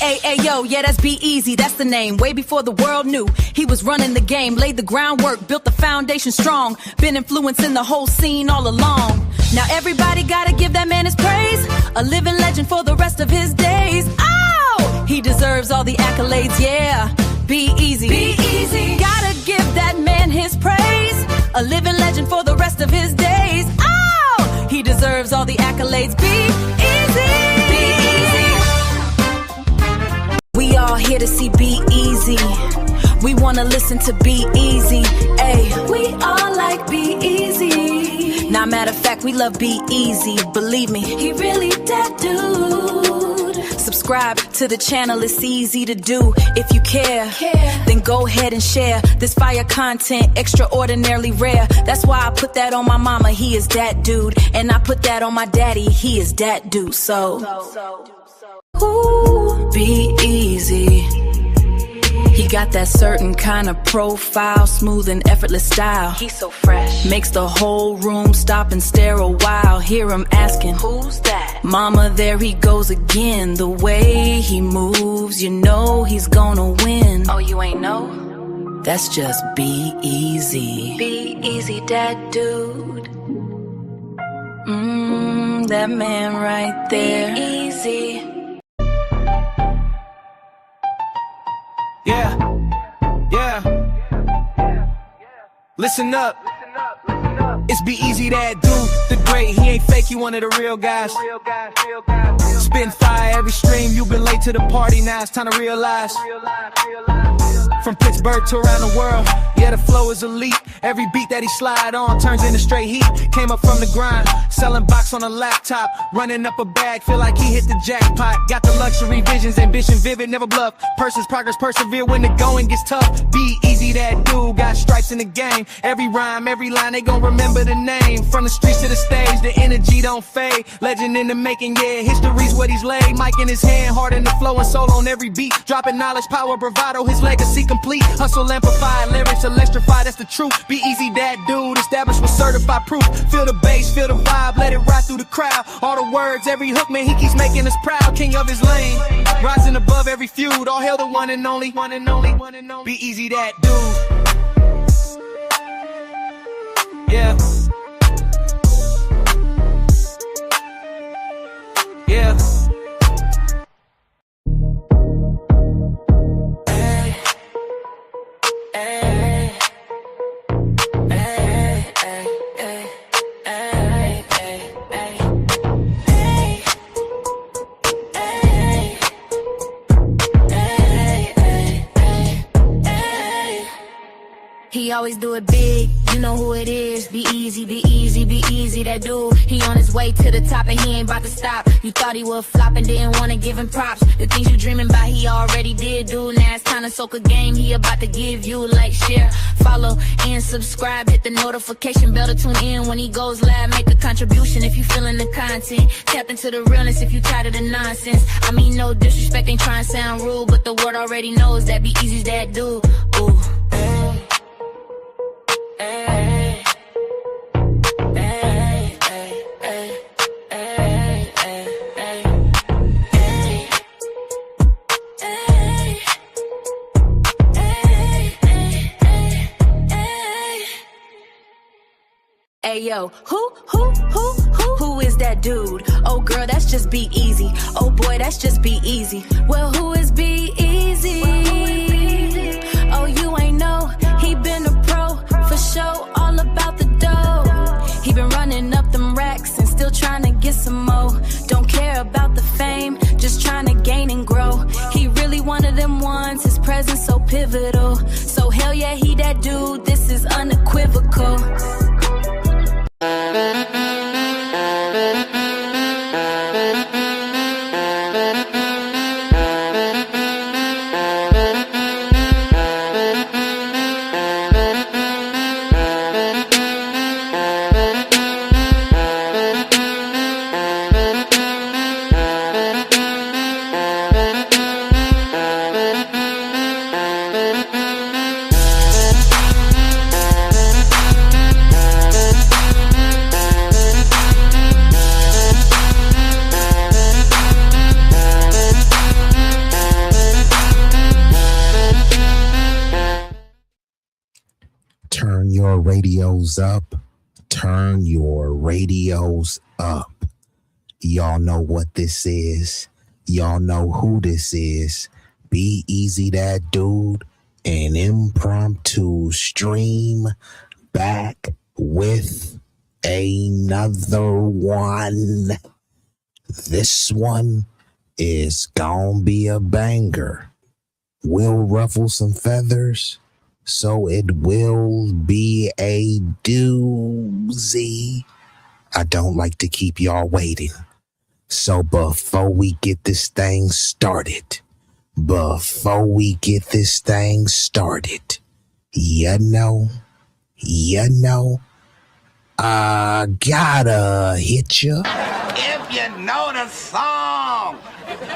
Yo, yeah, that's B-Eazy, that's the name. Way before the world knew he was running the game. Laid the groundwork, built the foundation strong. Been influencing the whole scene all along. Now everybody gotta give that man his praise. A living legend for the rest of his days. Oh, he deserves all the accolades, yeah. B-Eazy, B-Eazy, gotta give that man his praise. A living legend for the rest of his days. Oh, he deserves all the accolades. B-Eazy. We all here to see B-Eazy. We wanna listen to B-Eazy. Ayy, we all like B-Eazy. Nah, matter of fact, we love B-Eazy. Believe me, he really that dude. Subscribe to the channel, it's easy to do. If you care, then go ahead and share this fire content, extraordinarily rare. That's why I put that on my mama, he is that dude. And I put that on my daddy, he is that dude. So ooh, B-Eazy. He got that certain kind of profile, smooth and effortless style. He's so fresh, makes the whole room stop and stare a while. Hear him asking, who's that? Mama, there he goes again. The way he moves, you know he's gonna win. Oh, you ain't know? That's just B-Eazy. B-Eazy Dat Dude. That man right there. B-Eazy. Yeah. Listen up. It's B-Eazy Dat Dude, the great. He ain't fake, he one of the real guys. Spitting fire every stream. You been late to the party, now it's time to realize. From Pittsburgh to around the world, yeah, the flow is elite. Every beat that he slide on turns into straight heat. Came up from the grind, selling box on a laptop, running up a bag, feel like he hit the jackpot. Got the luxury visions, ambition vivid, never bluff. Person's progress, persevere when the going gets tough. B-Eazy Dat Dude, got stripes in the game. Every rhyme, every line, they gon' remember the name. From the streets to the stage, the energy don't fade. Legend in the making, yeah, history's what he's laid. Mic in his hand, heart in the flow and soul on every beat. Dropping knowledge, power, bravado, his legacy complete. Hustle amplified, lyrics electrified, that's the truth. B-Eazy Dat Dude, established with certified proof. Feel the bass, feel the vibe, let it ride through the crowd. All the words, every hook, man, he keeps making us proud. King of his lane, rising above every feud. All hail the one and only, B-Eazy Dat Dude. Yeah. He always do it big, you know who it is. B-Eazy, B-Eazy, B-Eazy Dat Dude. He on his way to the top and he ain't about to stop. You thought he would flop and didn't wanna give him props. The things you dreaming about he already did, dude. Now it's time to soak a game he about to give you. Like, share, follow, and subscribe. Hit the notification bell to tune in when he goes live. Make a contribution if you feeling the content. Tap into the realness if you tired of the nonsense. I mean, no disrespect, ain't trying to sound rude, but the world already knows that B-Eazy's that dude. Ooh. Hey yo, who is that dude? Oh girl, that's just B-Eazy. Oh boy, that's just B-Eazy. Well, who is B-Eazy? Oh, you ain't know, he been a pro for show, all about the dough. He been running up them racks and still trying to get some more. Don't care about the fame, just trying to gain and grow. He really one of them ones, his presence so pivotal. So hell yeah, he that dude, this is unequivocal. radios up. Turn your radios up. Y'all know what this is. Y'all know who this is. B-Eazy Dat Dude, an impromptu stream back with another one. This one is gonna be a banger. Will ruffle some feathers, so it will be a doozy. I don't like to keep y'all waiting. So before we get this thing started, you know, I gotta hit you. If you know the song,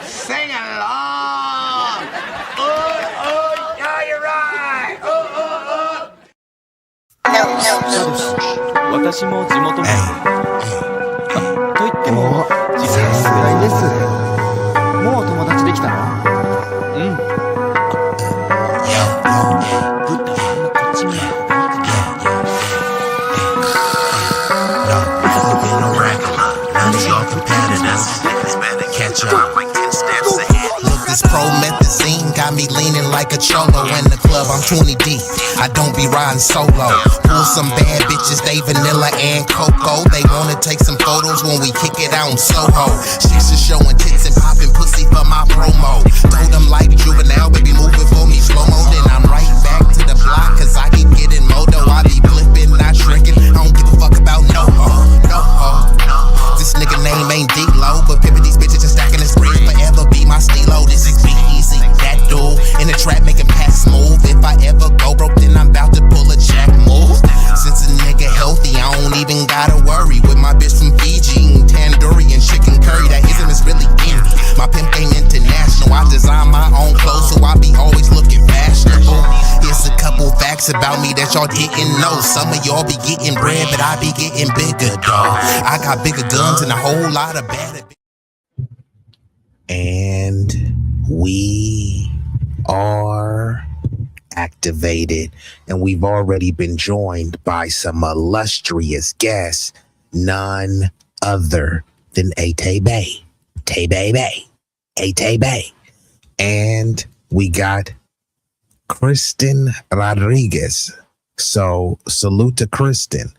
sing along. Yeah, you're right. 私も地元民と言っても自分は世代です。もう友達できたの？うん。ぶったまんまこっち見ない。Look, this promethazine got me leaning like a cholo in the club. I'm 20 deep. I don't be riding solo. Pull some bad bitches, they vanilla and cocoa. They wanna take some photos when we kick it out in Soho. Chicks are showing tits and popping pussy for my promo. Told them like juvenile, baby, moving for me slow-mo. Then I'm right back to the block, cause I keep getting moto. I be flipping, not shrinking. I don't give a fuck about no ho. This nigga name ain't D-Lo, but pimpin' these bitches and stacking his bricks forever be my stilo. This is B-Eazy Dat Dude. In the trap making pass smooth. If I ever go broke, then I'm about to pull a jack move. Since a nigga healthy, I don't even gotta worry. With my bitch from Fiji, eating tandoori and chicken curry. That ism is really indie. My pimp game international. I design my own clothes, so I be always looking fashionable. Here's a couple facts about me that y'all didn't know. Some of y'all be getting bread, but I be getting bigger, dawg. I got bigger guns and a whole lot of bad. And we are activated, and we've already been joined by some illustrious guests, none other than Tay-Bay. And we got Kristen Rodriguez. So salute to Kristen.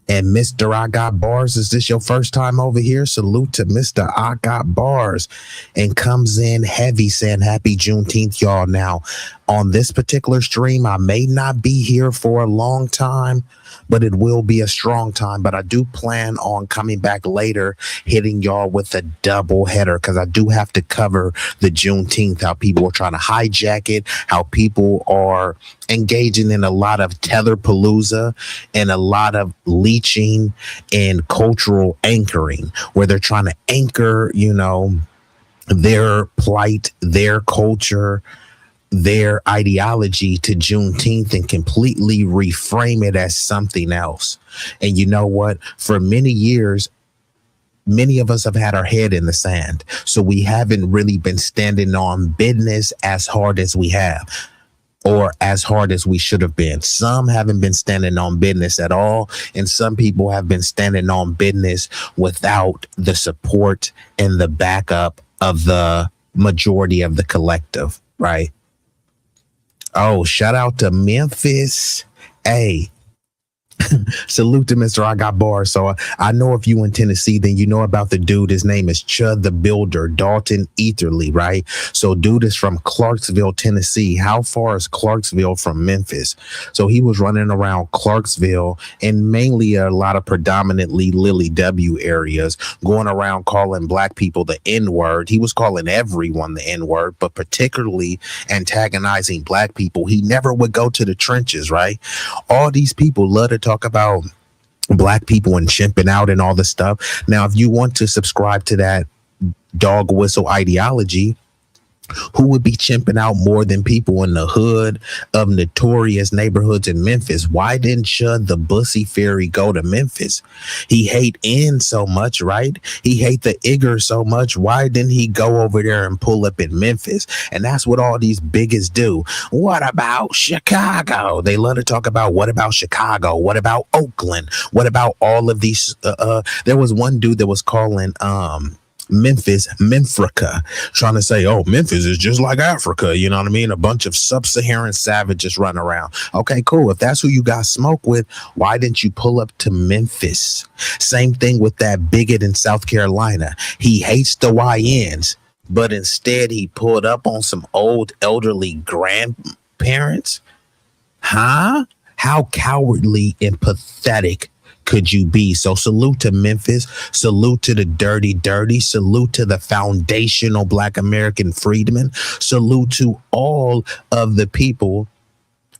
And Mr. I Got Bars, is this your first time over here? Salute to Mr. I Got Bars, and comes in heavy saying happy Juneteenth, y'all. Now, on this particular stream, I may not be here for a long time, but it will be a strong time. But I do plan on coming back later, hitting y'all with a double header, because I do have to cover the Juneteenth, how people are trying to hijack it, how people are engaging in a lot of tetherpalooza and a lot of leeching and cultural anchoring, where they're trying to anchor, their plight, their culture, their ideology to Juneteenth and completely reframe it as something else. And you know what? For many years, many of us have had our head in the sand. So we haven't really been standing on business as hard as we have, or as hard as we should have been. Some haven't been standing on business at all, and some people have been standing on business without the support and the backup of the majority of the collective, right? Oh, shout out to Memphis. Hey, salute to Mr. I Got Bars. So I know if you in Tennessee, then you know about the dude. His name is Chud the Builder, Dalton Etherly, right? So dude is from Clarksville, Tennessee. How far is Clarksville from Memphis? So he was running around Clarksville and mainly a lot of predominantly Lily W areas, going around calling black people the N-word. He was calling everyone the N-word, but particularly antagonizing black people. He never would go to the trenches, right? All these people love to talk about black people and chimping out and all this stuff. Now, if you want to subscribe to that dog whistle ideology, Who would be chimping out more than people in the hood of notorious neighborhoods in Memphis? Why didn't Chud the Bussy Fairy go to Memphis? He hate N so much, right? He hate the Igor so much. Why didn't he go over there and pull up in Memphis? And that's what all these bigots do. What about Chicago? They love to talk about what about Chicago? What about Oakland? What about all of these? There was one dude that was calling Memphis, Memphrica, trying to say, oh, Memphis is just like Africa. You know what I mean? A bunch of sub-Saharan savages run around. Okay, cool. If that's who you got smoke with, why didn't you pull up to Memphis? Same thing with that bigot in South Carolina. He hates the YNs, but instead he pulled up on some old elderly grandparents. Huh? How cowardly and pathetic could you be? So salute to Memphis, salute to the dirty, salute to the foundational Black American freedmen, salute to all of the people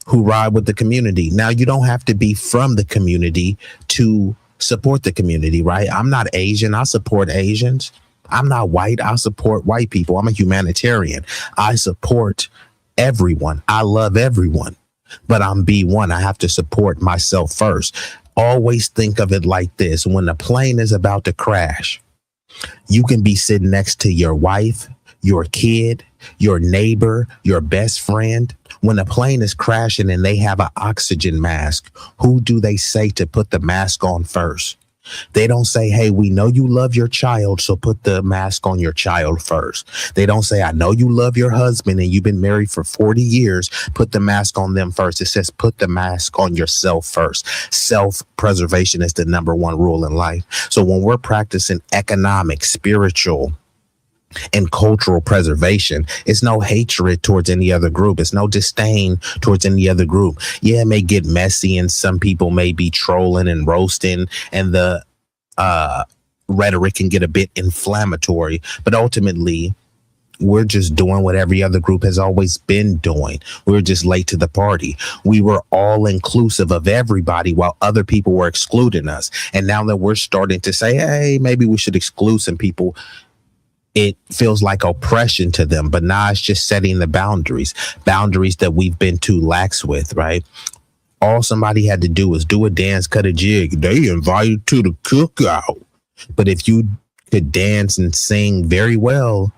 who ride with the community. Now, you don't have to be from the community to support the community, right? I'm not Asian. I support Asians. I'm not white. I support white people. I'm a humanitarian. I support everyone. I love everyone. But I'm B1. I have to support myself first. Always think of it like this. When the plane is about to crash, you can be sitting next to your wife, your kid, your neighbor, your best friend. When a plane is crashing and they have an oxygen mask, who do they say to put the mask on first? They don't say, hey, we know you love your child, so put the mask on your child first. They don't say, I know you love your husband and you've been married for 40 years. Put the mask on them first. It says put the mask on yourself first. Self-preservation is the number one rule in life. So when we're practicing economic, spiritual, and cultural preservation, it's no hatred towards any other group. It's no disdain towards any other group. Yeah, it may get messy and some people may be trolling and roasting and the rhetoric can get a bit inflammatory, but ultimately we're just doing what every other group has always been doing. We're just late to the party. We were all inclusive of everybody while other people were excluding us. And now that we're starting to say, hey, maybe we should exclude some people, it feels like oppression to them, but now it's just setting the boundaries that we've been too lax with, right? All somebody had to do was do a dance, cut a jig. They invited to the cookout. But if you could dance and sing very well,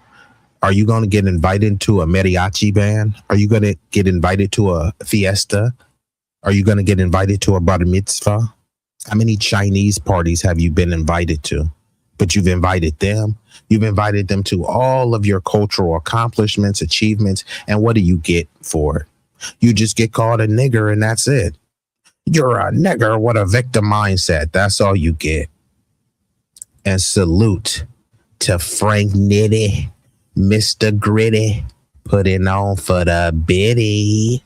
are you going to get invited to a mariachi band? Are you going to get invited to a fiesta? Are you going to get invited to a bar mitzvah? How many Chinese parties have you been invited to? But you've invited them. You've invited them to all of your cultural accomplishments, achievements. And what do you get for it? You just get called a nigger and that's it. You're a nigger with a victim mindset. That's all you get. And salute to Frank Nitty, Mr. Gritty, putting on for the biddy.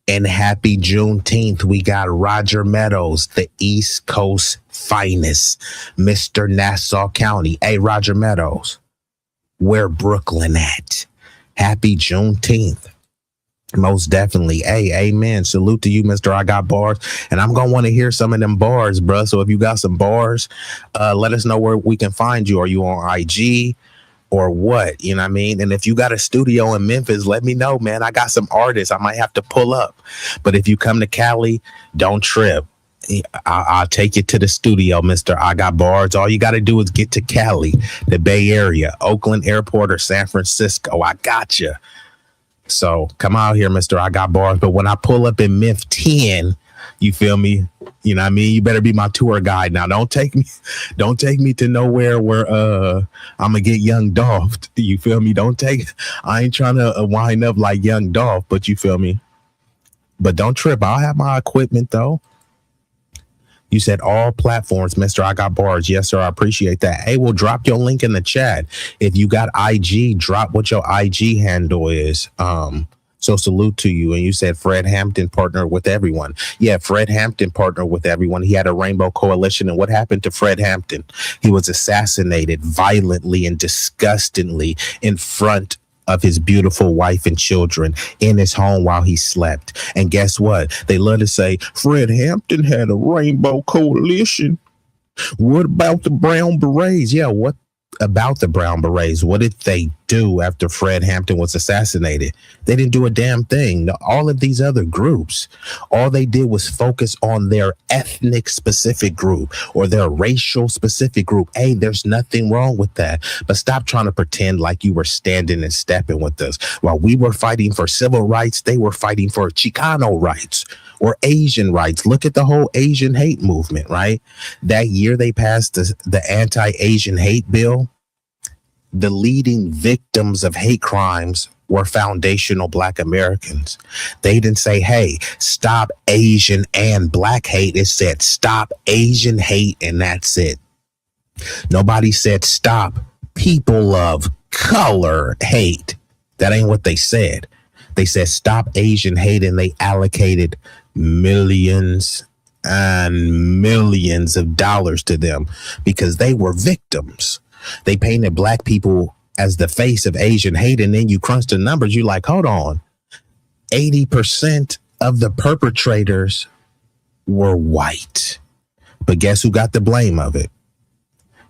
And happy Juneteenth. We got Roger Meadows, the East Coast finest, Mr. Nassau County. Hey, Roger Meadows, where Brooklyn at? Happy Juneteenth. Most definitely. Hey, amen. Salute to you, Mr. I Got Bars. And I'm going to want to hear some of them bars, bro. So if you got some bars, let us know where we can find you. Are you on IG? Or what, you know what I mean? And if you got a studio in Memphis, let me know, man. I got some artists I might have to pull up. But if you come to Cali, don't trip. I'll take you to the studio, Mr. I Got Bars. All you got to do is get to Cali, the Bay Area, Oakland Airport, or San Francisco. I got you. So come out here, Mr. I Got Bars. But when I pull up in Memphis 10, you feel me? You know what I mean? You better be my tour guide now. Don't take me to nowhere where I'm gonna get Young Dolph. You feel me? I ain't trying to wind up like Young Dolph, but you feel me? But don't trip. I'll have my equipment though. You said all platforms, Mr. I Got Bars. Yes, sir. I appreciate that. Hey, we'll drop your link in the chat. If you got IG, drop what your IG handle is. So salute to you. And you said Fred Hampton partnered with everyone. Yeah, Fred Hampton partnered with everyone. He had a Rainbow Coalition. And what happened to Fred Hampton? He was assassinated violently and disgustingly in front of his beautiful wife and children in his home while he slept. And guess what? They love to say, Fred Hampton had a Rainbow Coalition. What about the Brown Berets? Yeah, what about the Brown Berets? What did they do after Fred Hampton was assassinated? They didn't do a damn thing. All of these other groups, all they did was focus on their ethnic specific group or their racial specific group. Hey, there's nothing wrong with that. But stop trying to pretend like you were standing and stepping with us. While we were fighting for civil rights, they were fighting for Chicano rights or Asian rights. Look at the whole Asian hate movement, right? That year they passed the anti-Asian hate bill. The leading victims of hate crimes were foundational Black Americans. They didn't say, hey, stop Asian and Black hate. It said stop Asian hate, and that's it. Nobody said stop people of color hate. That ain't what they said. They said stop Asian hate, and they allocated millions and millions of dollars to them because they were victims. They painted Black people as the face of Asian hate, and then you crunch the numbers, you're like, hold on. 80% of the perpetrators were white. But guess who got the blame of it?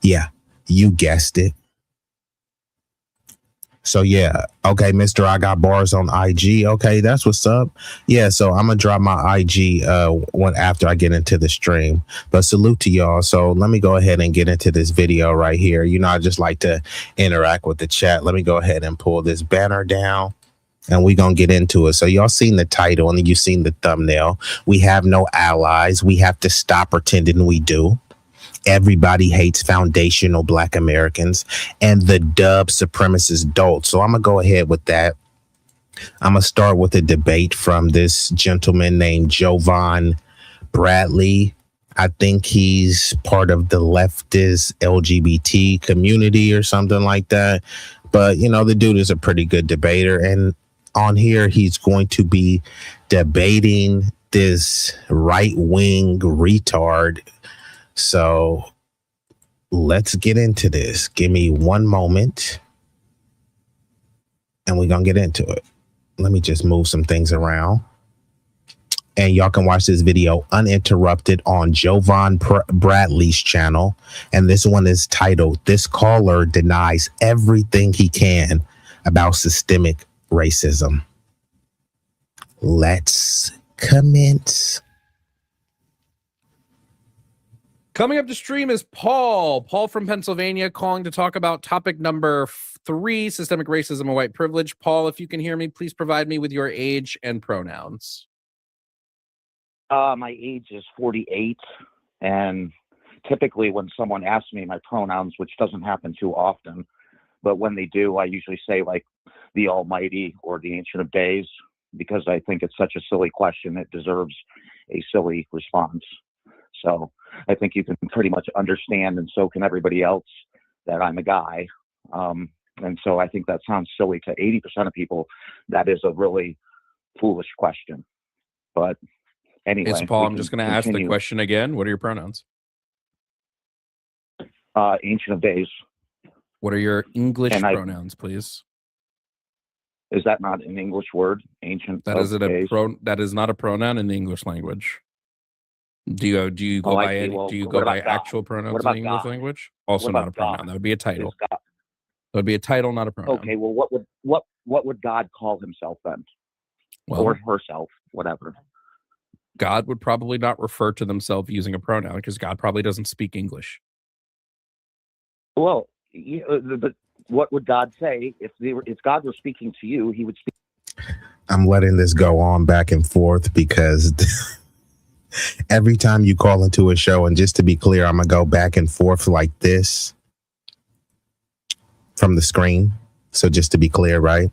Yeah, you guessed it. So yeah, okay, Mr. I got bars on IG. Okay, that's what's up. Yeah, so I'm gonna drop my IG one after I get into the stream. But salute to y'all. So let me go ahead and get into this video right here. You know, I just like to interact with the chat. Let me go ahead and pull this banner down, and we're gonna get into it. So y'all seen the title and you've seen the thumbnail. We have no allies. We have to stop pretending we do. Everybody hates foundational Black Americans and the Dubb Supremacist Dolts. So I'm going to go ahead with that. I'm going to start with a debate from this gentleman named Jovan Bradley. I think he's part of the leftist LGBT community or something like that. But, you know, the dude is a pretty good debater. And on here, he's going to be debating this right-wing retard. So let's get into this. Give me one moment and we're going to get into it. Let me just move some things around. And y'all can watch this video uninterrupted on Jovan Bradley's channel. And this one is titled, "This Caller Denies Everything He Can About Systemic Racism." Let's commence. Coming up to stream is Paul from Pennsylvania, calling to talk about topic number 3, systemic racism and white privilege. Paul, if you can hear me, please provide me with your age and pronouns. My age is 48, and typically when someone asks me my pronouns, which doesn't happen too often, but when they do, I usually say like the Almighty or the Ancient of Days, because I think it's such a silly question. It deserves a silly response. So I think you can pretty much understand, and so can everybody else, that I'm a guy. And so I think that sounds silly to 80% of people. That is a really foolish question. But anyway. It's Paul. I'm just going to ask the question again. What are your pronouns? Ancient of Days. What are your English pronouns, please? Is that not an English word? Ancient of Days? That is not a pronoun in the English language. Do you go by actual pronouns in the English language? Also not a pronoun. God? That would be a title. That would be a title, not a pronoun. Okay, well what would God call himself then? Well, or herself, whatever. God would probably not refer to themselves using a pronoun because God probably doesn't speak English. Well, but what would God say if God were speaking to you? He would speak. I'm letting this go on back and forth because every time you call into a show, and just to be clear, I'm going to go back and forth like this from the screen. So just to be clear, right?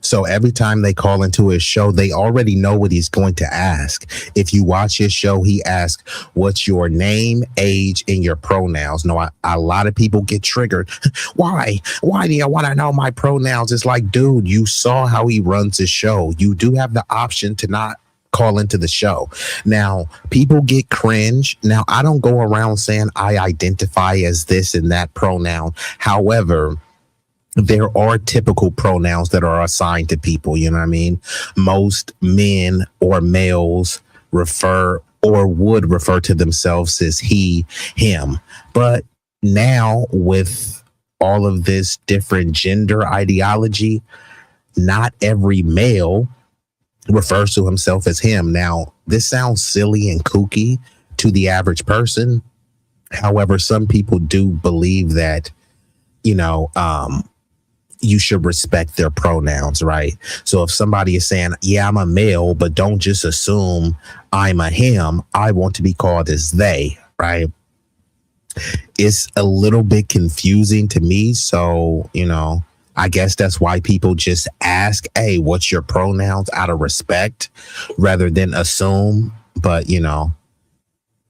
So every time they call into his show, they already know what he's going to ask. If you watch his show, he asks, what's your name, age, and your pronouns? No, a lot of people get triggered. Why do you want to know my pronouns? It's like, dude, you saw how he runs his show. You do have the option to not call into the show. Now, people get cringe. Now, I don't go around saying I identify as this and that pronoun. However, there are typical pronouns that are assigned to people. You know what I mean? Most men or males refer or would refer to themselves as he, him. But now with all of this different gender ideology, not every male refers to himself as him. Now, this sounds silly and kooky to the average person. However, some people do believe that, you should respect their pronouns, right? So if somebody is saying, yeah, I'm a male, but don't just assume I'm a him, I want to be called as they, right? It's a little bit confusing to me. So, I guess that's why people just ask, hey, what's your pronouns, out of respect rather than assume. But,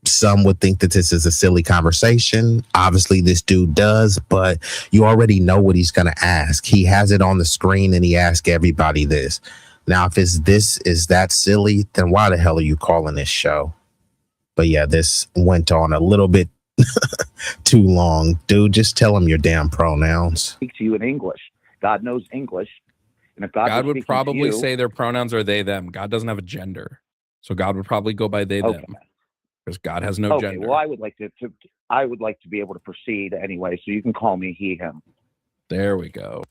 some would think that this is a silly conversation. Obviously, this dude does, but you already know what he's going to ask. He has it on the screen and he asks everybody this. Now, if this is that silly, then why the hell are you calling this show? But yeah, this went on a little bit too long. Dude, just tell him your damn pronouns. Speak to you in English. God knows English. And if God would probably say their pronouns are they, them. God doesn't have a gender. So God would probably go by they, them. Because God has no gender. Well, I would like to be able to proceed anyway, so you can call me he, him. There we go.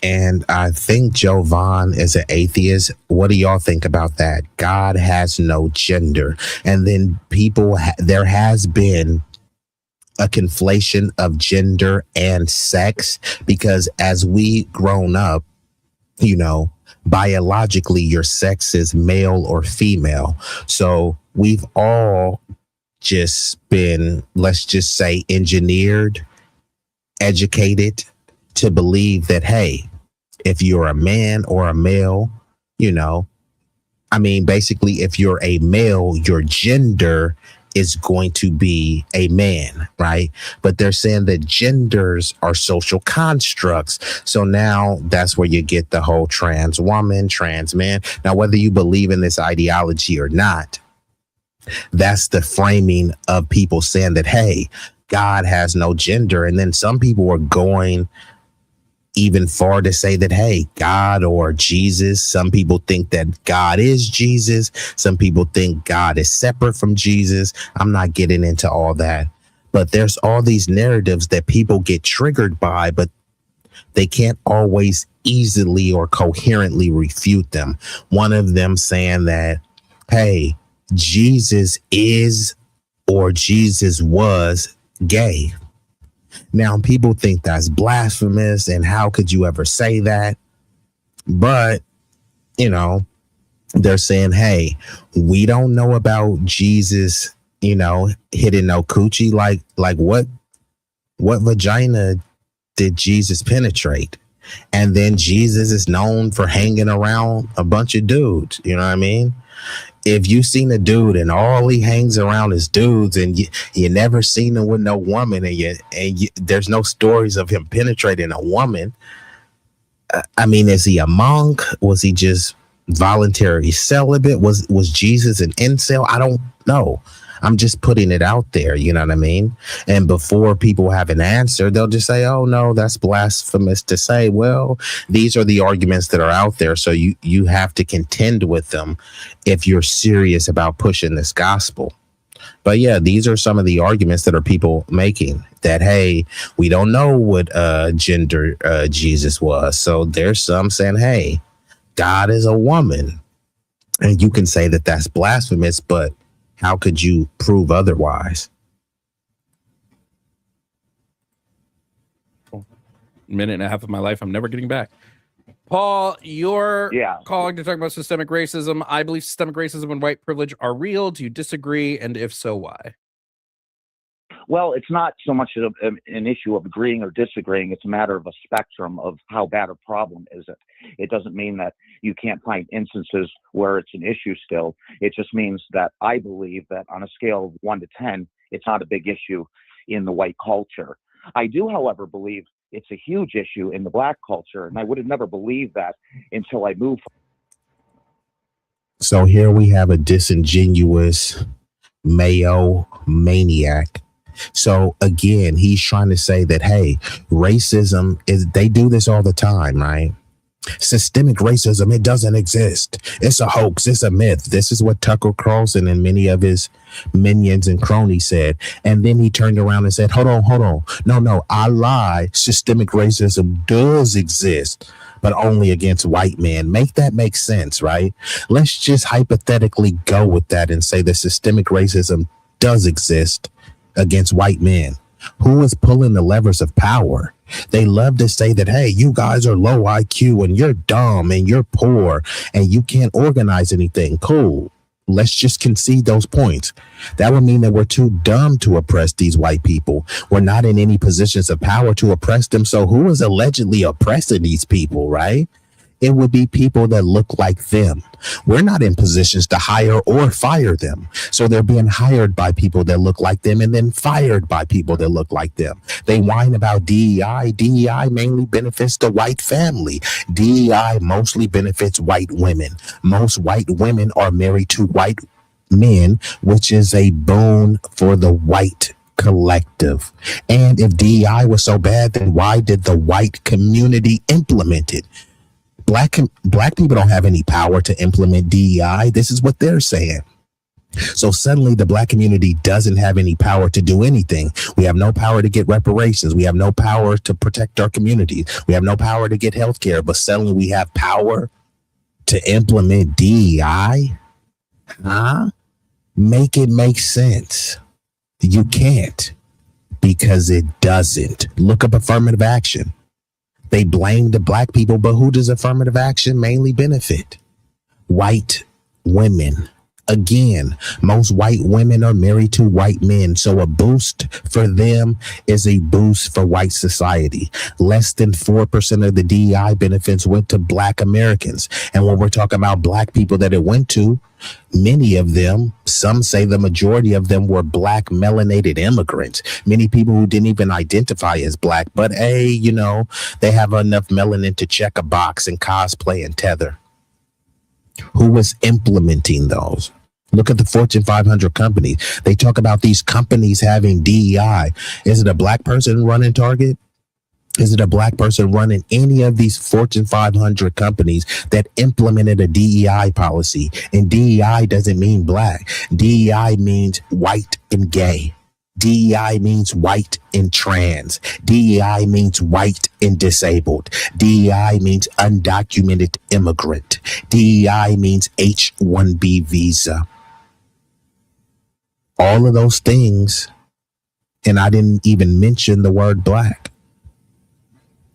And I think Jovan is an atheist. What do y'all think about that? God has no gender. And then there has been a conflation of gender and sex, because as we grown up, biologically your sex is male or female. So we've all just been, let's just say, engineered, educated to believe that, hey, if you're a man or a male, basically, if you're a male, your gender is going to be a man, right? But they're saying that genders are social constructs. So now that's where you get the whole trans woman, trans man. Now, whether you believe in this ideology or not, that's the framing of people saying that, hey, God has no gender. And then some people are going even far to say that, hey, God or Jesus, some people think that God is Jesus. Some people think God is separate from Jesus. I'm not getting into all that. But there's all these narratives that people get triggered by, but they can't always easily or coherently refute them. One of them saying that, hey, Jesus is or Jesus was gay. Now, people think that's blasphemous, and how could you ever say that? But, they're saying, hey, we don't know about Jesus, hitting no coochie. Like what vagina did Jesus penetrate? And then Jesus is known for hanging around a bunch of dudes. You know what I mean? If you seen a dude and all he hangs around is dudes, and you never seen him with no woman, and there's no stories of him penetrating a woman. Is he a monk? Was he just voluntary celibate? Was Jesus an incel? I don't know. I'm just putting it out there. You know what I mean? And before people have an answer, they'll just say, oh, no, that's blasphemous to say. Well, these are the arguments that are out there. So you have to contend with them if you're serious about pushing this gospel. But yeah, these are some of the arguments that are people making, that, hey, we don't know what gender Jesus was. So there's some saying, hey, God is a woman. And you can say that that's blasphemous, but how could you prove otherwise? Minute and a half of my life I'm never getting back. Paul, you're calling to talk about systemic racism. I believe systemic racism and white privilege are real. Do you disagree? And if so, why? Well, it's not so much an issue of agreeing or disagreeing. It's a matter of a spectrum of how bad a problem is it. It doesn't mean that you can't find instances where it's an issue still. It just means that I believe that on a scale of 1 to 10, it's not a big issue in the white culture. I do, however, believe it's a huge issue in the black culture, and I would have never believed that until I moved. So here we have a disingenuous Mayo maniac. So again, he's trying to say that, hey, racism is, they do this all the time, right? Systemic racism, it doesn't exist. It's a hoax. It's a myth. This is what Tucker Carlson and many of his minions and cronies said. And then he turned around and said, hold on. No, I lie. Systemic racism does exist, but only against white men. Make that make sense, right? Let's just hypothetically go with that and say that systemic racism does exist against white men. Who is pulling the levers of power? They love to say that, hey, you guys are low IQ and you're dumb and you're poor and you can't organize anything. Cool. Let's just concede those points. That would mean that we're too dumb to oppress these white people. We're not in any positions of power to oppress them. So who is allegedly oppressing these people, right? It would be people that look like them. We're not in positions to hire or fire them. So they're being hired by people that look like them and then fired by people that look like them. They whine about DEI. DEI mainly benefits the white family. DEI mostly benefits white women. Most white women are married to white men, which is a boon for the white collective. And if DEI was so bad, then why did the white community implement it? Black people don't have any power to implement DEI. This is what they're saying. So suddenly the black community doesn't have any power to do anything. We have no power to get reparations. We have no power to protect our communities. We have no power to get health care, but suddenly we have power to implement DEI? Huh? Make it make sense. You can't, because it doesn't. Look up affirmative action. They blame the black people, but who does affirmative action mainly benefit? White women. Again, most white women are married to white men, so a boost for them is a boost for white society. Less than 4% of the DEI benefits went to black Americans. And when we're talking about black people that it went to, many of them, some say the majority of them, were black melanated immigrants. Many people who didn't even identify as black, but hey, you know, they have enough melanin to check a box and cosplay and tether. Who was implementing those? Look at the Fortune 500 companies. They talk about these companies having DEI. Is it a black person running Target? Is it a black person running any of these Fortune 500 companies that implemented a DEI policy? And DEI doesn't mean black. DEI means white and gay. DEI means white and trans. DEI means white and disabled. DEI means undocumented immigrant. DEI means H-1B visa. All of those things, and I didn't even mention the word black.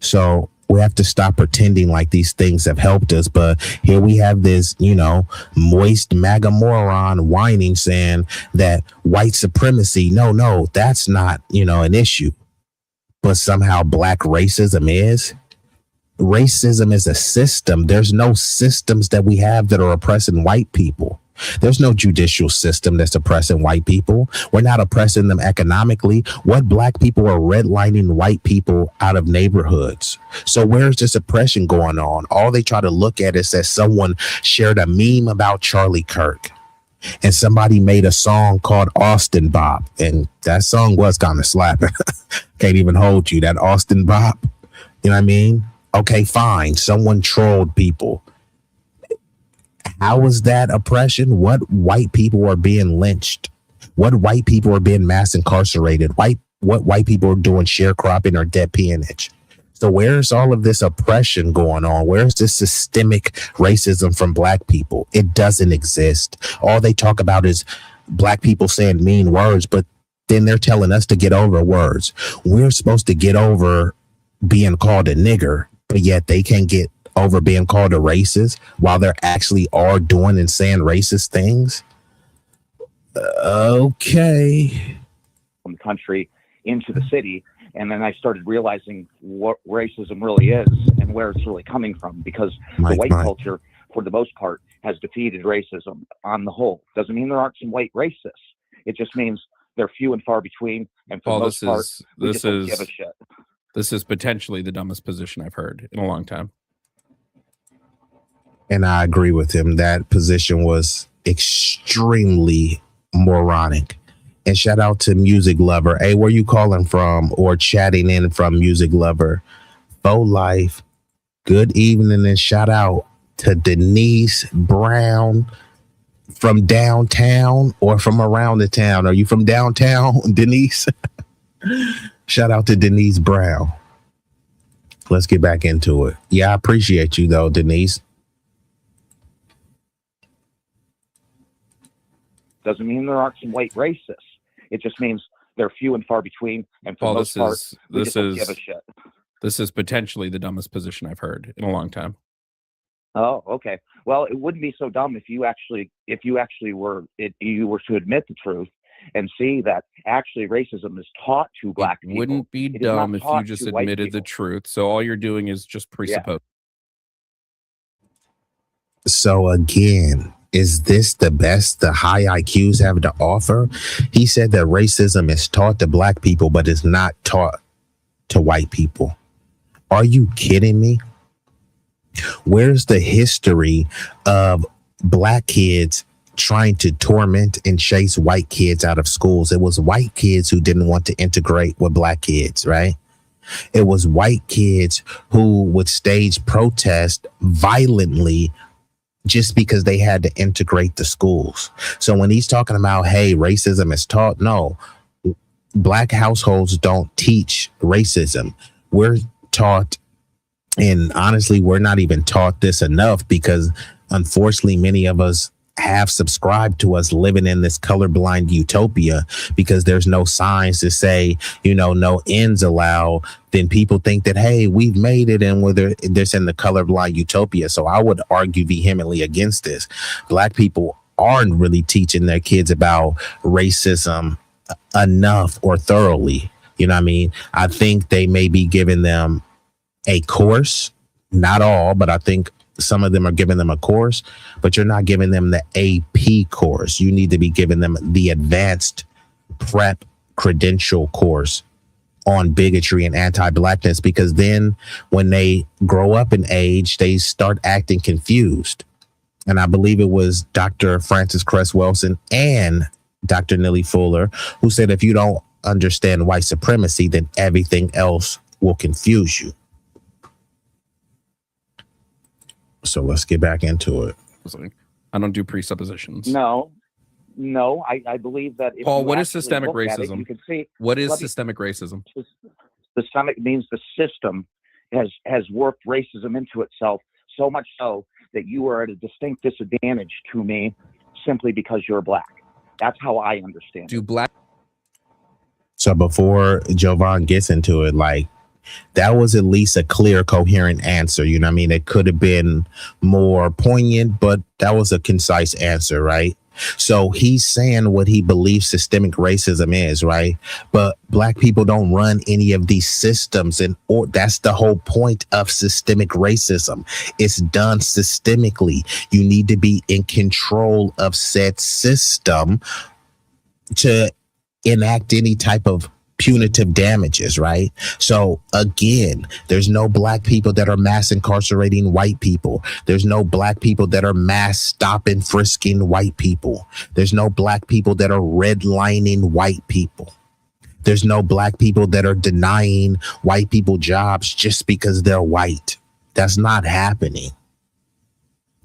So we have to stop pretending like these things have helped us. But here we have this, you know, moist MAGA moron whining, saying that white supremacy, no, that's not, you know, an issue. But somehow black racism is. Racism is a system. There's no systems that we have that are oppressing white people. There's no judicial system that's oppressing white people. We're not oppressing them economically. What black people are redlining white people out of neighborhoods. So where's this oppression going on? All they try to look at is that someone shared a meme about Charlie Kirk and somebody made a song called Austin Bop. And that song was kind of slapping. Can't even hold you. That Austin Bop. You know what I mean? Okay, fine. Someone trolled people. How is that oppression? What white people are being lynched? What white people are being mass incarcerated? What white people are doing sharecropping or debt peonage? So where's all of this oppression going on? Where's this systemic racism from black people? It doesn't exist. All they talk about is black people saying mean words, but then they're telling us to get over words. We're supposed to get over being called a nigger, but yet they can't get over being called a racist while they're actually are doing and saying racist things. Okay. From the country into the city, and then I started realizing what racism really is and where it's really coming from, because the white culture, for the most part, has defeated racism on the whole. Doesn't mean there aren't some white racists. It just means they're few and far between, and for the most part, we just don't give a shit. This is potentially the dumbest position I've heard in a long time. And I agree with him. That position was extremely moronic. And shout out to Music Lover. Hey, where you calling from or chatting in from, Music Lover? Faux Life Good evening and shout out to Denise Brown from downtown or from around the town. Are you from downtown, Denise? Shout out to Denise Brown. Let's get back into it. Yeah, I appreciate you though, Denise. Doesn't mean there aren't some white racists. It just means they're few and far between, and for the most part, we just don't give a shit. This is potentially the dumbest position I've heard in a long time. Oh, okay. Well, it wouldn't be so dumb if you were to admit the truth and see that actually racism is taught to black people. It wouldn't be dumb if you just admitted the truth. So all you're doing is just presuppose. So again, is this the best the high IQs have to offer? He said that racism is taught to black people, but it's not taught to white people. Are you kidding me? Where's the history of black kids trying to torment and chase white kids out of schools? It was white kids who didn't want to integrate with black kids, right? It was white kids who would stage protest violently just because they had to integrate the schools. So when he's talking about, hey, racism is taught, no, black households don't teach racism. We're taught, and honestly, we're not even taught this enough because unfortunately, many of us have subscribed to us living in this colorblind utopia because there's no signs to say, no ends allowed. Then people think that, hey, we've made it and whether there's in the colorblind utopia. So I would argue vehemently against this. Black people aren't really teaching their kids about racism enough or thoroughly. You know what I mean? I think they may be giving them a course, not all, but I think some of them are giving them a course, but you're not giving them the AP course. You need to be giving them the advanced prep credential course on bigotry and anti-blackness, because then when they grow up in age, they start acting confused. And I believe it was Dr. Frances Cress Welsing and Dr. Nellie Fuller who said, if you don't understand white supremacy, then everything else will confuse you. So let's get back into it. I don't do presuppositions. No, I believe that. If Paul, what is systemic racism? You can see what is systemic racism? Systemic means the system has worked racism into itself so much so that you are at a distinct disadvantage to me simply because you're black. That's how I understand it. So before Jovan gets into it, that was at least a clear, coherent answer. You know what I mean? It could have been more poignant, but that was a concise answer, right? So he's saying what he believes systemic racism is, right? But black people don't run any of these systems, or that's the whole point of systemic racism. It's done systemically. You need to be in control of said system to enact any type of punitive damages, right? So again, there's no black people that are mass incarcerating white people. There's no black people that are mass stopping, frisking white people. There's no black people that are redlining white people. There's no black people that are denying white people jobs just because they're white. That's not happening.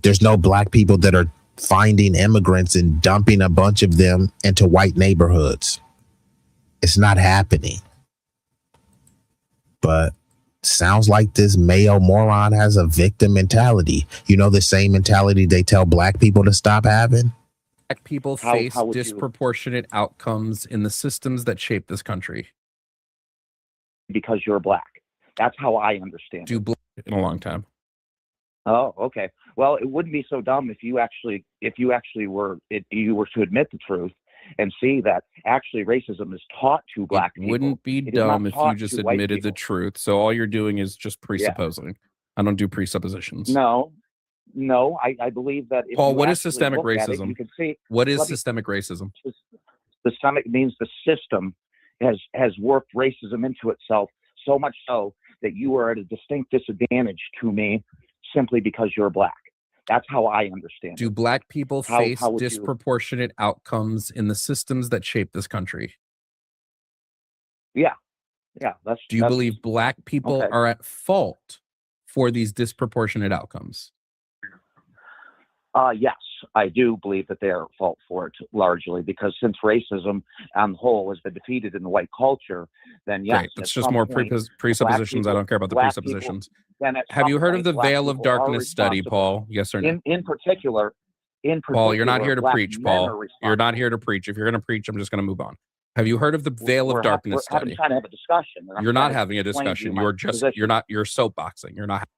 There's no black people that are finding immigrants and dumping a bunch of them into white neighborhoods. It's not happening. But sounds like this Mayo moron has a victim mentality. The same mentality they tell black people to stop having. Black people face disproportionate outcomes in the systems that shape this country. Because you're black. That's how I understand it. In a long time. Oh, okay. Well, it wouldn't be so dumb if you were to admit the truth and see that actually racism is taught to black people. It wouldn't be dumb if you just admitted the truth. So all you're doing is just presupposing. Yeah. I don't do presuppositions. No, I believe that. Paul, what is systemic racism? You can see what is systemic racism? Systemic means the system has worked racism into itself so much so that you are at a distinct disadvantage to me simply because you're black. That's how I understand it. Do black people face disproportionate outcomes in the systems that shape this country? Yeah. Do you believe black people are at fault for these disproportionate outcomes? Yes, I do believe that they are at fault for it largely, because since racism on the whole has been defeated in the white culture, then yes. Great. That's just more presuppositions. I don't care about the presuppositions. Have you heard of the Veil of Darkness study, Paul? Yes or no? In particular, Paul, you're not here to black preach, men Paul. are You're not here to preach. If you're going to preach, I'm just going to move on. Have you heard of the Veil of Darkness study? I'm trying to have a discussion. You're not having a discussion. You're soapboxing. You're not.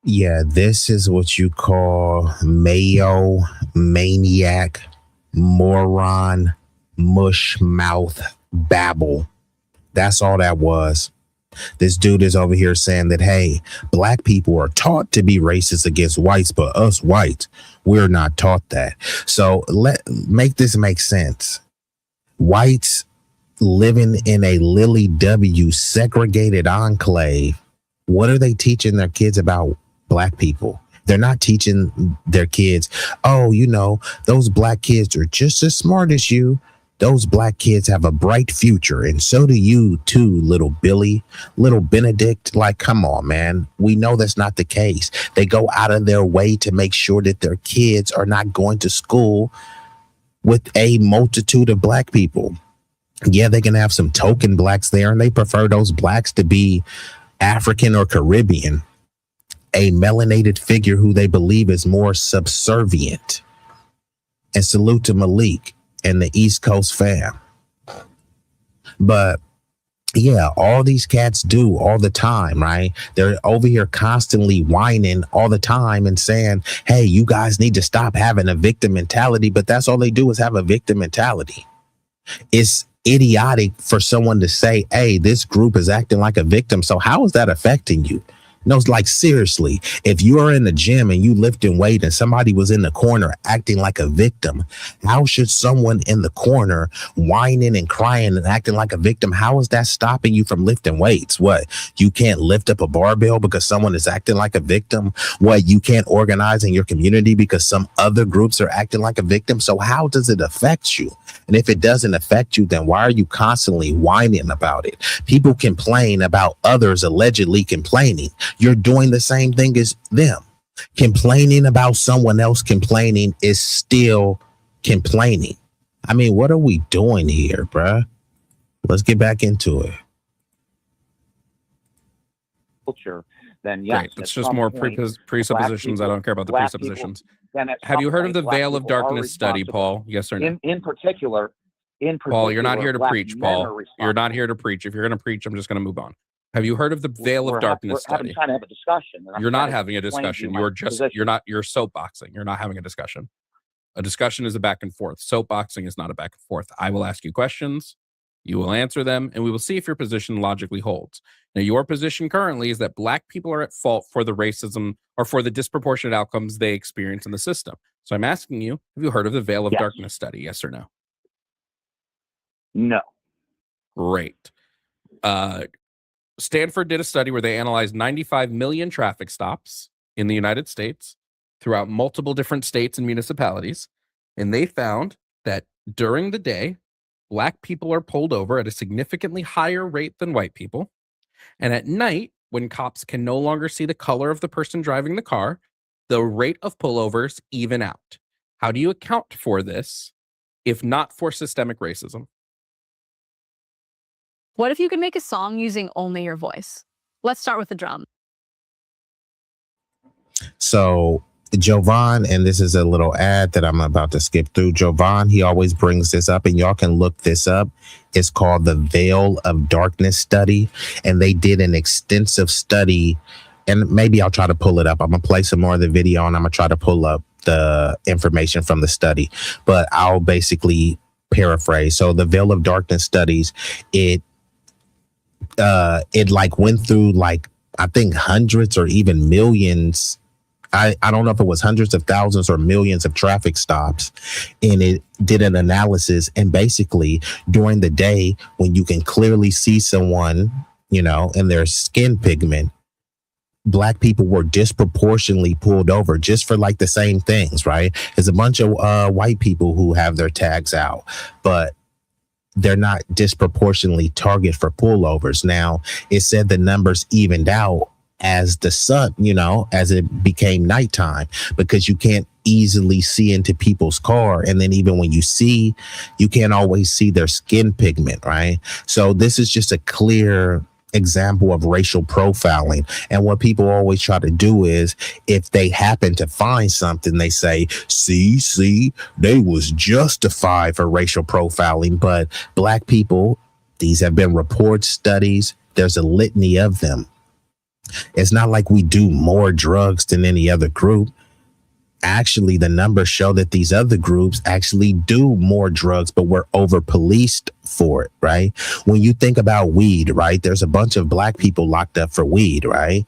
Yeah, this is what you call mayo maniac, moron, mush mouth babble. That's all that was. This dude is over here saying that, hey, black people are taught to be racist against whites, but us whites, we're not taught that. So make this make sense. Whites living in a Lily W segregated enclave. What are they teaching their kids about black people? They're not teaching their kids, oh, you know, those black kids are just as smart as you. Those black kids have a bright future, and so do you too, little Billy, little Benedict. Like, come on, man. We know that's not the case. They go out of their way to make sure that their kids are not going to school with a multitude of black people. Yeah, they can have some token blacks there, and they prefer those blacks to be African or Caribbean, a melanated figure who they believe is more subservient. And salute to Malik and the East Coast fam. But yeah, all these cats do all the time, right? They're over here constantly whining all the time and saying, hey, you guys need to stop having a victim mentality. But that's all they do is have a victim mentality. It's idiotic for someone to say, hey, this group is acting like a victim. So how is that affecting you? No, it's like, seriously, if you are in the gym and you lifting weight and somebody was in the corner acting like a victim, how should someone in the corner whining and crying and acting like a victim, how is that stopping you from lifting weights? What, you can't lift up a barbell because someone is acting like a victim? What, you can't organize in your community because some other groups are acting like a victim? So how does it affect you? And if it doesn't affect you, then why are you constantly whining about it? People complain about others allegedly complaining. You're doing the same thing as them. Complaining about someone else complaining is still complaining. I mean, what are we doing here, bruh? Let's get back into it. Culture, then yes. Great. That's just more presuppositions. I don't care about the presuppositions. Have you heard of the Veil of Darkness study, Paul? Yes or no? In particular, Paul, you're not here to preach, Paul. You're not here to preach. If you're going to preach, I'm just going to move on. Have you heard of the Veil of Darkness study? I'm trying to have a discussion. You're not having a discussion. You're soapboxing. You're not having a discussion. A discussion is a back and forth. Soapboxing is not a back and forth. I will ask you questions. You will answer them, and we will see if your position logically holds. Now, your position currently is that black people are at fault for the racism or for the disproportionate outcomes they experience in the system. So I'm asking you, have you heard of the Veil of Darkness study? Yes or no? No. Great. Stanford did a study where they analyzed 95 million traffic stops in the United States throughout multiple different states and municipalities. And they found that during the day, black people are pulled over at a significantly higher rate than white people. And at night, when cops can no longer see the color of the person driving the car, the rate of pullovers even out. How do you account for this if not for systemic racism? What if you could make a song using only your voice? Let's start with the drum. So Jovan, and this is a little ad that I'm about to skip through. Jovan, he always brings this up, and y'all can look this up. It's called the Veil of Darkness study, and they did an extensive study, and maybe I'll try to pull it up. I'm going to play some more of the video, and I'm going to try to pull up the information from the study, but I'll basically paraphrase. So the Veil of Darkness studies, it like went through like, I think hundreds or even millions. I don't know if it was hundreds of thousands or millions of traffic stops, and it did an analysis. And basically during the day, when you can clearly see someone, you know, and their skin pigment, black people were disproportionately pulled over just for like the same things, right? There's a bunch of white people who have their tags out, but they're not disproportionately targeted for pullovers. Now, it said the numbers evened out as the sun, as it became nighttime, because you can't easily see into people's car. And then even when you see, you can't always see their skin pigment, right? So this is just a clear example of racial profiling. And what people always try to do is, if they happen to find something, they say, see, they was justified for racial profiling. But Black people, these have been reports, studies, there's a litany of them. It's not like we do more drugs than any other group. Actually, the numbers show that these other groups actually do more drugs, but we're over policed for it, right? When you think about weed, right, there's a bunch of Black people locked up for weed, right?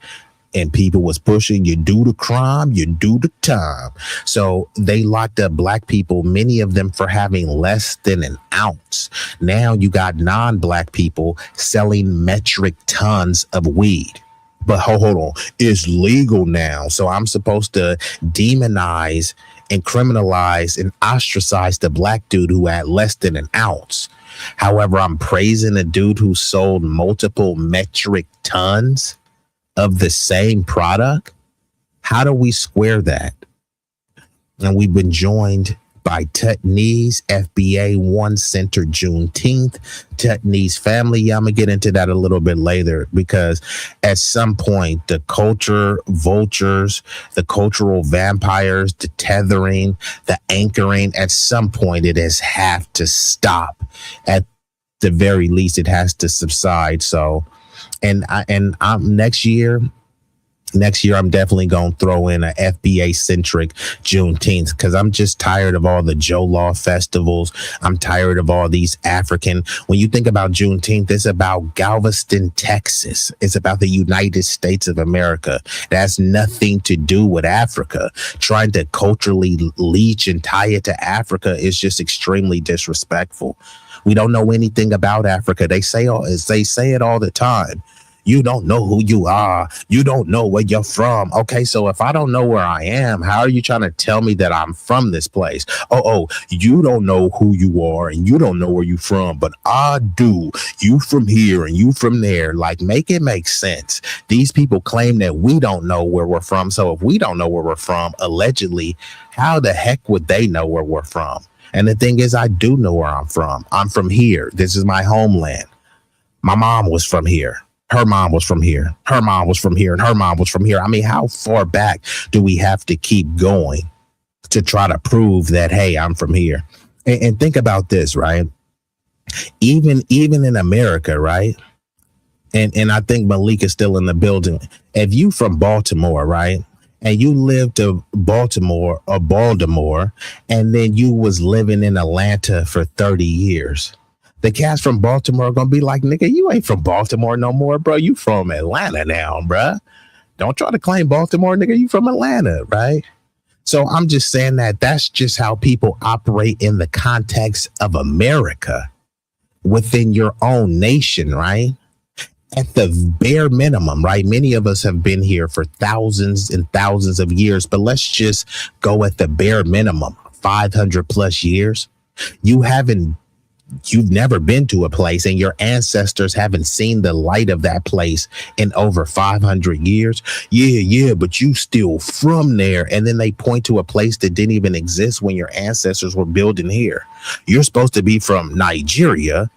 And people was pushing, you do the crime, you do the time. So they locked up Black people, many of them for having less than an ounce. Now you got non-Black people selling metric tons of weed. But hold on, it's legal now. So I'm supposed to demonize and criminalize and ostracize the Black dude who had less than an ounce. However, I'm praising a dude who sold multiple metric tons of the same product. How do we square that? And we've been joined by Tutney's FBA One Center Juneteenth. Tutney's family. Yeah, I'm gonna get into that a little bit later, because at some point the culture vultures, the cultural vampires, the tethering, the anchoring, at some point it has have to stop. At the very least, it has to subside. So, and I'm next year, I'm definitely going to throw in a FBA centric Juneteenth, because I'm just tired of all the Joe Law festivals. I'm tired of all these African. When you think about Juneteenth, it's about Galveston, Texas. It's about the United States of America. It has nothing to do with Africa. Trying to culturally leech and tie it to Africa is just extremely disrespectful. We don't know anything about Africa. They say it all the time. You don't know who you are. You don't know where you're from. Okay, so if I don't know where I am, how are you trying to tell me that I'm from this place? Oh, you don't know who you are and you don't know where you're from, but I do. You from here and you from there. Like, make it make sense. These people claim that we don't know where we're from. So if we don't know where we're from, allegedly, how the heck would they know where we're from? And the thing is, I do know where I'm from. I'm from here. This is my homeland. My mom was from here. Her mom was from here. Her mom was from here. And her mom was from here. I mean, how far back do we have to keep going to try to prove that, hey, I'm from here? And think about this, right? Even in America, right? And I think Malik is still in the building. If you from Baltimore, right? And you lived to Baltimore, and then you was living in Atlanta for 30 years. The cats from Baltimore are going to be like, nigga, you ain't from Baltimore no more, bro. You from Atlanta now, bro. Don't try to claim Baltimore, nigga. You from Atlanta, right? So I'm just saying that that's just how people operate in the context of America within your own nation, right? At the bare minimum, right? Many of us have been here for thousands and thousands of years, but let's just go at the bare minimum, 500 plus years. You've never been to a place and your ancestors haven't seen the light of that place in over 500 years. Yeah, but you still from there. And then they point to a place that didn't even exist when your ancestors were building here. You're supposed to be from Nigeria,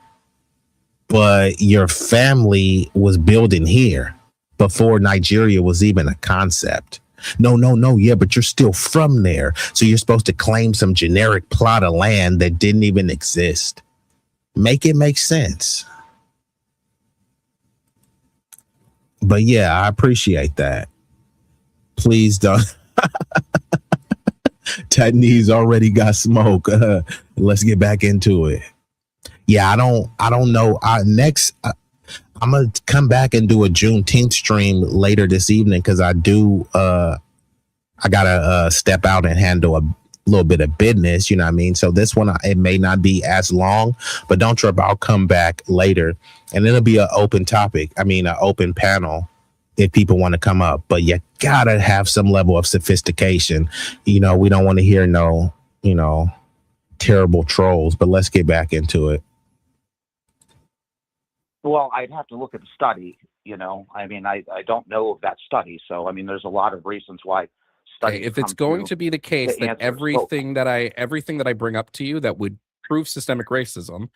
but your family was building here before Nigeria was even a concept. No. Yeah, but you're still from there. So you're supposed to claim some generic plot of land that didn't even exist. Make it make sense. But yeah, I appreciate that. Please don't. Tutney's already got smoke. Let's get back into it. Yeah, I don't know. I'm gonna come back and do a Juneteenth stream later this evening, because I gotta step out and handle a little bit of business, you know what I mean? So this one, it may not be as long, but don't trip, I'll come back later and it'll be an open topic. I mean, an open panel if people want to come up, but you gotta have some level of sophistication. You know, we don't want to hear no, terrible trolls, but let's get back into it. Well, I'd have to look at the study. I mean, I don't know of that study. So, I mean, there's a lot of reasons why studies. If it's going to be the case that everything that I bring up to you that would prove systemic racism,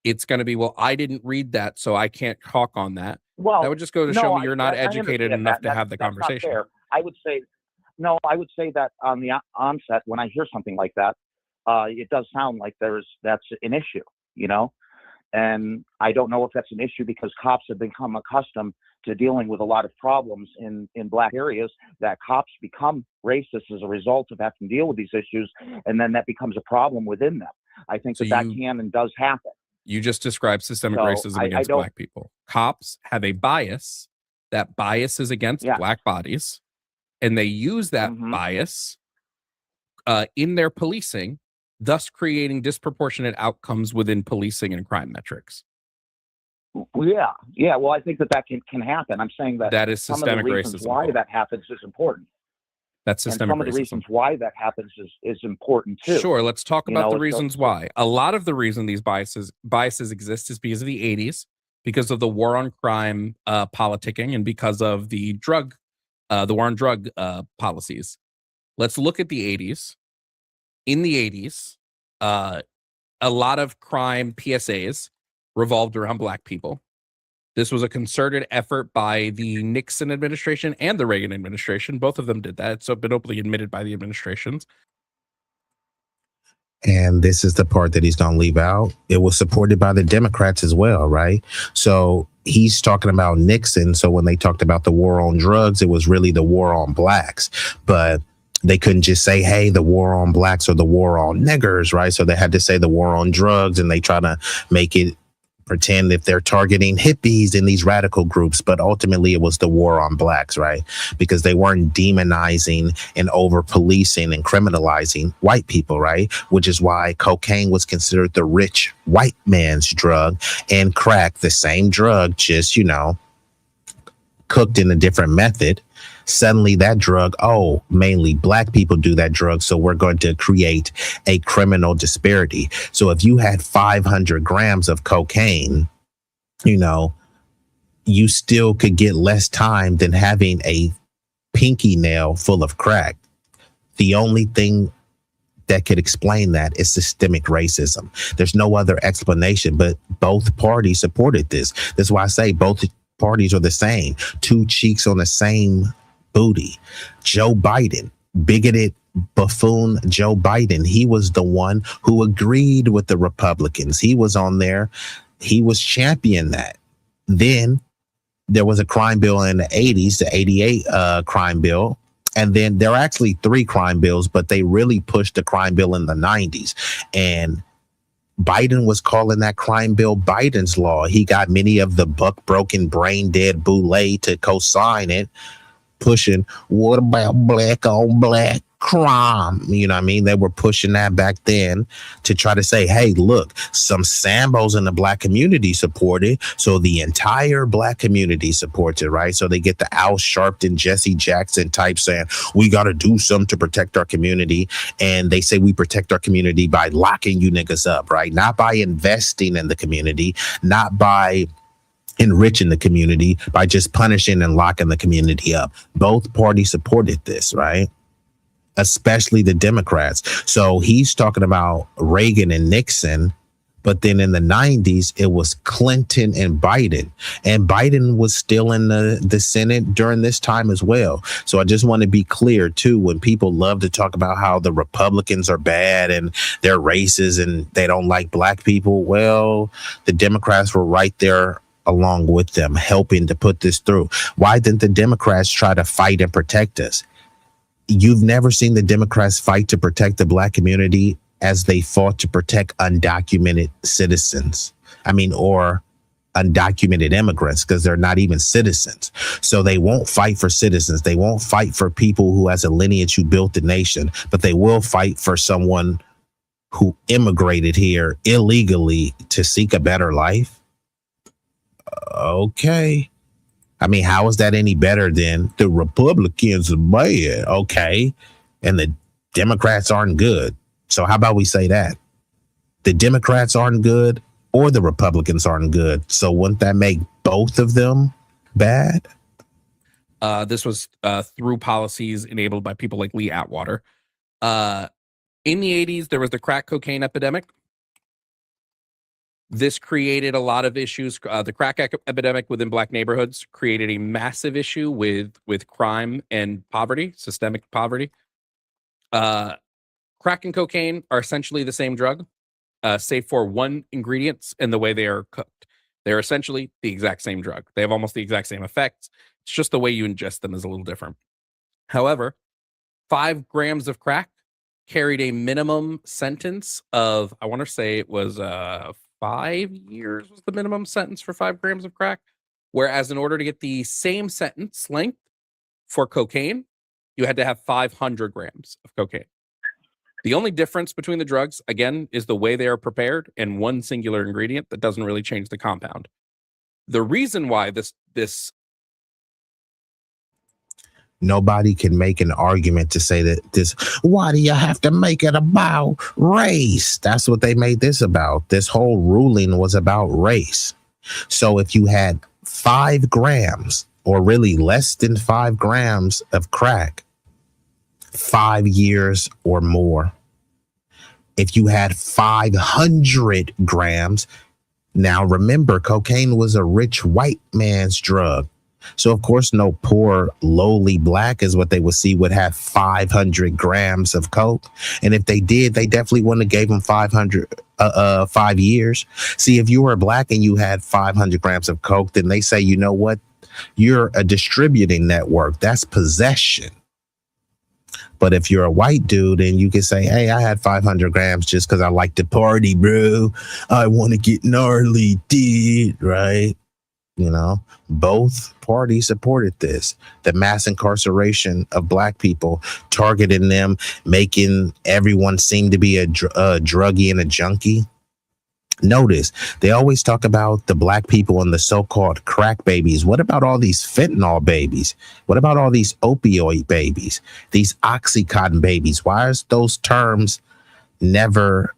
it's going to be, well, I didn't read that, so I can't talk on that. Well, that would just go to show me you're not educated enough to have the conversation. I would say that on the onset, when I hear something like that, it does sound like that's an issue, and I don't know if that's an issue because cops have become accustomed to dealing with a lot of problems in black areas, that cops become racist as a result of having to deal with these issues, and then that becomes a problem within them. I think that can and does happen. You just described systemic racism against black people. Cops have a bias. That bias is against black bodies, and they use that bias in their policing, thus creating disproportionate outcomes within policing and crime metrics. Yeah. Well, I think that can happen. I'm saying that is systemic racism. Why that happens is important. That's systemic racism. Some of the reasons why that happens is important too. Sure, let's talk about the reasons why. A lot of the reason these biases exist is because of the 80s, because of the war on crime politicking, and because of the war on drug policies. Let's look at the 80s. In the 80s, a lot of crime PSAs revolved around black people. This was a concerted effort by the Nixon administration and the Reagan administration. Both of them did that. It's been openly admitted by the administrations. And this is the part that he's going to leave out. It was supported by the Democrats as well, right? So he's talking about Nixon. So when they talked about the war on drugs, it was really the war on blacks. But they couldn't just say, hey, the war on blacks or the war on niggers, right? So they had to say the war on drugs, and they try to make it pretend if they're targeting hippies and these radical groups, but ultimately it was the war on blacks, right? Because they weren't demonizing and over policing and criminalizing white people, right? Which is why cocaine was considered the rich white man's drug, and crack, the same drug, just, cooked in a different method. Suddenly that drug, mainly black people do that drug, so we're going to create a criminal disparity. So if you had 500 grams of cocaine, you still could get less time than having a pinky nail full of crack. The only thing that could explain that is systemic racism. There's no other explanation, but both parties supported this. That's why I say both parties are the same. Two cheeks on the same booty. Joe Biden, bigoted buffoon Joe Biden, he was the one who agreed with the Republicans. He was on there. He was championing that. Then there was a crime bill in the 80s, the 88 crime bill. And then there are actually 3 crime bills, but they really pushed the crime bill in the 90s. And Biden was calling that crime bill Biden's law. He got many of the buck broken, brain dead boule to co-sign it, pushing, what about black on black crime? You know what I mean? They were pushing that back then to try to say, hey, look, some Sambos in the black community support it, so the entire black community supports it, right? So they get the Al Sharpton, Jesse Jackson type saying, we got to do something to protect our community. And they say we protect our community by locking you niggas up, right? Not by investing in the community, not by enriching the community, by just punishing and locking the community up. Both parties supported this, right? Especially the Democrats. So he's talking about Reagan and Nixon, but then in the 90s, it was Clinton and Biden. And Biden was still in the Senate during this time as well. So I just want to be clear, too, when people love to talk about how the Republicans are bad and they're racist and they don't like black people. Well, the Democrats were right there along with them, helping to put this through. Why didn't the Democrats try to fight and protect us? You've never seen the Democrats fight to protect the black community as they fought to protect undocumented citizens. Or undocumented immigrants, because they're not even citizens. So they won't fight for citizens. They won't fight for people who has a lineage who built the nation, but they will fight for someone who immigrated here illegally to seek a better life. Okay. How is that any better than the Republicans are bad? Okay. And the Democrats aren't good. So how about we say that? The Democrats aren't good or the Republicans aren't good. So wouldn't that make both of them bad? This was through policies enabled by people like Lee Atwater. In the 80s, there was the crack cocaine epidemic. This created a lot of issues. The crack epidemic within Black neighborhoods created a massive issue with crime and poverty, systemic poverty. Crack and cocaine are essentially the same drug, save for one ingredients and the way they are cooked. They're essentially the exact same drug. They have almost the exact same effects. It's just the way you ingest them is a little different. However, 5 grams of crack carried a minimum sentence of, I want to say it was 5 years was the minimum sentence for 5 grams of crack. Whereas in order to get the same sentence length for cocaine, you had to have 500 grams of cocaine. The only difference between the drugs, again, is the way they are prepared and one singular ingredient that doesn't really change the compound. The reason why this Nobody can make an argument to say that this, why do you have to make it about race? That's what they made this about. This whole ruling was about race. So if you had 5 grams or really less than 5 grams of crack, 5 years or more. If you had 500 grams, now remember, cocaine was a rich white man's drug. So, of course, no poor, lowly black is what they would see would have 500 grams of coke. And if they did, they definitely wouldn't have gave them 5 years. See, if you were black and you had 500 grams of coke, then they say, you know what? You're a distributing network. That's possession. But if you're a white dude and you can say, hey, I had 500 grams just because I like to party, bro. I want to get gnarly, dude, right? You know, both parties supported this. The mass incarceration of black people, targeting them, making everyone seem to be a druggie and a junkie. Notice they always talk about the black people and the so-called crack babies. What about all these fentanyl babies? What about all these opioid babies? These Oxycontin babies? Why are those terms never,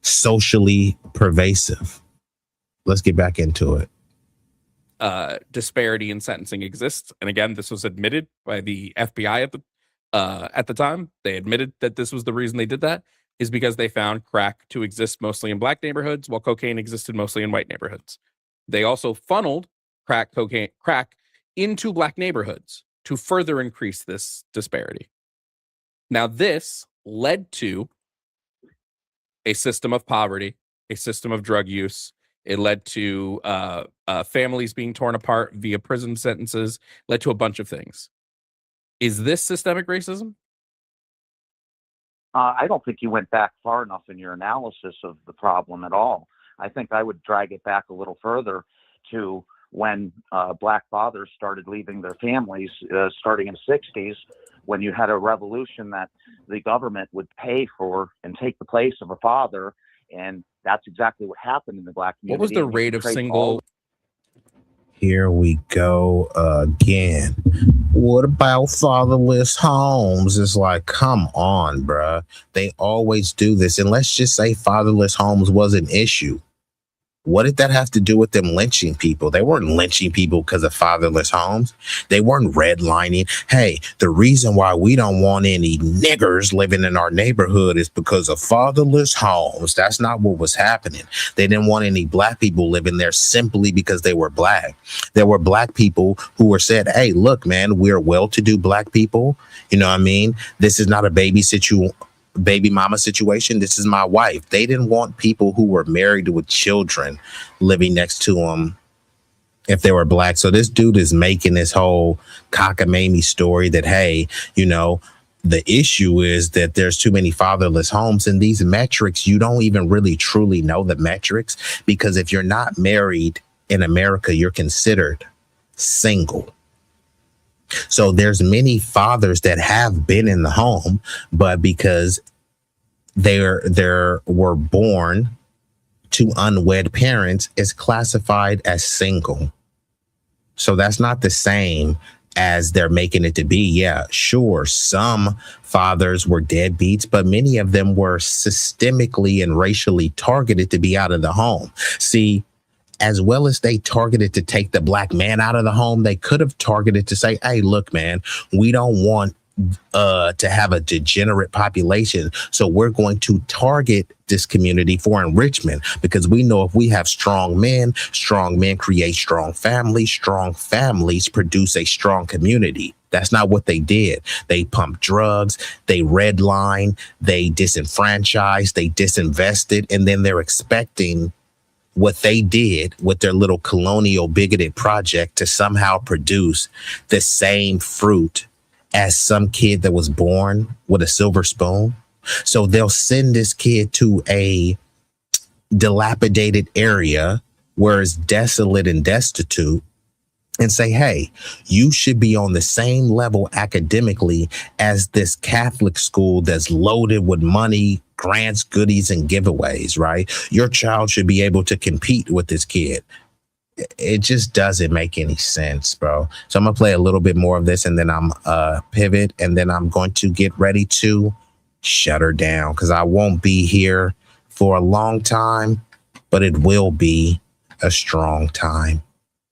socially pervasive? Let's get back into it. Disparity in sentencing exists. And again, this was admitted by the FBI at the time. They admitted that this was the reason they did that, is because they found crack to exist mostly in black neighborhoods while cocaine existed mostly in white neighborhoods. They also funneled crack into black neighborhoods to further increase this disparity. Now, this led to a system of poverty, a system of drug use. It led to families being torn apart via prison sentences, led to a bunch of things. Is this systemic racism? I don't think you went back far enough in your analysis of the problem at all. I think I would drag it back a little further to when black fathers started leaving their families, starting in the 60s, when you had a revolution that the government would pay for and take the place of a father. And that's exactly what happened in the black community. What was the rate of single? Here we go again. What about fatherless homes? It's like, come on, bruh. They always do this. And let's just say fatherless homes was an issue. What did that have to do with them lynching people? They weren't lynching people because of fatherless homes. They weren't redlining. Hey, the reason why we don't want any niggers living in our neighborhood is because of fatherless homes. That's not what was happening. They didn't want any black people living there simply because they were black. There were black people who were said, hey, look, man, we're well-to-do black people. You know what I mean? This is not a baby mama situation. This is my wife. They didn't want people who were married with children living next to them if they were black. So this dude is making this whole cockamamie story that, hey, the issue is that there's too many fatherless homes. And these metrics, you don't even really truly know the metrics, because if you're not married in America, you're considered single. So there's many fathers that have been in the home, but because they were born to unwed parents, is classified as single. So that's not the same as they're making it to be. Yeah, sure, some fathers were deadbeats, but many of them were systemically and racially targeted to be out of the home. See, as well as they targeted to take the black man out of the home, they could have targeted to say, hey, look, man, we don't want to have a degenerate population. So we're going to target this community for enrichment, because we know if we have strong men create strong families produce a strong community. That's not what they did. They pumped drugs, they redline, they disenfranchised, they disinvested, and then they're expecting what they did with their little colonial bigoted project to somehow produce the same fruit as some kid that was born with a silver spoon. So they'll send this kid to a dilapidated area where it's desolate and destitute and say, hey, you should be on the same level academically as this Catholic school that's loaded with money, grants, goodies, and giveaways, right? Your child should be able to compete with this kid. It just doesn't make any sense, bro. So I'm gonna play a little bit more of this, and then I'm pivot, and then I'm going to get ready to shut her down, because I won't be here for a long time, but it will be a strong time.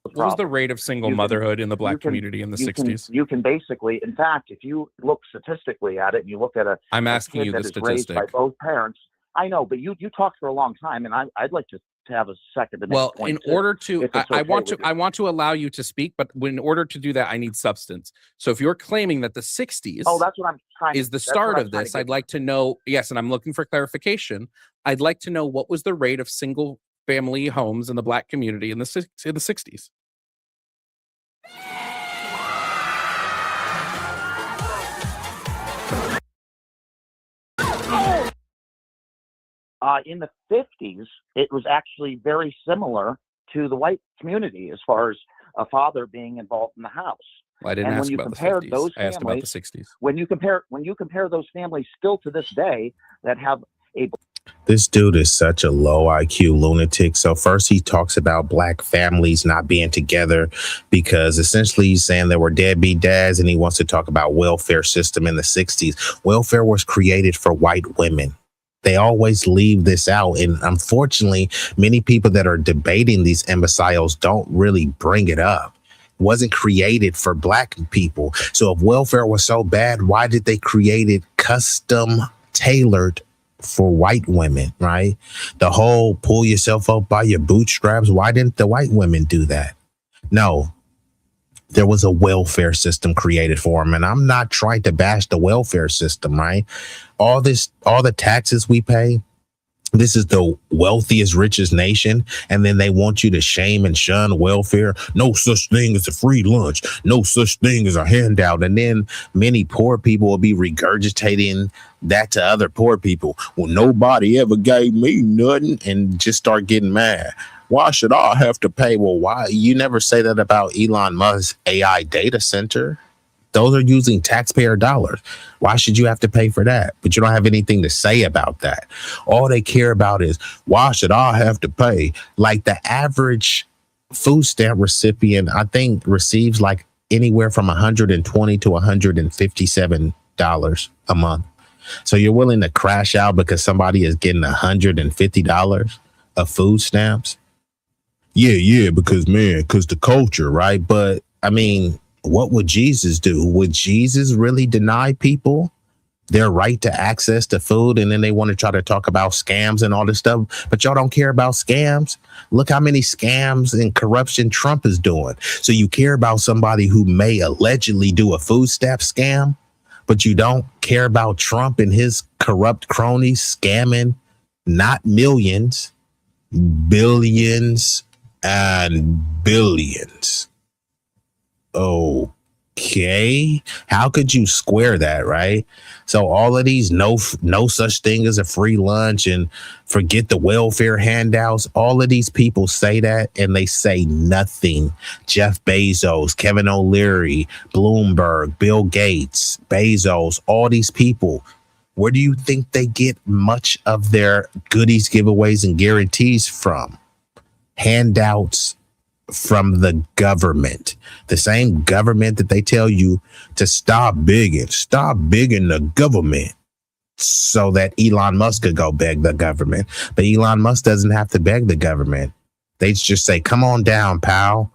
What was the rate of single motherhood in the black community in the 60s? You can basically, in fact, if you look statistically at it, and you look at I'm asking you the statistic. By both parents, I know, but you talked for a long time, and I'd like to have a second to make a point. In order to, I want to allow you to speak, but in order to do that, I need substance. So if you're claiming that the 60s that's what I'm trying is the start of this, I'd like to know, yes, and I'm looking for clarification. I'd like to know what was the rate of single family homes in the black community in the 60s. In the 50s, it was actually very similar to the white community as far as a father being involved in the house. Well, I didn't ask about the 50s. I asked about the 60s. When you compare those families still to this day that have a... This dude is such a low IQ lunatic. So first he talks about black families not being together because essentially he's saying there were deadbeat dads, and he wants to talk about welfare system in the 60s. Welfare was created for white women. They always leave this out. And unfortunately, many people that are debating these imbeciles don't really bring it up. It wasn't created for black people. So if welfare was so bad, why did they create it custom tailored for white women, right? The whole pull yourself up by your bootstraps. Why didn't the white women do that? No, there was a welfare system created for them. And I'm not trying to bash the welfare system, right? All the taxes we pay, this is the wealthiest, richest nation. And then they want you to shame and shun welfare. No such thing as a free lunch. No such thing as a handout. And then many poor people will be regurgitating that to other poor people. Well, nobody ever gave me nothing, and just start getting mad. Why should I have to pay? Well, why? You never say that about Elon Musk's AI data center. Those are using taxpayer dollars. Why should you have to pay for that? But you don't have anything to say about that. All they care about is, why should I have to pay? Like the average food stamp recipient, I think, receives like anywhere from $120 to $157 a month. So you're willing to crash out because somebody is getting $150 of food stamps? Yeah, because the culture, right? But I mean, what would Jesus do? Would Jesus really deny people their right to access to food? And then they want to try to talk about scams and all this stuff, but y'all don't care about scams. Look how many scams and corruption Trump is doing. So you care about somebody who may allegedly do a food stamp scam, but you don't care about Trump and his corrupt cronies scamming not millions, billions and billions. Okay, how could you square that, right? So all of these no such thing as a free lunch and forget the welfare handouts, all of these people say that and they say nothing. Jeff Bezos, Kevin O'Leary, Bloomberg, Bill Gates, Bezos, all these people, where do you think they get much of their goodies, giveaways, and guarantees from? Handouts from the government, the same government that they tell you to stop begging the government so that Elon Musk could go beg the government. But Elon Musk doesn't have to beg the government. They just say, come on down, pal,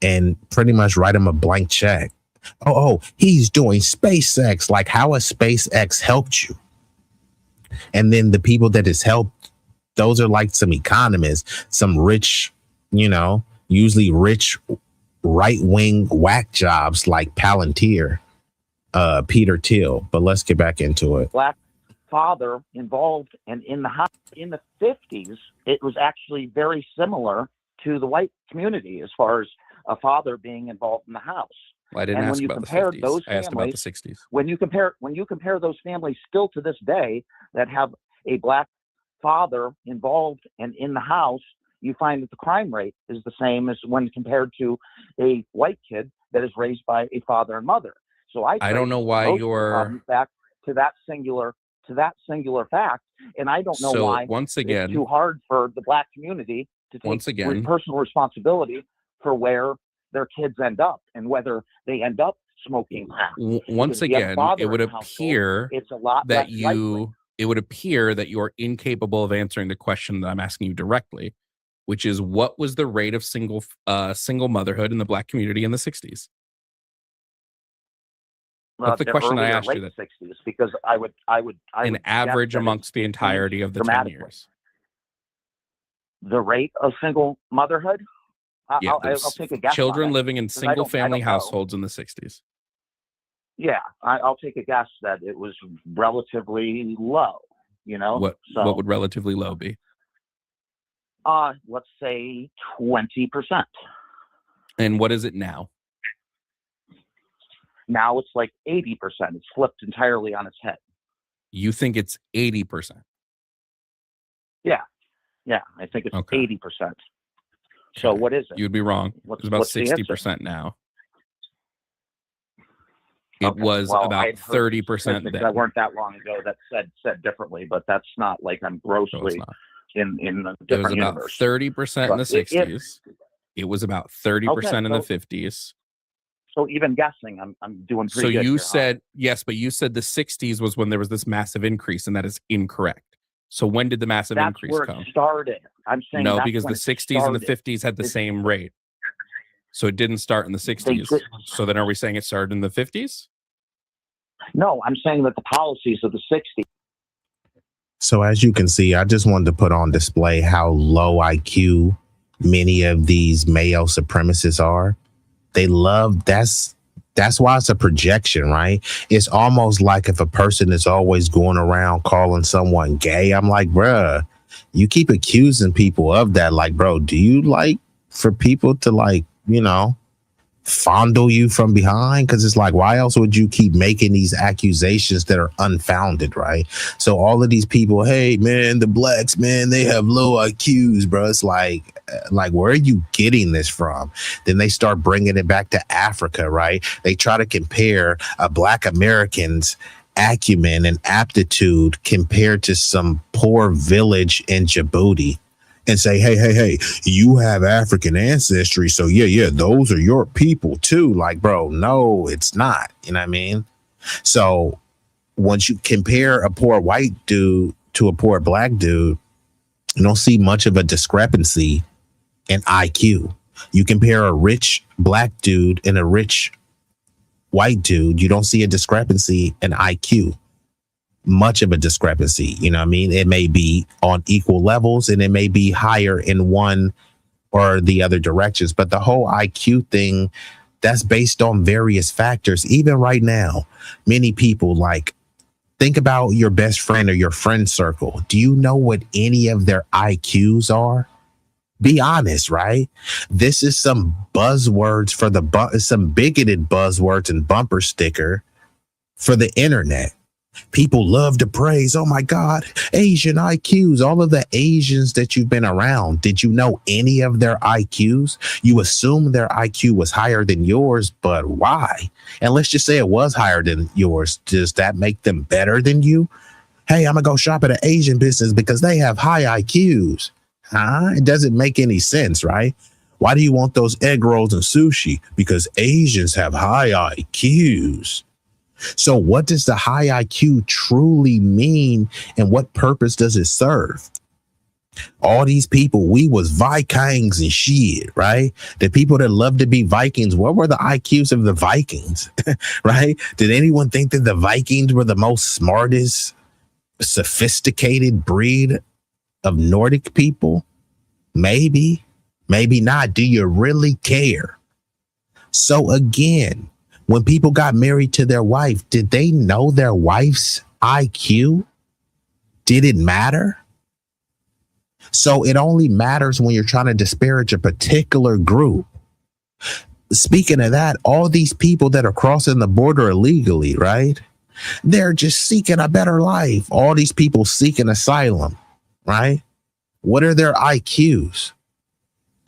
and pretty much write him a blank check. Oh, he's doing SpaceX. Like, how has SpaceX helped you? And then the people that has helped, those are like some economists, some rich, usually rich right-wing whack jobs like Palantir, Peter Thiel. But let's get back into it. Black father involved, and in the 50s, it was actually very similar to the white community as far as a father being involved in the house. Well, I didn't ask about the 50s. I asked about the 60s. When you compare those families still to this day that have a black father involved and in the house, you find that the crime rate is the same as when compared to a white kid that is raised by a father and mother. So I don't know why you're back to that singular fact, and I don't know why once again it's too hard for the black community to take personal responsibility for where their kids end up and whether they end up smoking crack. Once again, it would appear it's a lot that it would appear that you're incapable of answering the question that I'm asking you directly, which is, what was the rate of single motherhood in the black community in the 60s? That's the question I asked you. That 60s, because I would an average amongst the entirety of the 10 years. The rate of single motherhood? I'll take a guess. Children living in single family households in the 60s. Yeah, I'll take a guess that it was relatively low. What would relatively low be? Let's say 20%. And what is it now? Now it's like 80%. It's flipped entirely on its head. You think it's 80%? Yeah, I think it's 80%. So what is it? You'd be wrong. It's about 60% now. It was about 30% then. That weren't that long ago that said differently, but that's not like I'm grossly in a different universe. It was about 30% in the 60s. It was about 30% in the 50s. So even guessing, I'm doing pretty good. So you said, yes, but you said the 60s was when there was this massive increase, and that is incorrect. So when did the massive increase come? That's where it started. I'm saying no, because the 60s and the 50s had the same rate. So it didn't start in the 60s. So then are we saying it started in the 50s? No, I'm saying that the policies of the 60s. So as you can see, I just wanted to put on display how low IQ many of these male supremacists are. They love, that's why it's a projection, right? It's almost like if a person is always going around calling someone gay, I'm like, bruh, you keep accusing people of that. Like, bro, do you like for people to like, fondle you from behind? Because it's like, why else would you keep making these accusations that are unfounded, right? So all of these people, hey man, the blacks, man, they have low IQs, bro. It's like where are you getting this from? Then they start bringing it back to Africa, right? They try to compare a black American's acumen and aptitude compared to some poor village in Djibouti, and say, hey, you have African ancestry, so yeah, those are your people too. Like, bro, no, it's not. You know what I mean? So once you compare a poor white dude to a poor black dude, you don't see much of a discrepancy in IQ. You compare a rich black dude and a rich white dude, you don't see a discrepancy in IQ. Much of a discrepancy, you know what I mean? It may be on equal levels and it may be higher in one or the other directions, but the whole IQ thing, that's based on various factors. Even right now, many people, like, think about your best friend or your friend circle. Do you know what any of their IQs are? Be honest, right? This is some buzzwords for some bigoted buzzwords and bumper sticker for the internet. People love to praise, oh my God, Asian IQs, all of the Asians that you've been around. Did you know any of their IQs? You assume their IQ was higher than yours, but why? And let's just say it was higher than yours. Does that make them better than you? Hey, I'm gonna go shop at an Asian business because they have high IQs. It doesn't make any sense, right? Why do you want those egg rolls and sushi? Because Asians have high IQs. So what does the high IQ truly mean, and what purpose does it serve? All these people, we was Vikings and shit, right? The people that love to be Vikings, what were the IQs of the Vikings, right? Did anyone think that the Vikings were the most smartest, sophisticated breed of Nordic people? Maybe, maybe not. Do you really care? So again, when people got married to their wife, did they know their wife's IQ? Did it matter? So it only matters when you're trying to disparage a particular group. Speaking of that, all these people that are crossing the border illegally, right? They're just seeking a better life. All these people seeking asylum, right? What are their IQs?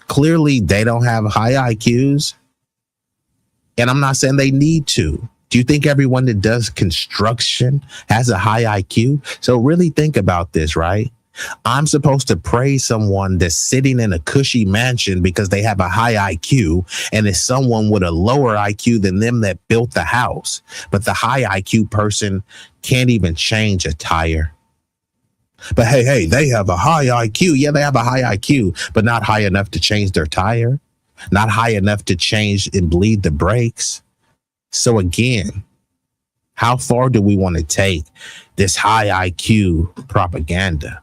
Clearly, they don't have high IQs. And I'm not saying they need to. Do you think everyone that does construction has a high IQ? So really think about this, right? I'm supposed to praise someone that's sitting in a cushy mansion because they have a high IQ, and it's someone with a lower IQ than them that built the house. But the high IQ person can't even change a tire. But hey, they have a high IQ. Yeah, they have a high IQ, but not high enough to change their tire, not high enough to change and bleed the brakes. So again, how far do we want to take this high IQ propaganda?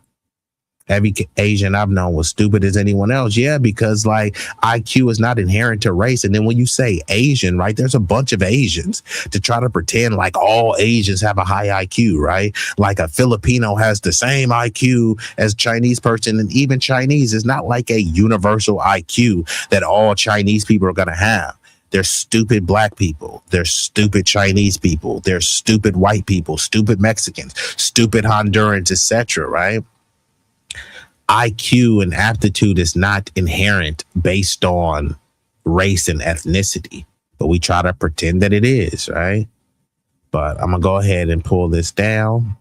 Every Asian I've known was stupid as anyone else. Yeah, because like IQ is not inherent to race. And then when you say Asian, right, there's a bunch of Asians to try to pretend like all Asians have a high IQ, right? Like a Filipino has the same IQ as a Chinese person. And even Chinese is not like a universal IQ that all Chinese people are going to have. There's stupid black people. There's stupid Chinese people. There's stupid white people, stupid Mexicans, stupid Hondurans, etc., right? IQ and aptitude is not inherent based on race and ethnicity, but we try to pretend that it is, right? But I'm gonna go ahead and pull this down,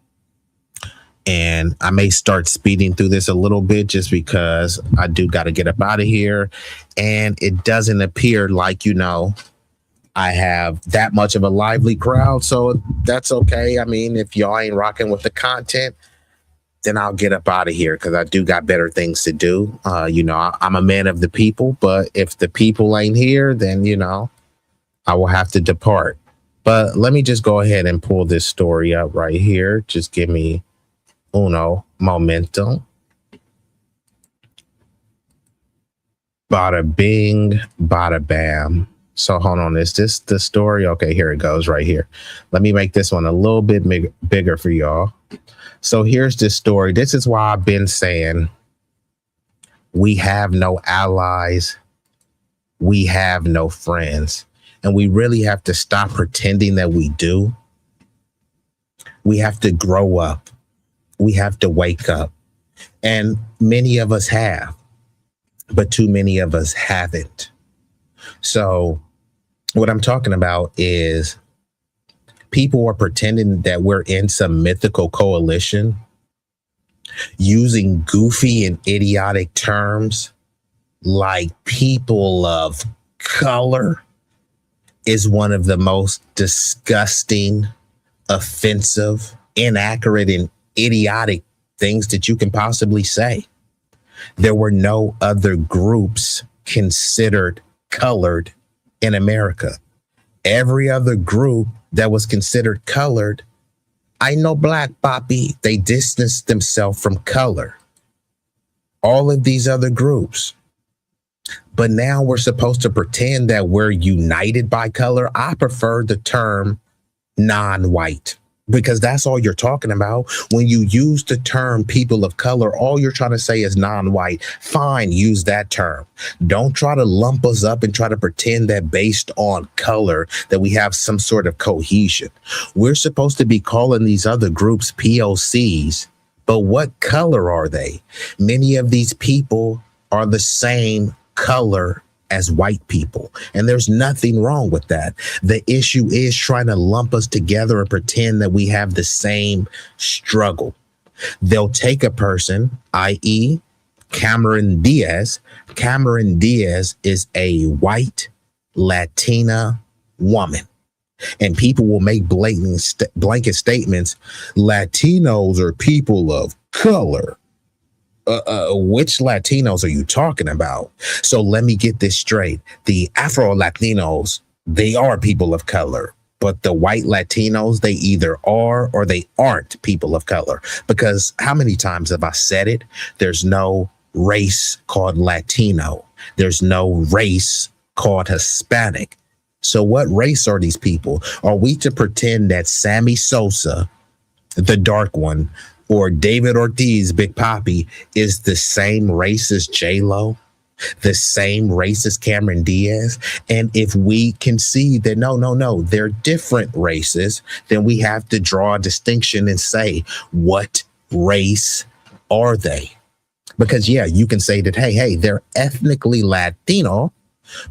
and I may start speeding through this a little bit just because I do got to get up out of here, and it doesn't appear like, you know, I have that much of a lively crowd, so that's okay. I mean, if y'all ain't rocking with the content, then I'll get up out of here because I do got better things to do. You know, I'm a man of the people, but if the people ain't here, then, you know, I will have to depart. But let me just go ahead and pull this story up right here. Just give me uno momento. Bada bing, bada bam. So hold on, is this the story? Okay, here it goes right here. Let me make this one a little bit bigger for y'all. So here's this story. This is why I've been saying we have no allies. We have no friends. And we really have to stop pretending that we do. We have to grow up. We have to wake up. And many of us have, but too many of us haven't. So what I'm talking about is people are pretending that we're in some mythical coalition, using goofy and idiotic terms like people of color is one of the most disgusting, offensive, inaccurate, and idiotic things that you can possibly say. There were no other groups considered colored in America. Every other group that was considered colored, I know black Poppy, they distanced themselves from color. All of these other groups. But now we're supposed to pretend that we're united by color. I prefer the term non-white, because that's all you're talking about. When you use the term people of color, all you're trying to say is non-white. Fine, use that term. Don't try to lump us up and try to pretend that based on color that we have some sort of cohesion. We're supposed to be calling these other groups POCs, but what color are they? Many of these people are the same color as white people, and there's nothing wrong with that. The issue is trying to lump us together and pretend that we have the same struggle. They'll take a person, i.e. Cameron Diaz. Cameron Diaz is a white Latina woman, and people will make blanket statements. Latinos are people of color. which Latinos are you talking about? So let me get this straight. The Afro Latinos, they are people of color, but the white Latinos, they either are or they aren't people of color. Because how many times have I said it? There's no race called Latino. There's no race called Hispanic. So what race are these people? Are we to pretend that Sammy Sosa, the dark one, or David Ortiz, Big Papi, is the same race as J-Lo, the same race as Cameron Diaz? And if we can see that, no, they're different races, then we have to draw a distinction and say, what race are they? Because, yeah, you can say that, hey, they're ethnically Latino,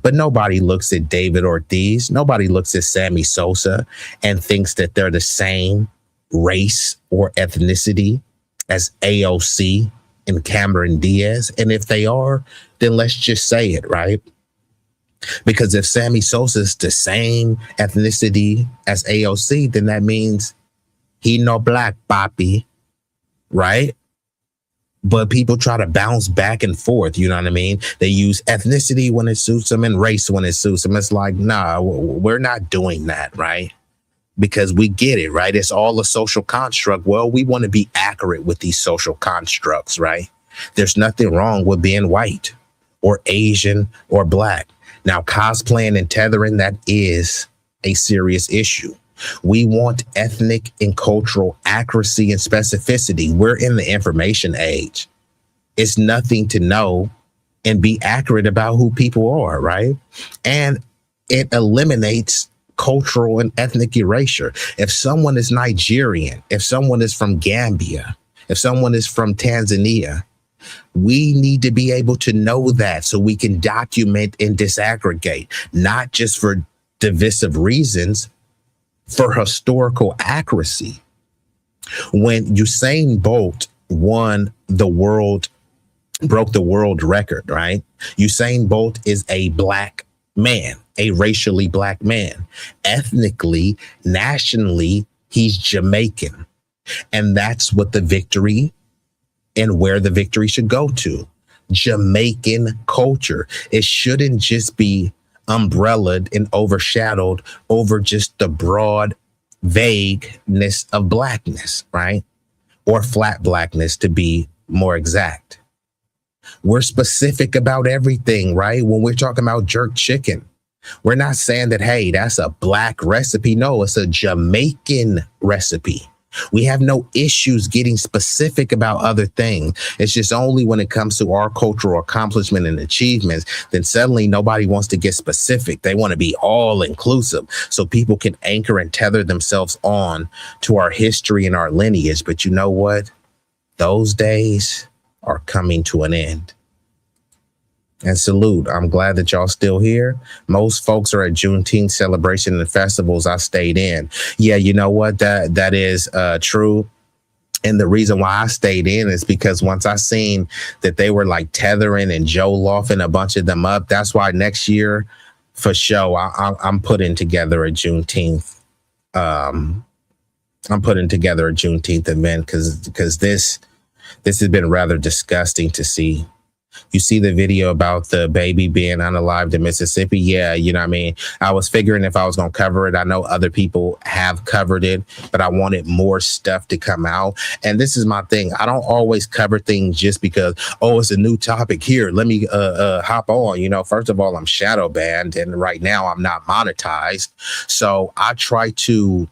but nobody looks at David Ortiz. Nobody looks at Sammy Sosa and thinks that they're the same race or ethnicity as AOC and Cameron Diaz. And if they are, then let's just say it, right? Because if Sammy Sosa is the same ethnicity as AOC, then that means he no black, papi, right? But people try to bounce back and forth. You know what I mean? They use ethnicity when it suits them and race when it suits them. It's like, nah, we're not doing that, right? Because we get it, right? It's all a social construct. Well, we want to be accurate with these social constructs, right? There's nothing wrong with being white or Asian or black. Now, cosplaying and tethering, that is a serious issue. We want ethnic and cultural accuracy and specificity. We're in the information age. It's nothing to know and be accurate about who people are, right? And it eliminates cultural and ethnic erasure. If someone is Nigerian, if someone is from Gambia, if someone is from Tanzania, we need to be able to know that so we can document and disaggregate, not just for divisive reasons, for historical accuracy. When Usain Bolt broke the world record, right? Usain Bolt is a black man, a racially black man. Ethnically, nationally, he's Jamaican. And that's what the victory and where the victory should go to. Jamaican culture. It shouldn't just be umbrellaed and overshadowed over just the broad vagueness of blackness, right? Or flat blackness, to be more exact. We're specific about everything, right? When we're talking about jerk chicken, we're not saying that, hey, that's a black recipe. No, it's a Jamaican recipe. We have no issues getting specific about other things. It's just only when it comes to our cultural accomplishment and achievements, then suddenly nobody wants to get specific. They want to be all inclusive so people can anchor and tether themselves on to our history and our lineage. But you know what? Those days are coming to an end. And salute. I'm glad that y'all still here. Most folks are at Juneteenth celebration and festivals. I stayed in. Yeah, you know what? That is true. And the reason why I stayed in is because once I seen that they were like tethering and Joe Loffing a bunch of them up, that's why next year, for sure, I'm putting together a Juneteenth. I'm putting together a Juneteenth event because this has been rather disgusting to see. You see the video about the baby being unalived in Mississippi. Yeah, you know what I mean? I was figuring if I was going to cover it. I know other people have covered it, but I wanted more stuff to come out. And this is my thing. I don't always cover things just because, oh, it's a new topic here. Let me hop on. You know, first of all, I'm shadow banned and right now I'm not monetized. So I try to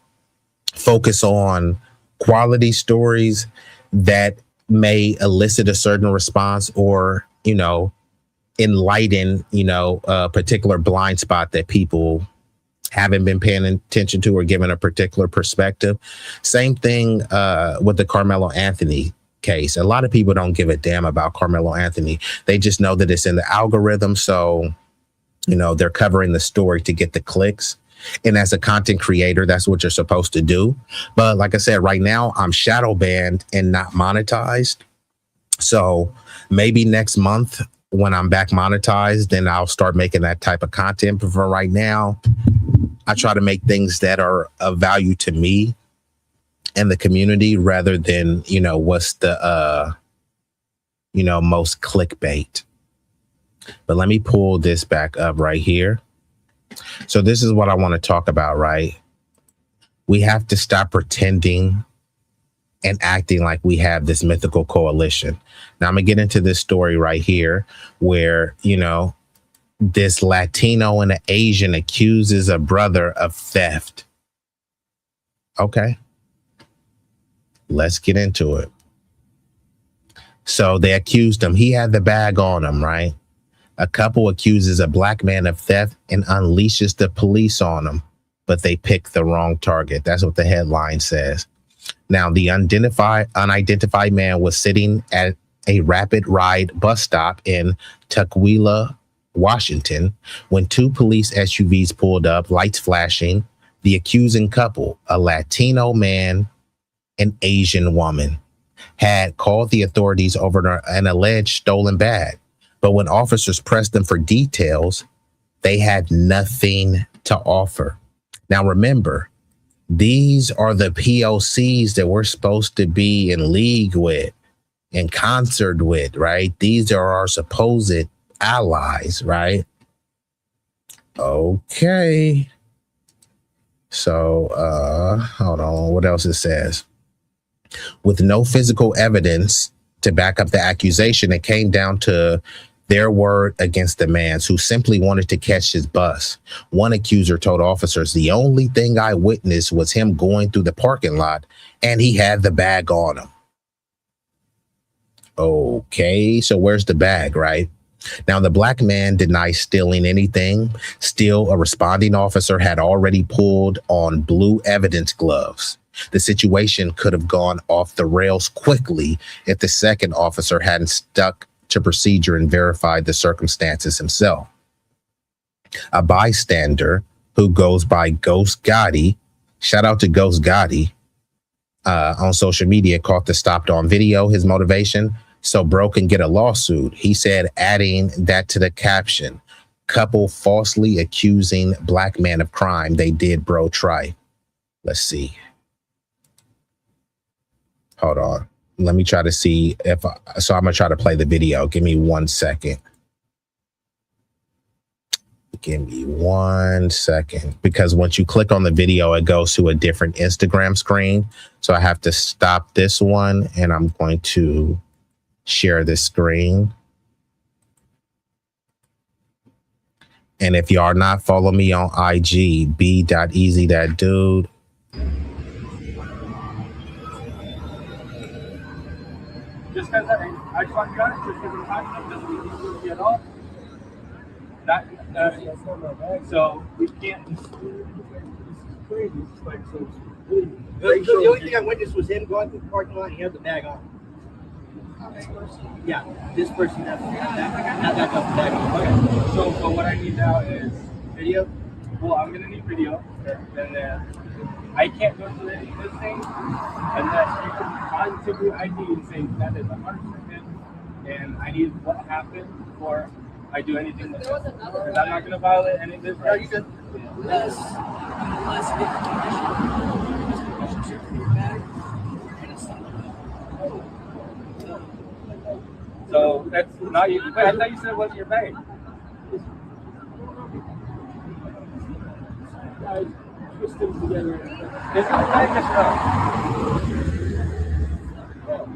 focus on quality stories that may elicit a certain response or, you know, enlighten, you know, a particular blind spot that people haven't been paying attention to or given a particular perspective. Same thing with the Carmelo Anthony case. A lot of people don't give a damn about Carmelo Anthony. They just know that it's in the algorithm. So, you know, they're covering the story to get the clicks. And as a content creator, that's what you're supposed to do. But like I said, right now I'm shadow banned and not monetized. So maybe next month when I'm back monetized, then I'll start making that type of content. But for right now, I try to make things that are of value to me and the community rather than, you know, what's the most clickbait. But let me pull this back up right here. So this is what I want to talk about, right? We have to stop pretending and acting like we have this mythical coalition. Now I'm gonna get into this story right here where, this Latino and an Asian accuses a brother of theft. Okay. Let's get into it. So they accused him. He had the bag on him, right? A couple accuses a black man of theft and unleashes the police on him, but they picked the wrong target. That's what the headline says. Now, the unidentified man was sitting at a rapid ride bus stop in Tukwila, Washington, when two police SUVs pulled up, lights flashing. The accusing couple, a Latino man and Asian woman, had called the authorities over an alleged stolen bag. But when officers pressed them for details, they had nothing to offer. Now, remember, these are the POCs that we're supposed to be in league with, in concert with, right? These are our supposed allies, right? Okay. So, hold on. What else it says? With no physical evidence to back up the accusation, it came down to their word against the man's, who simply wanted to catch his bus. One accuser told officers, "The only thing I witnessed was him going through the parking lot and he had the bag on him." Okay, so where's the bag, right? Now, the black man denies stealing anything. Still, a responding officer had already pulled on blue evidence gloves. The situation could have gone off the rails quickly if the second officer hadn't stuck to procedure and verified the circumstances himself. A bystander who goes by Ghost Gotti, shout out to Ghost Gotti, on social media, caught the stopped on video. His motivation: so bro can get a lawsuit. He said, adding that to the caption, "Couple falsely accusing black man of crime. They did bro try." Let's see. Hold on. Let me try to see so I'm going to try to play the video. Give me 1 second. Give me 1 second. Because once you click on the video, it goes to a different Instagram screen. So I have to stop this one and I'm going to share this screen. And if you are not, follow me on IG, B.Eazy Dat Dude. Just because I just want to be honest, just because I'm talking doesn't mean he's guilty at all. So we can't. This is crazy. It's like so. The only thing I witnessed was him going through the parking lot and he had the bag on. Yeah, this person has the bag. Not that bag on. Okay. So what I need now is video. Well, I'm gonna need video, and then I can't go to this thing unless you can positively ID and say that is 100% him, and I need what happened before I do anything with it. Because I'm not going to violate any of this. Are you good? Unless so that's not you. Wait, I thought you said it wasn't your bag. Twist them together. Is it a bag? Yes or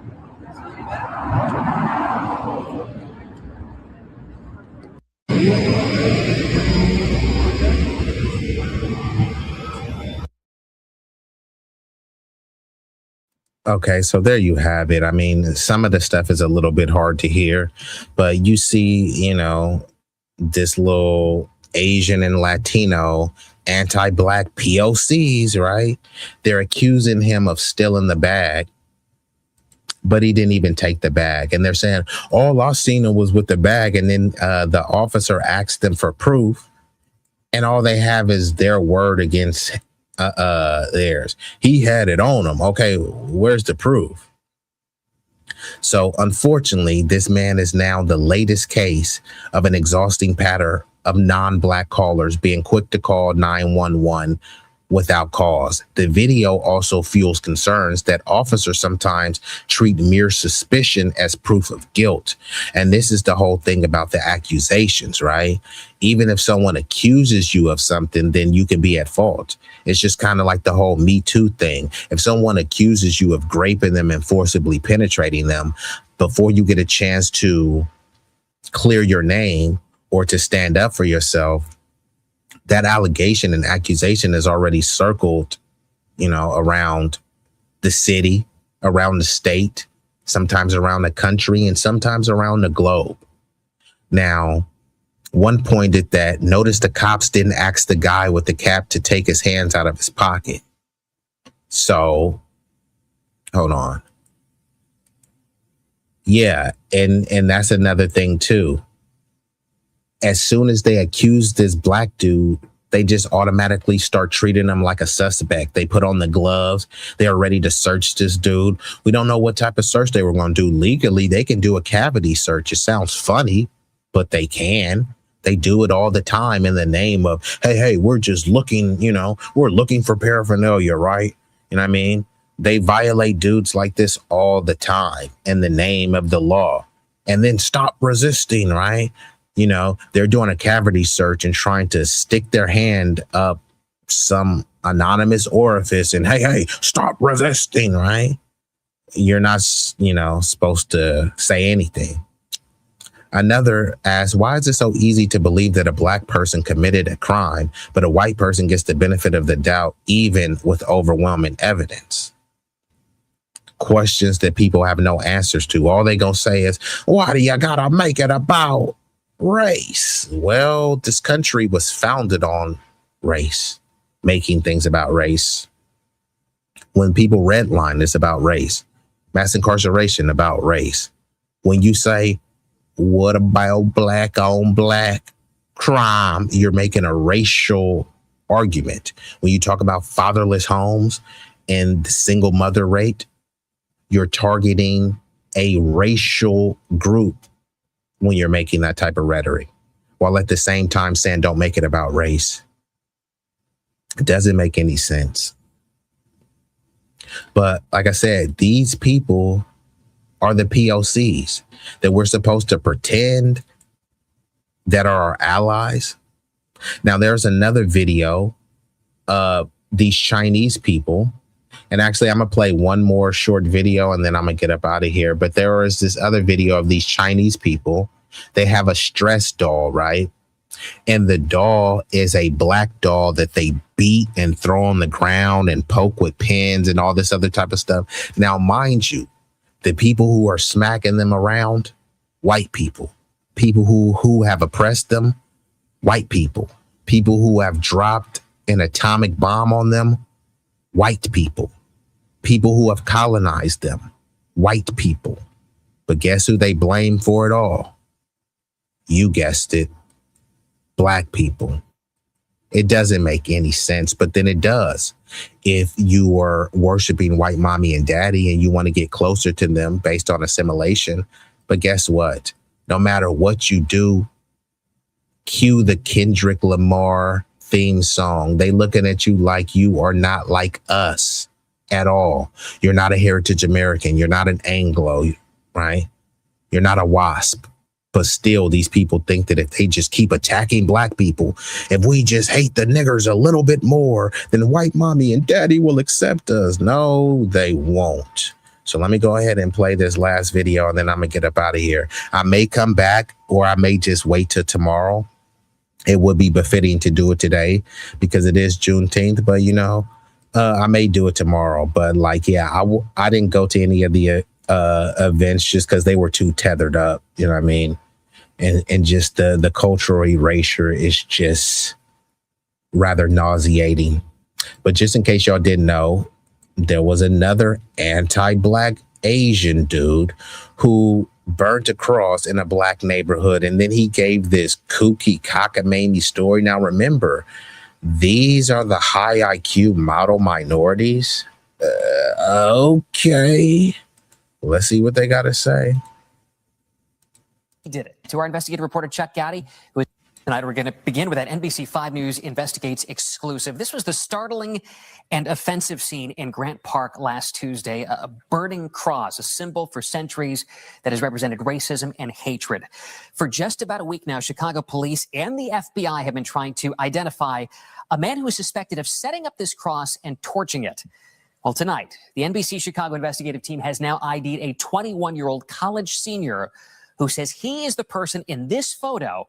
no? Okay, so there you have it. I mean, some of the stuff is a little bit hard to hear, but you see, this little Asian and Latino anti-black POCs, right? They're accusing him of stealing the bag, but he didn't even take the bag. And they're saying, all I seen was with the bag. And then the officer asked them for proof, and all they have is their word against theirs. He had it on him. Okay, where's the proof? So unfortunately, this man is now the latest case of an exhausting pattern of non-black callers being quick to call 911 without cause. The video also fuels concerns that officers sometimes treat mere suspicion as proof of guilt. And this is the whole thing about the accusations, right? Even if someone accuses you of something, then you can be at fault. It's just kind of like the whole Me Too thing. If someone accuses you of raping them and forcibly penetrating them, before you get a chance to clear your name or to stand up for yourself, that allegation and accusation is already circled, around the city, around the state, sometimes around the country, and sometimes around the globe. Now, one pointed that notice the cops didn't ask the guy with the cap to take his hands out of his pocket. So, hold on. Yeah, and that's another thing too. As soon as they accuse this black dude, they just automatically start treating him like a suspect. They put on the gloves. They are ready to search this dude. We don't know what type of search they were going to do. Legally, they can do a cavity search. It sounds funny, but they can. They do it all the time in the name of, hey, we're just looking, we're looking for paraphernalia, right? You know what I mean? They violate dudes like this all the time in the name of the law. And then stop resisting, right? They're doing a cavity search and trying to stick their hand up some anonymous orifice and hey, stop resisting, right? You're not, supposed to say anything. Another asks, why is it so easy to believe that a black person committed a crime, but a white person gets the benefit of the doubt, even with overwhelming evidence? Questions that people have no answers to. All they gonna say is, why do you gotta make it about race? Well, this country was founded on race, making things about race. When people redline, it's about race. Mass incarceration, about race. When you say, what about black on black crime, you're making a racial argument. When you talk about fatherless homes and the single mother rate, you're targeting a racial group when you're making that type of rhetoric, while at the same time saying don't make it about race. It doesn't make any sense. But like I said, these people are the POCs that we're supposed to pretend that are our allies. Now, there's another video of these Chinese people. And actually, I'm going to play one more short video and then I'm going to get up out of here. But there is this other video of these Chinese people. They have a stress doll, right? And the doll is a black doll that they beat and throw on the ground and poke with pins and all this other type of stuff. Now, mind you, the people who are smacking them around, white people who have oppressed them, white people who have dropped an atomic bomb on them, white people who have colonized them, white people. But guess who they blame for it all? You guessed it, black people. It doesn't make any sense, but then it does. If you are worshiping white mommy and daddy and you want to get closer to them based on assimilation, but guess what? No matter what you do, cue the Kendrick Lamar theme song. They looking at you like you are not like us at all. You're not a heritage American. You're not an Anglo, right? You're not a WASP. But still, these people think that if they just keep attacking black people, if we just hate the niggers a little bit more, then white mommy and daddy will accept us. No, they won't. So let me go ahead and play this last video and then I'm going to get up out of here. I may come back or I may just wait till tomorrow. It would be befitting to do it today because it is Juneteenth, but I may do it tomorrow. But I didn't go to any of the events just because they were too tethered up. You know what I mean? And just the cultural erasure is just rather nauseating. But just in case y'all didn't know, there was another anti-black Asian dude who burnt a cross in a black neighborhood. And then he gave this kooky cockamamie story. Now, remember, these are the high IQ model minorities. Okay. Let's see what they got to say. He did it. To our investigative reporter, Chuck Gowdy, who Tonight, we're going to begin with that NBC5 News Investigates exclusive. This was the startling and offensive scene in Grant Park last Tuesday. A burning cross, a symbol for centuries that has represented racism and hatred. For just about a week now, Chicago police and the FBI have been trying to identify a man who is suspected of setting up this cross and torching it. Well, tonight, the NBC Chicago investigative team has now ID'd a 21-year-old college senior who says he is the person in this photo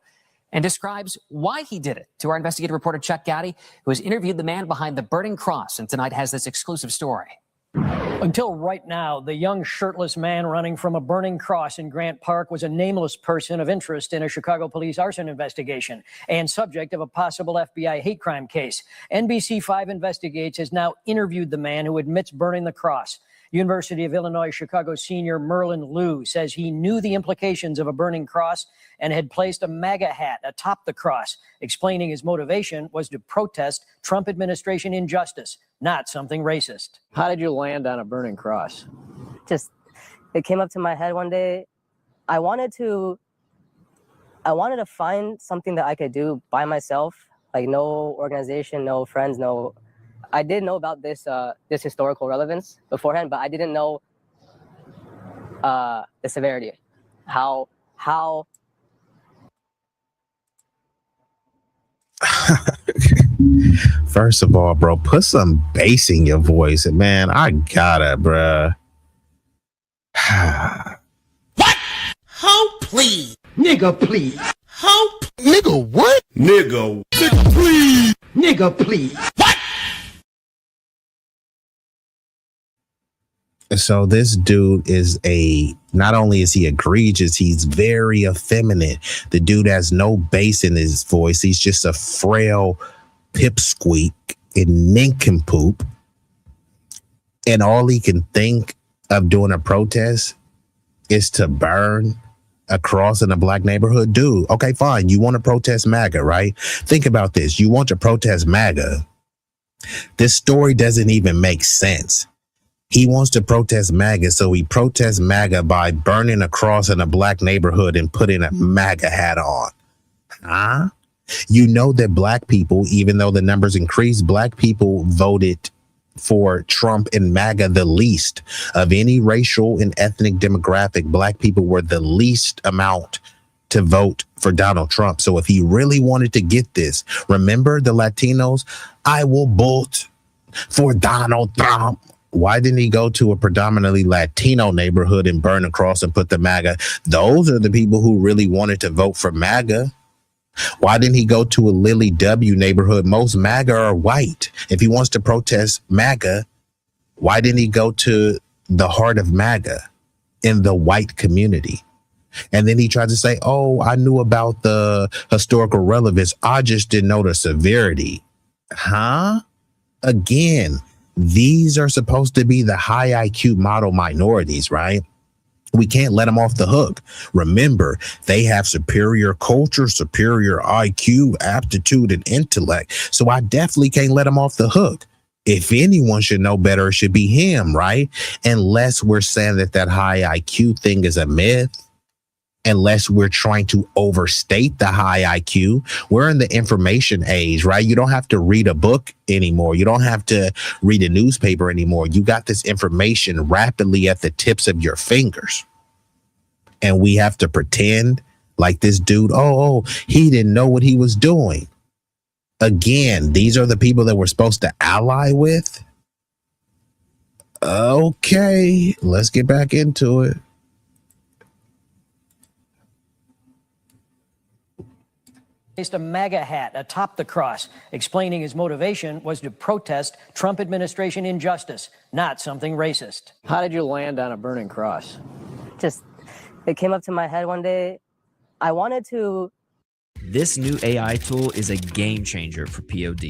and describes why he did it. To our investigative reporter, ckery, who has interviewed the man behind the burning cross and tonight has this exclusive story. Until right now, the young shirtless man running from a burning cross in Grant Park was a nameless person of interest in a Chicago police arson investigation and subject of a possible FBI hate crime case. NBC5 Investigates has now interviewed the man who admits burning the cross. University of Illinois Chicago senior Merlin Liu says he knew the implications of a burning cross and had placed a MAGA hat atop the cross, explaining his motivation was to protest Trump administration injustice, not something racist. How did you land on a burning cross? Just, it came up to my head one day. I wanted to find something that I could do by myself, like no organization, no friends, no. I did know about this this historical relevance beforehand, but I didn't know the severity. How First of all, bro, put some bass in your voice. And man, I gotta, bruh. What? Hope, please. Nigga, please. Hope. Nigga, what? Nigga. Nigga, please. Nigga, please. What? So this dude is not only is he egregious, he's very effeminate. The dude has no bass in his voice. He's just a frail pipsqueak and nincompoop. And all he can think of doing a protest is to burn a cross in a black neighborhood. Dude, okay, fine. You want to protest MAGA, right? Think about this. You want to protest MAGA. This story doesn't even make sense. He wants to protest MAGA, so he protests MAGA by burning a cross in a black neighborhood and putting a MAGA hat on. Huh? You know that black people, even though the numbers increased, black people voted for Trump and MAGA the least of any racial and ethnic demographic. Black people were the least amount to vote for Donald Trump. So if he really wanted to get this, remember the Latinos, I will vote for Donald Trump. Why didn't he go to a predominantly Latino neighborhood and burn a cross and put the MAGA? Those are the people who really wanted to vote for MAGA. Why didn't he go to a Lily W neighborhood? Most MAGA are white. If he wants to protest MAGA, why didn't he go to the heart of MAGA in the white community? And then he tried to say, oh, I knew about the historical relevance. I just didn't know the severity. Huh? Again, these are supposed to be the high IQ model minorities, right? We can't let them off the hook. Remember, they have superior culture, superior IQ, aptitude, and intellect. So I definitely can't let them off the hook. If anyone should know better, it should be him, right? Unless we're saying that high IQ thing is a myth. Unless we're trying to overstate the high IQ. We're in the information age, right? You don't have to read a book anymore. You don't have to read a newspaper anymore. You got this information rapidly at the tips of your fingers. And we have to pretend like this dude, he didn't know what he was doing. Again, these are the people that we're supposed to ally with. Okay, let's get back into it. Placed a MAGA hat atop the cross, explaining his motivation was to protest Trump administration injustice, not something racist. How did you land on a burning cross? just, it came up to my head one day. I wanted to. This new AI tool is a game changer for POD.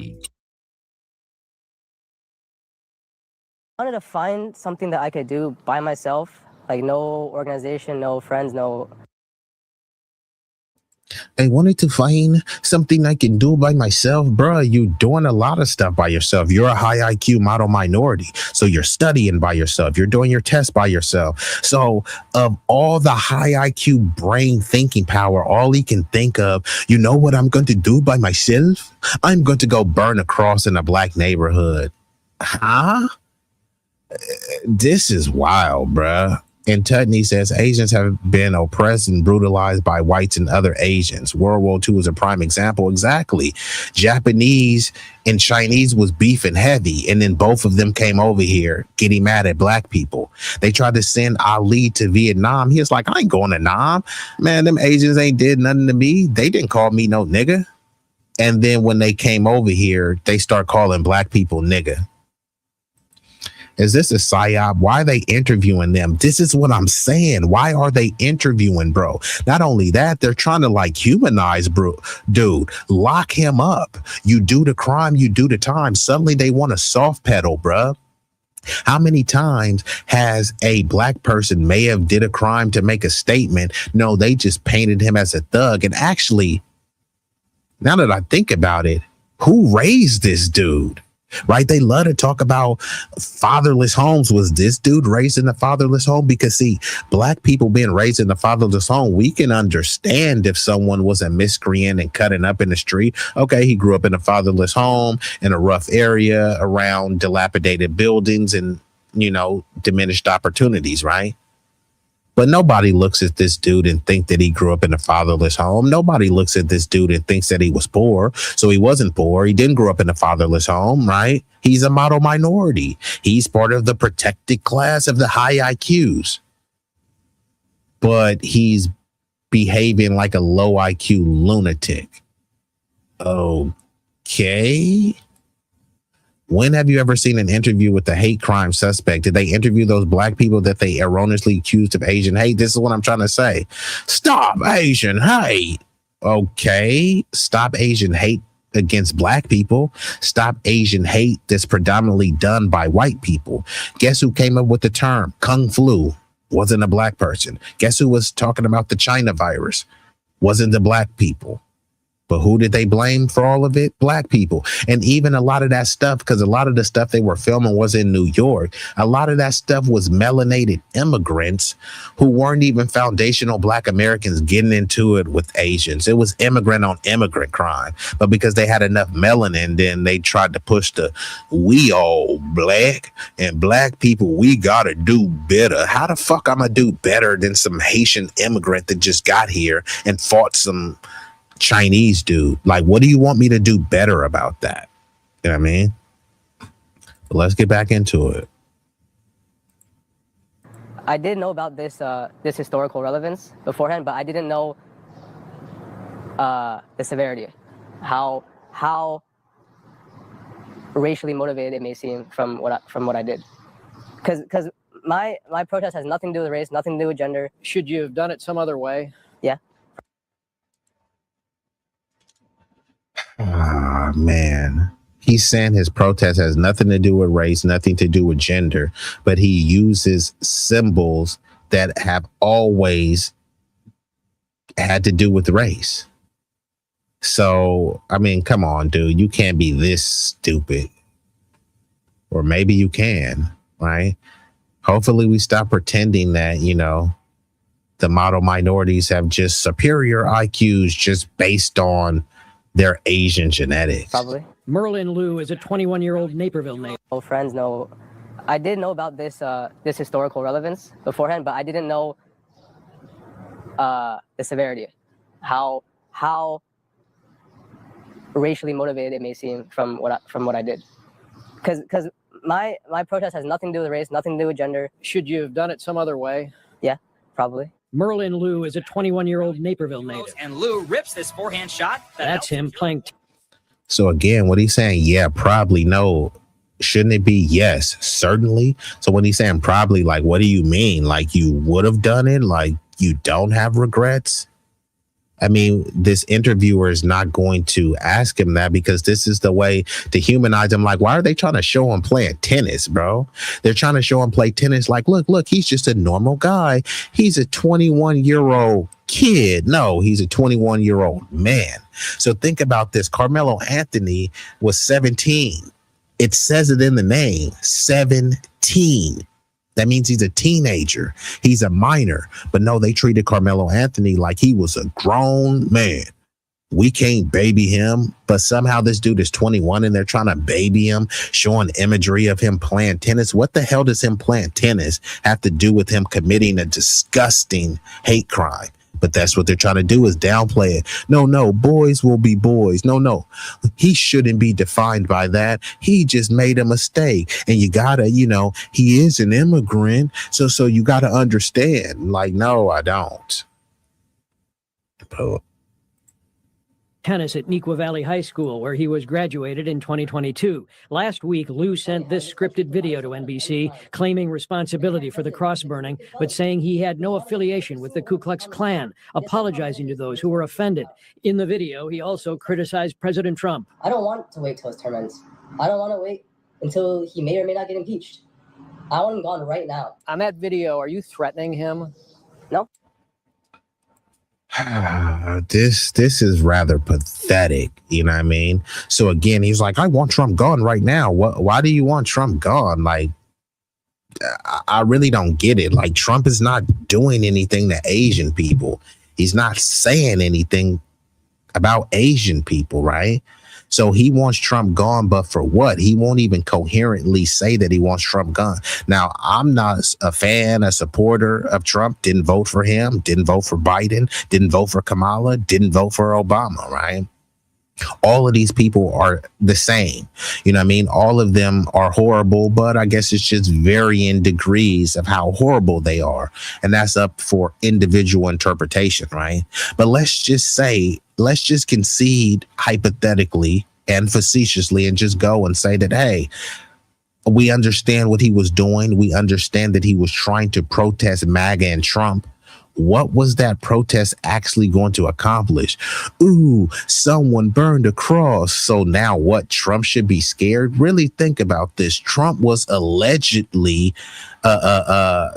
I wanted to find something that I could do by myself, like no organization, no friends, no. I wanted to find something I can do by myself. Bruh, you doing a lot of stuff by yourself. You're a high IQ model minority. So you're studying by yourself. You're doing your tests by yourself. So of all the high IQ brain thinking power, all he can think of, you know what I'm going to do by myself? I'm going to go burn a cross in a black neighborhood. Huh? This is wild, bruh. And Tutney says Asians have been oppressed and brutalized by whites and other Asians. World War II is a prime example. Exactly. Japanese and Chinese was beefing heavy, and then both of them came over here getting mad at black people. They tried to send Ali to Vietnam. He was like, I ain't going to Nam. Man, them Asians ain't did nothing to me. They didn't call me no nigga. And then when they came over here, they start calling black people nigga. Is this a psyop? Why are they interviewing them? This is what I'm saying. Why are they interviewing, bro? Not only that, they're trying to like humanize, bro. Dude, lock him up. You do the crime, you do the time. Suddenly they want to soft pedal, bro. How many times has a black person may have did a crime to make a statement? No, they just painted him as a thug. And actually, now that I think about it, who raised this dude? Right? They love to talk about fatherless homes. Was this dude raised in a fatherless home? Because see, black people being raised in a fatherless home, we can understand if someone was a miscreant and cutting up in the street. Okay, he grew up in a fatherless home in a rough area around dilapidated buildings and, you know, diminished opportunities, right? But nobody looks at this dude and think that he grew up in a fatherless home. Nobody looks at this dude and thinks that he was poor. So he wasn't poor. He didn't grow up in a fatherless home, right? He's a model minority. He's part of the protected class of the high IQs. But he's behaving like a low IQ lunatic. Okay. When have you ever seen an interview with the hate crime suspect? Did they interview those black people that they erroneously accused of Asian hate? This is what I'm trying to say. Stop Asian hate. Okay. Stop Asian hate against black people. Stop Asian hate that's predominantly done by white people. Guess who came up with the term Kung Flu? Wasn't a black person. Guess who was talking about the China virus? Wasn't the black people. But who did they blame for all of it? Black people. And even a lot of that stuff, because a lot of the stuff they were filming was in New York. A lot of that stuff was melanated immigrants who weren't even foundational black Americans getting into it with Asians. It was immigrant on immigrant crime. But because they had enough melanin, then they tried to push the we all black and black people, we gotta do better. How the fuck I'm gonna do better than some Haitian immigrant that just got here and fought some Chinese dude? Like, what do you want me to do better about that? You know what I mean? But let's get back into it. I did know about this this historical relevance beforehand, but I didn't know the severity, how racially motivated it may seem from what I did, because my protest has nothing to do with race, nothing to do with gender. Should you have done it some other way? Yeah. Ah, man. He's saying his protest has nothing to do with race, nothing to do with gender, but he uses symbols that have always had to do with race. So, I mean, come on, dude. You can't be this stupid. Or maybe you can, right? Hopefully we stop pretending that, you know, the model minorities have just superior IQs just based on their Asian genetics. Probably. Merlin Liu is a 21-year-old Naperville native. No friends, no. I did know about this this historical relevance beforehand, but I didn't know the severity, how racially motivated it may seem from what I did, because my protest has nothing to do with race, nothing to do with gender. Should you have done it some other way? Yeah, probably. Merlin Liu is a 21-year-old Naperville native. And Liu rips this forehand shot. That's him playing. So again, what he's saying, yeah, probably, no. Shouldn't it be yes, certainly? So when he's saying probably, like, what do you mean? Like, you would have done it? Like, you don't have regrets? I mean, this interviewer is not going to ask him that because this is the way to humanize him. Like, why are they trying to show him playing tennis, bro? They're trying to show him play tennis. Like, look, he's just a normal guy. He's a 21-year-old kid. No, he's a 21-year-old man. So think about this. Carmelo Anthony was 17. It says it in the name, 17. That means he's a teenager. He's a minor. But no, they treated Carmelo Anthony like he was a grown man. We can't baby him, but somehow this dude is 21 and they're trying to baby him, showing imagery of him playing tennis. What the hell does him playing tennis have to do with him committing a disgusting hate crime? But that's what they're trying to do, is downplay it. No, boys will be boys. No, he shouldn't be defined by that. He just made a mistake. And you gotta, he is an immigrant. So you gotta understand, like, no, I don't. Tennis at Neuqua Valley High School, where he was graduated in 2022. Last week, Lou sent this scripted video to NBC, claiming responsibility for the cross burning, but saying he had no affiliation with the Ku Klux Klan, apologizing to those who were offended. In the video, he also criticized President Trump. I don't want to wait till his term ends. I don't want to wait until he may or may not get impeached. I want him gone right now. On that video, are you threatening him? No. This is rather pathetic, you know what I mean? So again, he's like, I want Trump gone right now. Why do you want Trump gone? Like, I really don't get it. Like, Trump is not doing anything to Asian people. He's not saying anything about Asian people, right? So he wants Trump gone, but for what? He won't even coherently say that he wants Trump gone. Now, I'm not a fan, a supporter of Trump. Didn't vote for him. Didn't vote for Biden. Didn't vote for Kamala. Didn't vote for Obama, right? All of these people are the same. You know what I mean? All of them are horrible, but I guess it's just varying degrees of how horrible they are. And that's up for individual interpretation, right? But let's just concede hypothetically and facetiously and just go and say that, hey, we understand what he was doing. We understand that he was trying to protest MAGA and Trump. What was that protest actually going to accomplish? Ooh, someone burned a cross. So now what? Trump should be scared? Really think about this. Trump was allegedly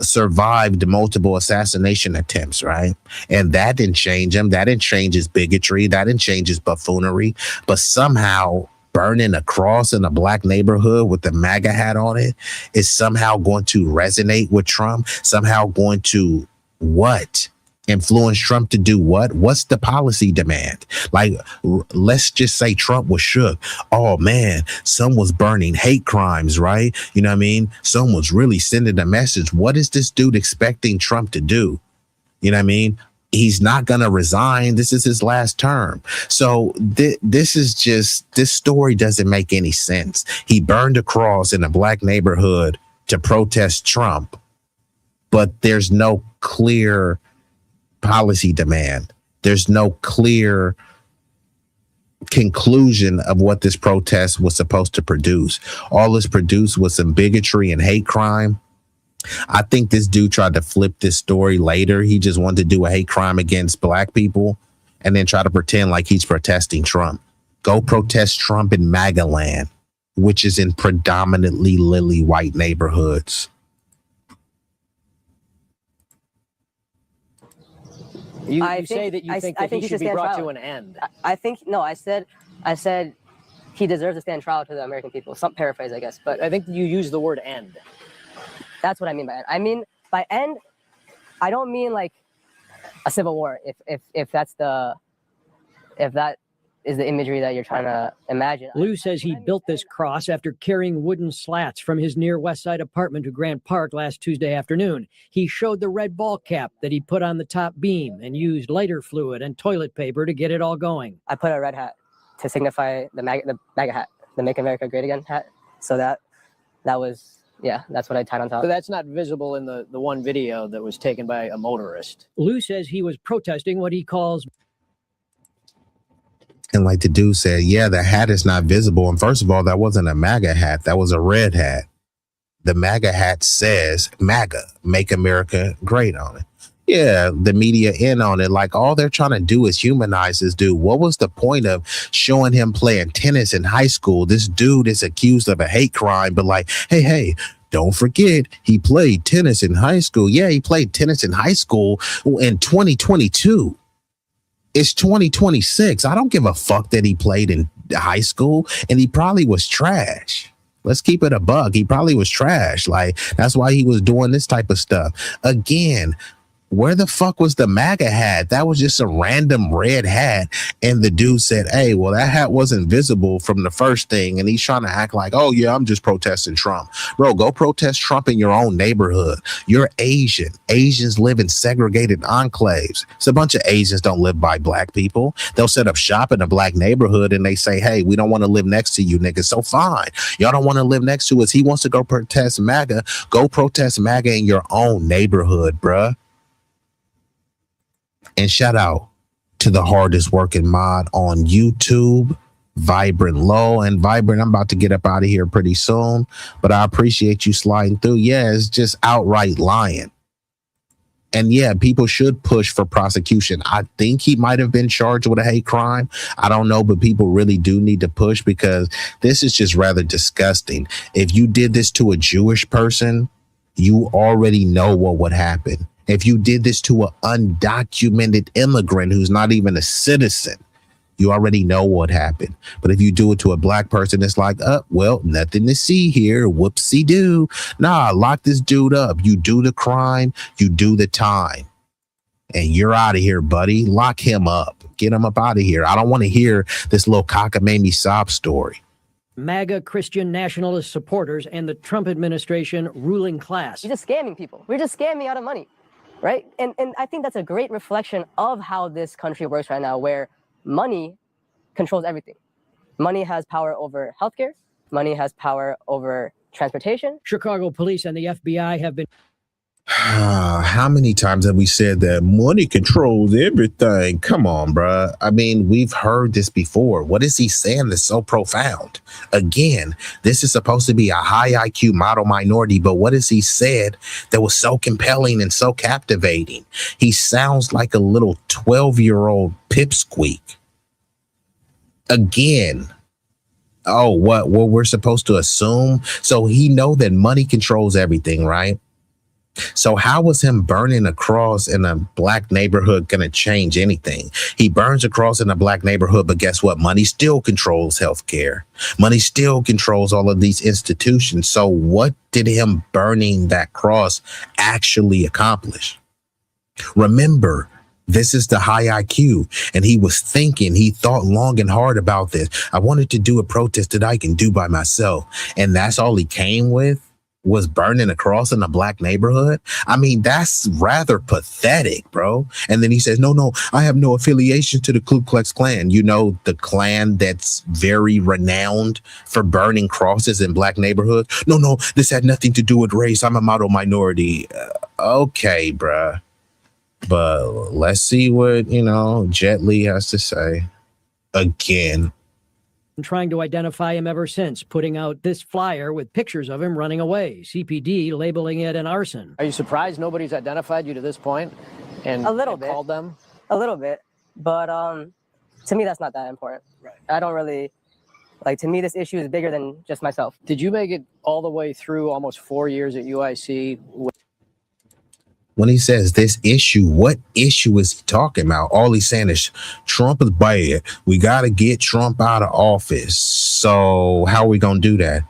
survived multiple assassination attempts, right? And that didn't change him. That didn't change his bigotry. That didn't change his buffoonery. But somehow burning a cross in a black neighborhood with the MAGA hat on it is somehow going to resonate with Trump, somehow going to what? Influence Trump to do what? What's the policy demand? Like, let's just say Trump was shook. Oh man, someone's burning hate crimes, right? You know what I mean? Someone's really sending a message. What is this dude expecting Trump to do? You know what I mean? He's not going to resign. This is his last term. So this story doesn't make any sense. He burned a cross in a black neighborhood to protest Trump, but there's no clear policy demand. There's no clear conclusion of what this protest was supposed to produce. All this produced was some bigotry and hate crime. I think this dude tried to flip this story later. He just wanted to do a hate crime against black people and then try to pretend like he's protesting Trump. Go protest Trump in MAGA land, which is in predominantly lily white neighborhoods. You say that you think that he should be brought to an end. I said he deserves to stand trial to the American people. Some paraphrase, I guess. But I think you use the word end. That's what I mean by end. I mean by end, I don't mean like a civil war. If that is the imagery that you're trying to imagine. Lou says he built this cross after carrying wooden slats from his near West Side apartment to Grant Park last Tuesday afternoon. He showed the red ball cap that he put on the top beam and used lighter fluid and toilet paper to get it all going. I put a red hat to signify the MAGA hat, the Make America Great Again hat. So that was, yeah, that's what I tied on top. But that's not visible in the one video that was taken by a motorist. Lou says he was protesting what he calls. And like the dude said, yeah, the hat is not visible. And first of all, that wasn't a MAGA hat. That was a red hat. The MAGA hat says MAGA, Make America Great on it. Yeah, the media in on it. Like, all they're trying to do is humanize this dude. What was the point of showing him playing tennis in high school? This dude is accused of a hate crime, but like, hey, Don't forget, he played tennis in high school. Yeah, he played tennis in high school in 2022. It's 2026. I don't give a fuck that he played in high school, and he probably was trash. Let's keep it a buck. He probably was trash. Like, that's why he was doing this type of stuff. Again, where the fuck was the MAGA hat? That was just a random red hat. And the dude said, hey, well, that hat wasn't visible from the first thing. And he's trying to act like, oh, yeah, I'm just protesting Trump. Bro, go protest Trump in your own neighborhood. You're Asian. Asians live in segregated enclaves. It's a bunch of Asians don't live by black people. They'll set up shop in a black neighborhood and they say, hey, we don't want to live next to you, niggas. So fine. Y'all don't want to live next to us. He wants to go protest MAGA. Go protest MAGA in your own neighborhood, bruh. And shout out to the hardest working mod on YouTube, Vibrant Low. And Vibrant, I'm about to get up out of here pretty soon, but I appreciate you sliding through. Yeah, it's just outright lying. And yeah, people should push for prosecution. I think he might have been charged with a hate crime. I don't know, but people really do need to push because this is just rather disgusting. If you did this to a Jewish person, you already know what would happen. If you did this to an undocumented immigrant who's not even a citizen, you already know what happened. But if you do it to a black person, it's like, well, nothing to see here. Whoopsie doo. Nah, lock this dude up. You do the crime, you do the time. And you're out of here, buddy. Lock him up. Get him up out of here. I don't want to hear this little cockamamie sob story. MAGA Christian nationalist supporters and the Trump administration ruling class. You're just scamming people. We're just scamming out of money. Right? And I think that's a great reflection of how this country works right now, where money controls everything. Money has power over healthcare. Money has power over transportation. Chicago police and the FBI have been... How many times have we said that money controls everything? Come on, bruh. I mean, we've heard this before. What is he saying that's so profound? Again, this is supposed to be a high IQ model minority, but what has he said that was so compelling and so captivating? He sounds like a little 12-year-old pipsqueak. Again, what we're supposed to assume? So he know that money controls everything, right? So how was him burning a cross in a black neighborhood going to change anything? He burns a cross in a black neighborhood, but guess what? Money still controls healthcare. Money still controls all of these institutions. So what did him burning that cross actually accomplish? Remember, this is the high IQ, and he was thinking, he thought long and hard about this. I wanted to do a protest that I can do by myself. And that's all he came with? Was burning a cross in a black neighborhood? I mean, that's rather pathetic, bro. And then he says, no, I have no affiliation to the Ku Klux Klan. You know, the Klan that's very renowned for burning crosses in black neighborhoods. No, this had nothing to do with race. I'm a model minority. Okay, bruh. But let's see what, Jet Li has to say. Again. Trying to identify him ever since, putting out this flyer with pictures of him running away. CPD labeling it an arson. Are you surprised nobody's identified you to this point and, a little bit. Called them? A little bit. But to me, that's not that important. Right. I don't really, to me, this issue is bigger than just myself. Did you make it all the way through almost 4 years at UIC? When he says this issue, what issue is he talking about? All he's saying is Trump is bad. We got to get Trump out of office. So how are we going to do that?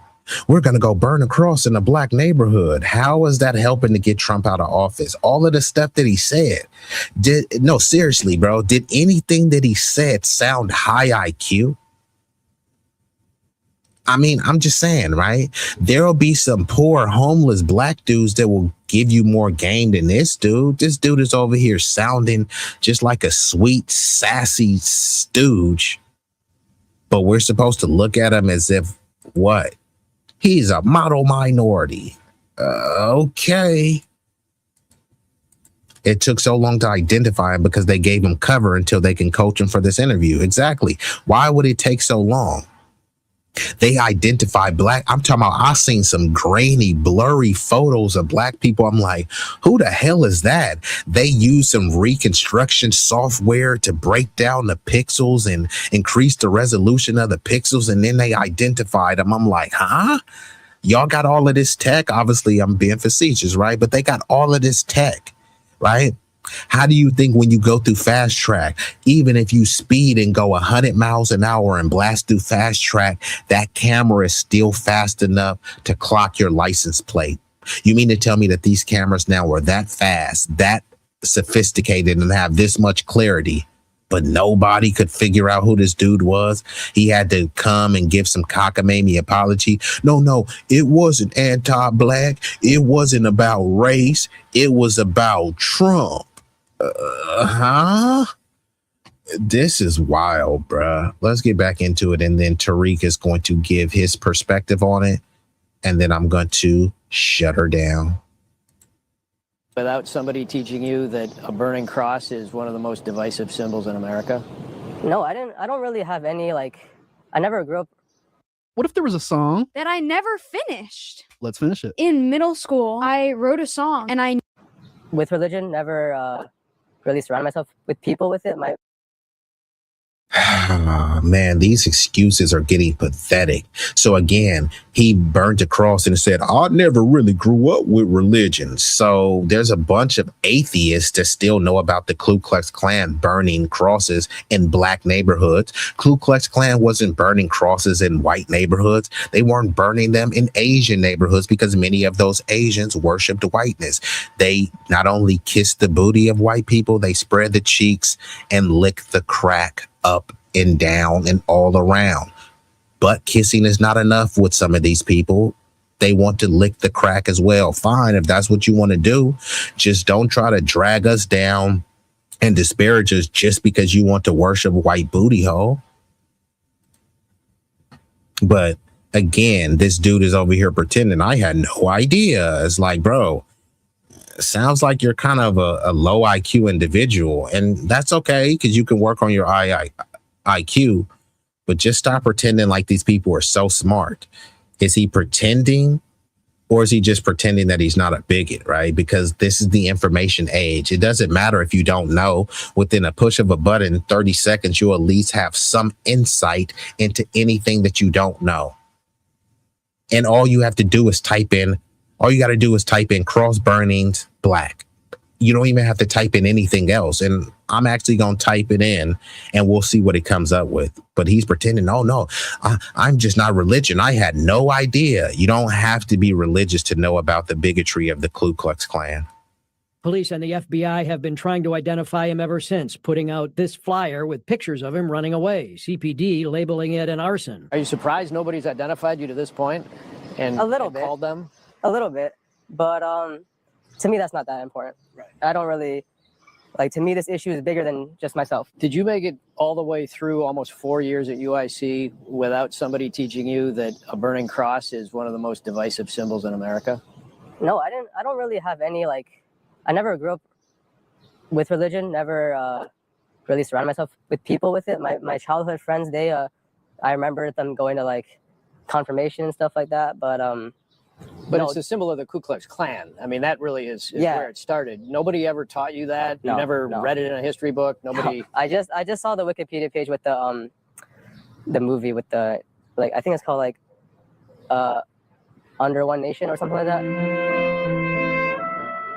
We're going to go burn a cross in a black neighborhood. How is that helping to get Trump out of office? All of the stuff that he said. No, seriously, bro. Did anything that he said sound high IQ? I mean, I'm just saying, right? There'll be some poor homeless black dudes that will give you more game than this dude. This dude is over here sounding just like a sweet, sassy stooge. But we're supposed to look at him as if, what? He's a model minority. Okay. It took so long to identify him because they gave him cover until they can coach him for this interview. Exactly. Why would it take so long? They identify black. I'm talking about, I've seen some grainy, blurry photos of black people. I'm like, who the hell is that? They use some reconstruction software to break down the pixels and increase the resolution of the pixels. And then they identified them. I'm like, huh? Y'all got all of this tech. Obviously, I'm being facetious, right? But they got all of this tech, right? How do you think when you go through fast track, even if you speed and go 100 miles an hour and blast through fast track, that camera is still fast enough to clock your license plate? You mean to tell me that these cameras now are that fast, that sophisticated, and have this much clarity, but nobody could figure out who this dude was? He had to come and give some cockamamie apology. No, it wasn't anti-black. It wasn't about race. It was about Trump. This is wild, bruh. Let's get back into it, and then Tariq is going to give his perspective on it, and then I'm going to shut her down. Without somebody teaching you that a burning cross is one of the most divisive symbols in America? No, I don't really have any, like, I never grew up. What if there was a song that I never finished? Let's finish it. In middle school, I wrote a song, and I With religion, never really surround myself with people with it. Man, these excuses are getting pathetic. So again, he burned a cross and said, I never really grew up with religion. So there's a bunch of atheists that still know about the Ku Klux Klan burning crosses in black neighborhoods. Ku Klux Klan wasn't burning crosses in white neighborhoods. They weren't burning them in Asian neighborhoods because many of those Asians worshiped whiteness. They not only kissed the booty of white people, they spread the cheeks and licked the crack up and down and all around. But kissing is not enough with some of these people. They want to lick the crack as well. Fine, if that's what you want to do, just don't try to drag us down and disparage us just because you want to worship white booty hole. But again, this dude is over here pretending I had no idea. It's like, bro, sounds like you're kind of a low IQ individual, and that's okay because you can work on your IQ, but just stop pretending like these people are so smart. Is he pretending, or is he just pretending that he's not a bigot, right? Because this is the information age. It doesn't matter if you don't know. Within a push of a button, 30 seconds, you'll at least have some insight into anything that you don't know. And all you have to do is type in cross burnings black. You don't even have to type in anything else. And I'm actually going to type it in and we'll see what it comes up with. But he's pretending, oh, no, I'm just not religion. I had no idea. You don't have to be religious to know about the bigotry of the Ku Klux Klan. Police and the FBI have been trying to identify him ever since, putting out this flyer with pictures of him running away. CPD labeling it an arson. Are you surprised nobody's identified you to this point? And A little bit. Called them? A little bit. But to me, that's not that important. Right. I don't really, to me, this issue is bigger than just myself. Did you make it all the way through almost 4 years at UIC without somebody teaching you that a burning cross is one of the most divisive symbols in America? No, I didn't. I don't really have any, I never grew up with religion, never really surround myself with people with it. My childhood friends, I remember them going to confirmation and stuff like that. But no, it's a symbol of the Ku Klux Klan. I mean, that really is where it started. Nobody ever taught you that. You never read it in a history book. Nobody. No. I just saw the Wikipedia page with the movie with the I think it's called Under One Nation or something like that.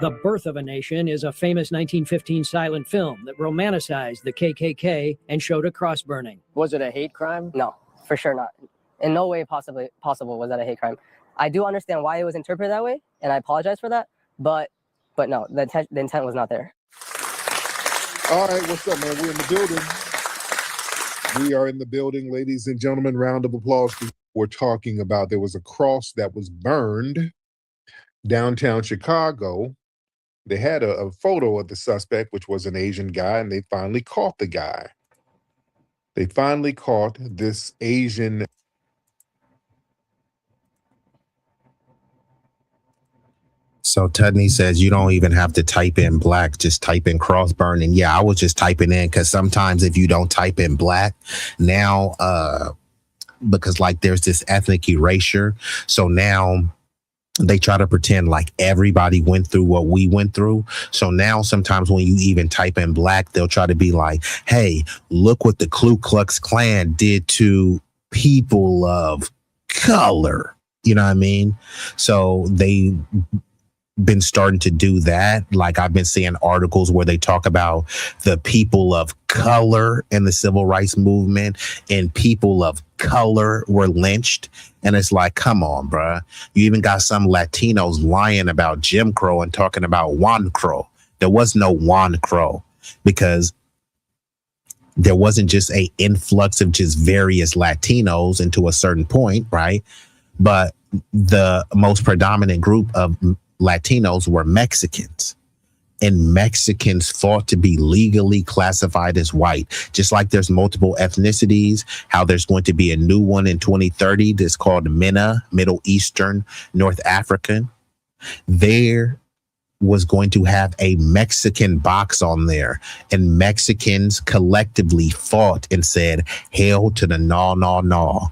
The Birth of a Nation is a famous 1915 silent film that romanticized the KKK and showed a cross burning. Was it a hate crime? No, for sure not. In no way possible was that a hate crime. I do understand why it was interpreted that way, and I apologize for that. But no, the intent was not there. All right, what's up, man? We're in the building. We are in the building, ladies and gentlemen. Round of applause. We're talking about there was a cross that was burned downtown Chicago. They had a photo of the suspect, which was an Asian guy, and they finally caught the guy. They finally caught this Asian. So Tudney says you don't even have to type in black, just type in cross burning. Yeah, I was just typing in because sometimes if you don't type in black now, because there's this ethnic erasure. So now they try to pretend like everybody went through what we went through. So now sometimes when you even type in black, they'll try to be like, hey, look what the Ku Klux Klan did to people of color. You know what I mean? So they been starting to do that. Like I've been seeing articles where they talk about the people of color in the civil rights movement, and people of color were lynched. And it's like, come on, bruh. You even got some Latinos lying about Jim Crow and talking about Juan Crow. There was no Juan Crow, because there wasn't just a influx of just various Latinos into a certain point, right? But the most predominant group of Latinos were Mexicans, and Mexicans fought to be legally classified as white. Just like there's multiple ethnicities, how there's going to be a new one in 2030 that's called MENA, Middle Eastern North African. There was going to have a Mexican box on there, and Mexicans collectively fought and said, hell to the no.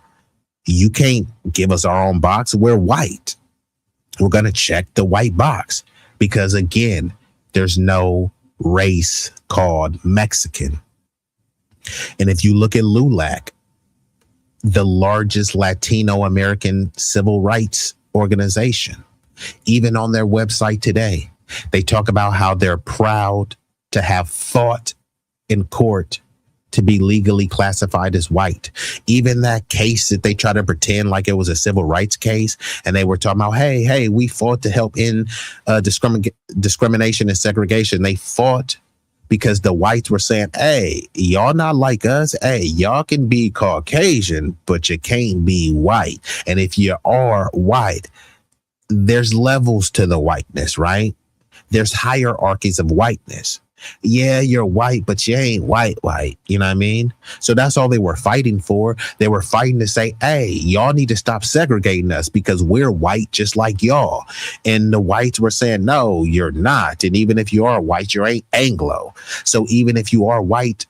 You can't give us our own box. We're white. We're going to check the white box, because again, there's no race called Mexican. And if you look at LULAC, the largest Latino American civil rights organization, even on their website today, they talk about how they're proud to have fought in court to be legally classified as white. Even that case that they try to pretend like it was a civil rights case, and they were talking about, hey, we fought to help end discrimination and segregation. They fought because the whites were saying, hey, y'all not like us. Hey, y'all can be Caucasian, but you can't be white. And if you are white, there's levels to the whiteness, right? There's hierarchies of whiteness. Yeah, you're white, but you ain't white. You know what I mean? So that's all they were fighting for. They were fighting to say, hey, y'all need to stop segregating us because we're white just like y'all. And the whites were saying, no, you're not. And even if you are white, you ain't Anglo. So even if you are white,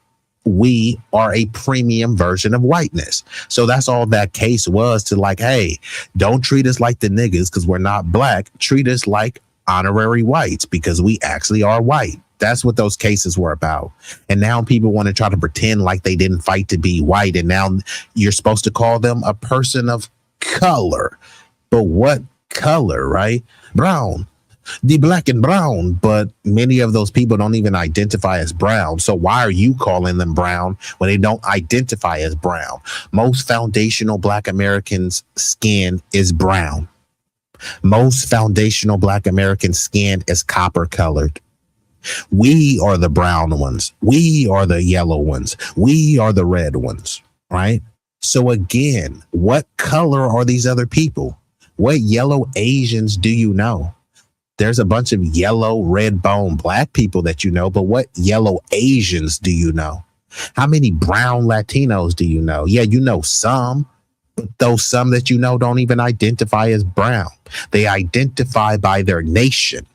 we are a premium version of whiteness. So that's all that case was, to like, hey, don't treat us like the niggas because we're not black. Treat us like honorary whites because we actually are white. That's what those cases were about. And now people want to try to pretend like they didn't fight to be white. And now you're supposed to call them a person of color. But what color, right? Brown. The black and brown. But many of those people don't even identify as brown. So why are you calling them brown when they don't identify as brown? Most foundational black Americans' skin is brown. Most foundational black American skin is copper colored. We are the brown ones. We are the yellow ones. We are the red ones, right? So again, what color are these other people? What yellow Asians do you know? There's a bunch of yellow, red bone black people that you know, but what yellow Asians do you know? How many brown Latinos do you know? Yeah, you know some, but those some that you know don't even identify as brown. They identify by their nation.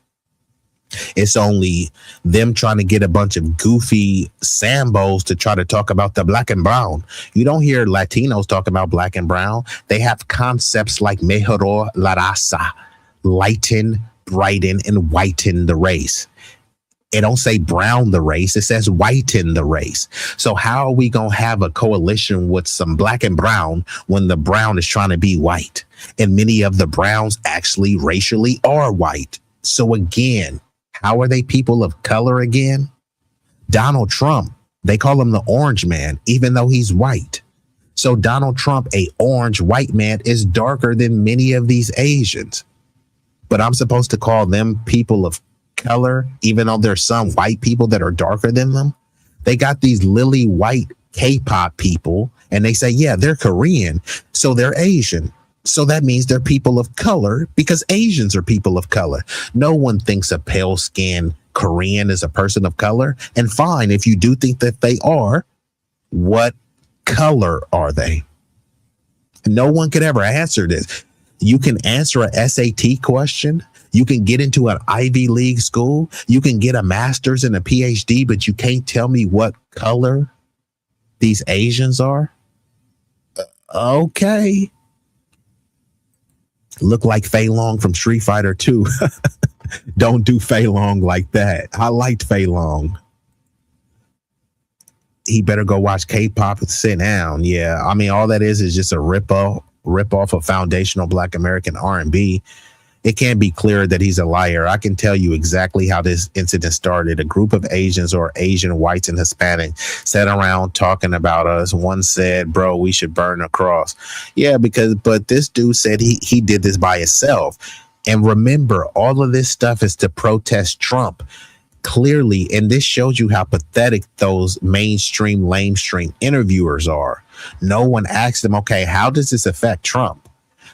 It's only them trying to get a bunch of goofy Sambos to try to talk about the black and brown. You don't hear Latinos talk about black and brown. They have concepts like mejoró la raza, lighten, brighten, and whiten the race. It don't say brown the race. It says whiten the race. So how are we going to have a coalition with some black and brown when the brown is trying to be white? And many of the browns actually racially are white. So again, how are they people of color again? Donald Trump, they call him the orange man, even though he's white. So Donald Trump, a orange white man, is darker than many of these Asians. But I'm supposed to call them people of color, even though there's some white people that are darker than them. They got these lily white K-pop people, and they say, yeah, they're Korean, so they're Asian. So that means they're people of color because Asians are people of color. No one thinks a pale-skinned Korean is a person of color. And fine, if you do think that they are, what color are they? No one could ever answer this. You can answer a SAT question. You can get into an Ivy League school. You can get a master's and a PhD, but you can't tell me what color these Asians are? Okay. Look like Fei Long from Street Fighter 2. Don't do Fei Long like that. I liked Fei Long. He better go watch K-pop and sit down. Yeah, I mean, all that is just a rip-off rip off of foundational Black American R&B, it can't be clearer that he's a liar. I can tell you exactly how this incident started. A group of Asians, or Asian whites and Hispanic, sat around talking about us. One said, bro, we should burn the cross. Yeah, but this dude said he did this by himself. And remember, all of this stuff is to protest Trump. Clearly, and this shows you how pathetic those mainstream, lamestream interviewers are. No one asked them, okay, how does this affect Trump?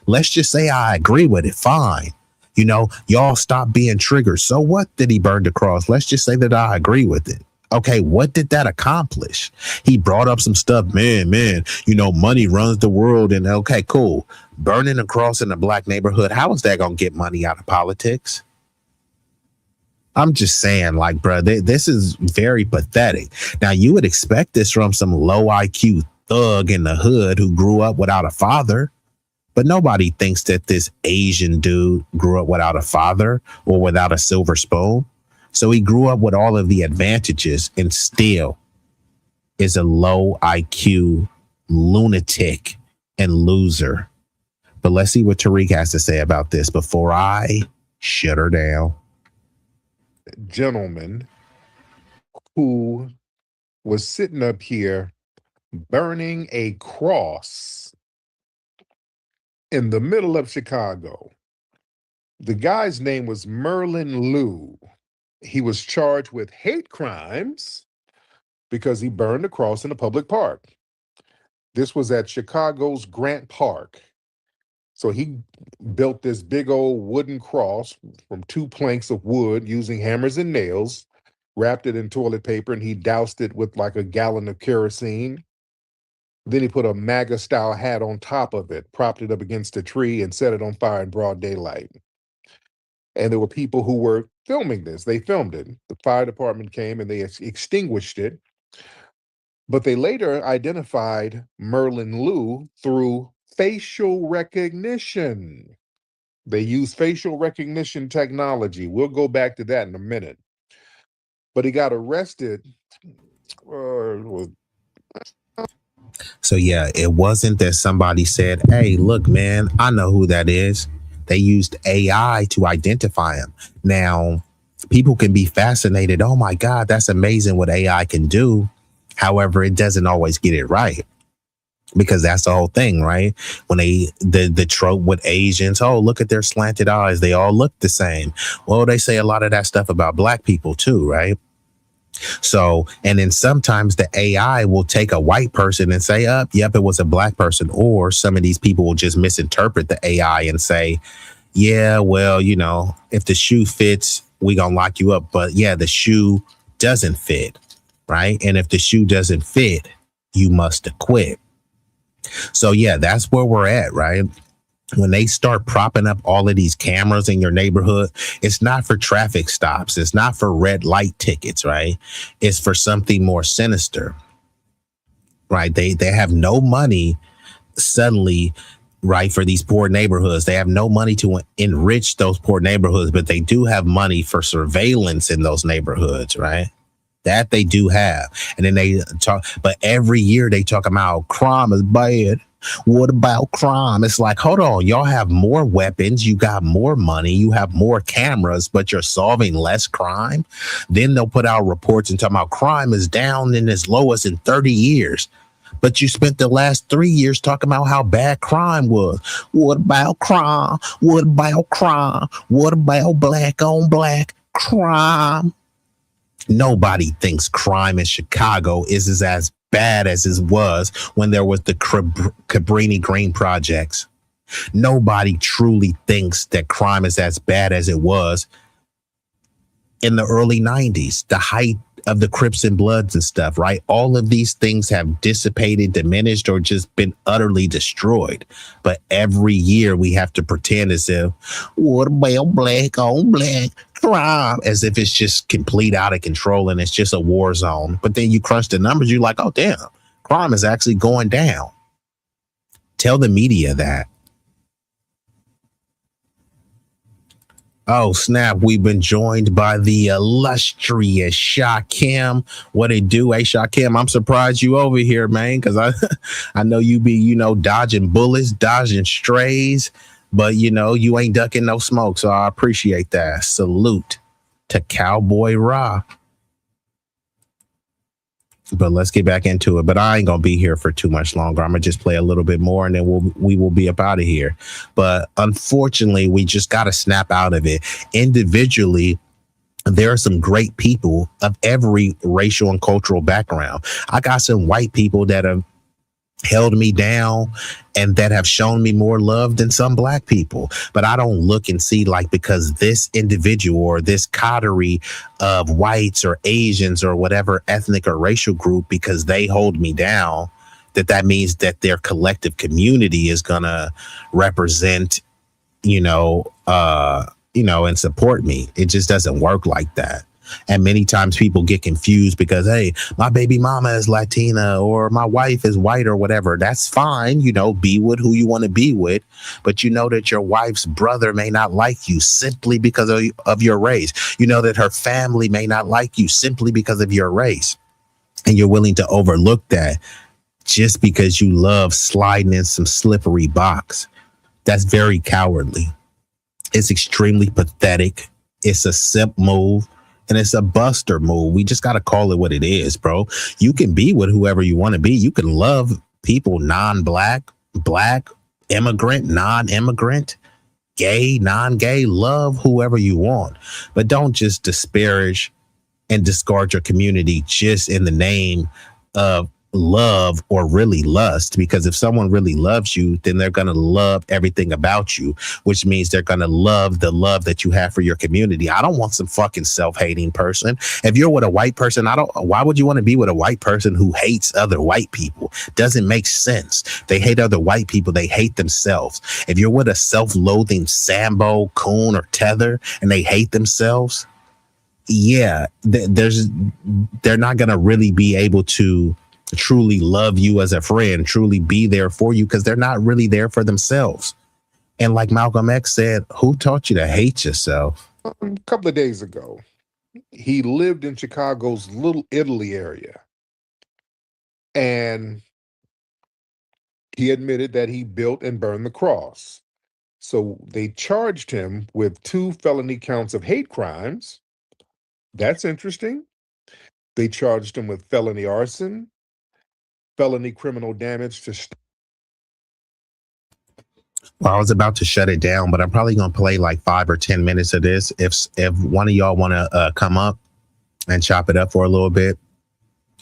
Let's just say I agree with it. Fine. You know, y'all stop being triggered. So what did he burn the cross? Let's just say that I agree with it. Okay, what did that accomplish? He brought up some stuff, man, you know, money runs the world. And okay, cool. Burning the cross in a Black neighborhood. How is that going to get money out of politics? I'm just saying, like, bro, this is very pathetic. Now, you would expect this from some low IQ thug in the hood who grew up without a father. But nobody thinks that this Asian dude grew up without a father or without a silver spoon. So he grew up with all of the advantages and still is a low IQ lunatic and loser. But let's see what Tariq has to say about this before I shut her down. Gentleman who was sitting up here burning a cross in the middle of Chicago. The guy's name was Merlin Liu. He was charged with hate crimes because he burned a cross in a public park. This was at Chicago's Grant Park. So he built this big old wooden cross from 2 planks of wood using hammers and nails, wrapped it in toilet paper, and he doused it with like a gallon of kerosene. Then he put a MAGA-style hat on top of it, propped it up against a tree, and set it on fire in broad daylight. And there were people who were filming this. They filmed it. The fire department came and they extinguished it. But they later identified Merlin Liu through facial recognition. They use facial recognition technology. We'll go back to that in a minute. But he got arrested. So yeah, it wasn't that somebody said, hey, look, man, I know who that is. They used AI to identify him. Now, people can be fascinated. Oh my God, that's amazing what AI can do. However, it doesn't always get it right. Because that's the whole thing, right? When the trope with Asians, oh, look at their slanted eyes. They all look the same. Well, they say a lot of that stuff about Black people too, right? So, and then sometimes the AI will take a white person and say, yep, it was a Black person. Or some of these people will just misinterpret the AI and say, yeah, well, you know, if the shoe fits, we gonna lock you up. But yeah, the shoe doesn't fit, right? And if the shoe doesn't fit, you must acquit. So yeah, that's where we're at, right? When they start propping up all of these cameras in your neighborhood, it's not for traffic stops. It's not for red light tickets, right? It's for something more sinister, right? They have no money suddenly, right, for these poor neighborhoods. They have no money to enrich those poor neighborhoods, but they do have money for surveillance in those neighborhoods, right? That they do have. And then they talk, but every year they talk about crime is bad. What about crime? It's like, hold on, y'all have more weapons, you got more money, you have more cameras, but you're solving less crime. Then they'll put out reports and talk about crime is down in its lowest in 30 years. But you spent the last 3 years talking about how bad crime was. What about crime? What about crime? What about Black on Black crime? Nobody thinks crime in Chicago is as bad as it was when there was the Cabrini Green projects. Nobody truly thinks that crime is as bad as it was in the early 90s, the height of the Crips and Bloods and stuff, right? All of these things have dissipated, diminished, or just been utterly destroyed. But every year we have to pretend as if, what about Black on Black crime? As if it's just complete out of control and it's just a war zone. But then you crunch the numbers, you're like, oh, damn, crime is actually going down. Tell the media that. Oh, snap. We've been joined by the illustrious Shakim. What it do? Hey, Shakim, I'm surprised you over here, man, because I know you be, dodging bullets, dodging strays, but, you ain't ducking no smoke. So I appreciate that. Salute to Cowboy Ra. But let's get back into it. But I ain't gonna be here for too much longer. I'm gonna just play a little bit more, and then we will be up out of here. But unfortunately, we just gotta snap out of it. Individually, there are some great people of every racial and cultural background. I got some white people that have held me down and that have shown me more love than some black people. But I don't look and see like because this individual or this coterie of whites or Asians or whatever ethnic or racial group, because they hold me down, that means that their collective community is gonna represent, and support me. It just doesn't work like that. And many times people get confused because, hey, my baby mama is Latina or my wife is white or whatever. That's fine. Be with who you want to be with. But you know that your wife's brother may not like you simply because of your race. You know that her family may not like you simply because of your race. And you're willing to overlook that just because you love sliding in some slippery box. That's very cowardly. It's extremely pathetic. It's a simp move. And it's a buster move. We just got to call it what it is, bro. You can be with whoever you want to be. You can love people non-black, black, immigrant, non-immigrant, gay, non-gay. Love whoever you want. But don't just disparage and discard your community just in the name of love or really lust. Because if someone really loves you, then they're going to love everything about you, which means they're going to love the love that you have for your community. I don't want some fucking self-hating person. If you're with a white person, why would you want to be with a white person who hates other white people? Doesn't make sense. They hate other white people. They hate themselves. If you're with a self-loathing Sambo, Coon, or Tether and they hate themselves, yeah, they're not going to really be able to truly love you as a friend, truly be there for you, because they're not really there for themselves. And like Malcolm X said, who taught you to hate yourself? A couple of days ago, he lived in Chicago's Little Italy area. And he admitted that he built and burned the cross. So they charged him with 2 felony counts of hate crimes. That's interesting. They charged him with felony arson, felony criminal damage to... Well, I was about to shut it down, but I'm probably going to play like 5 or 10 minutes of this. If one of y'all want to come up and chop it up for a little bit,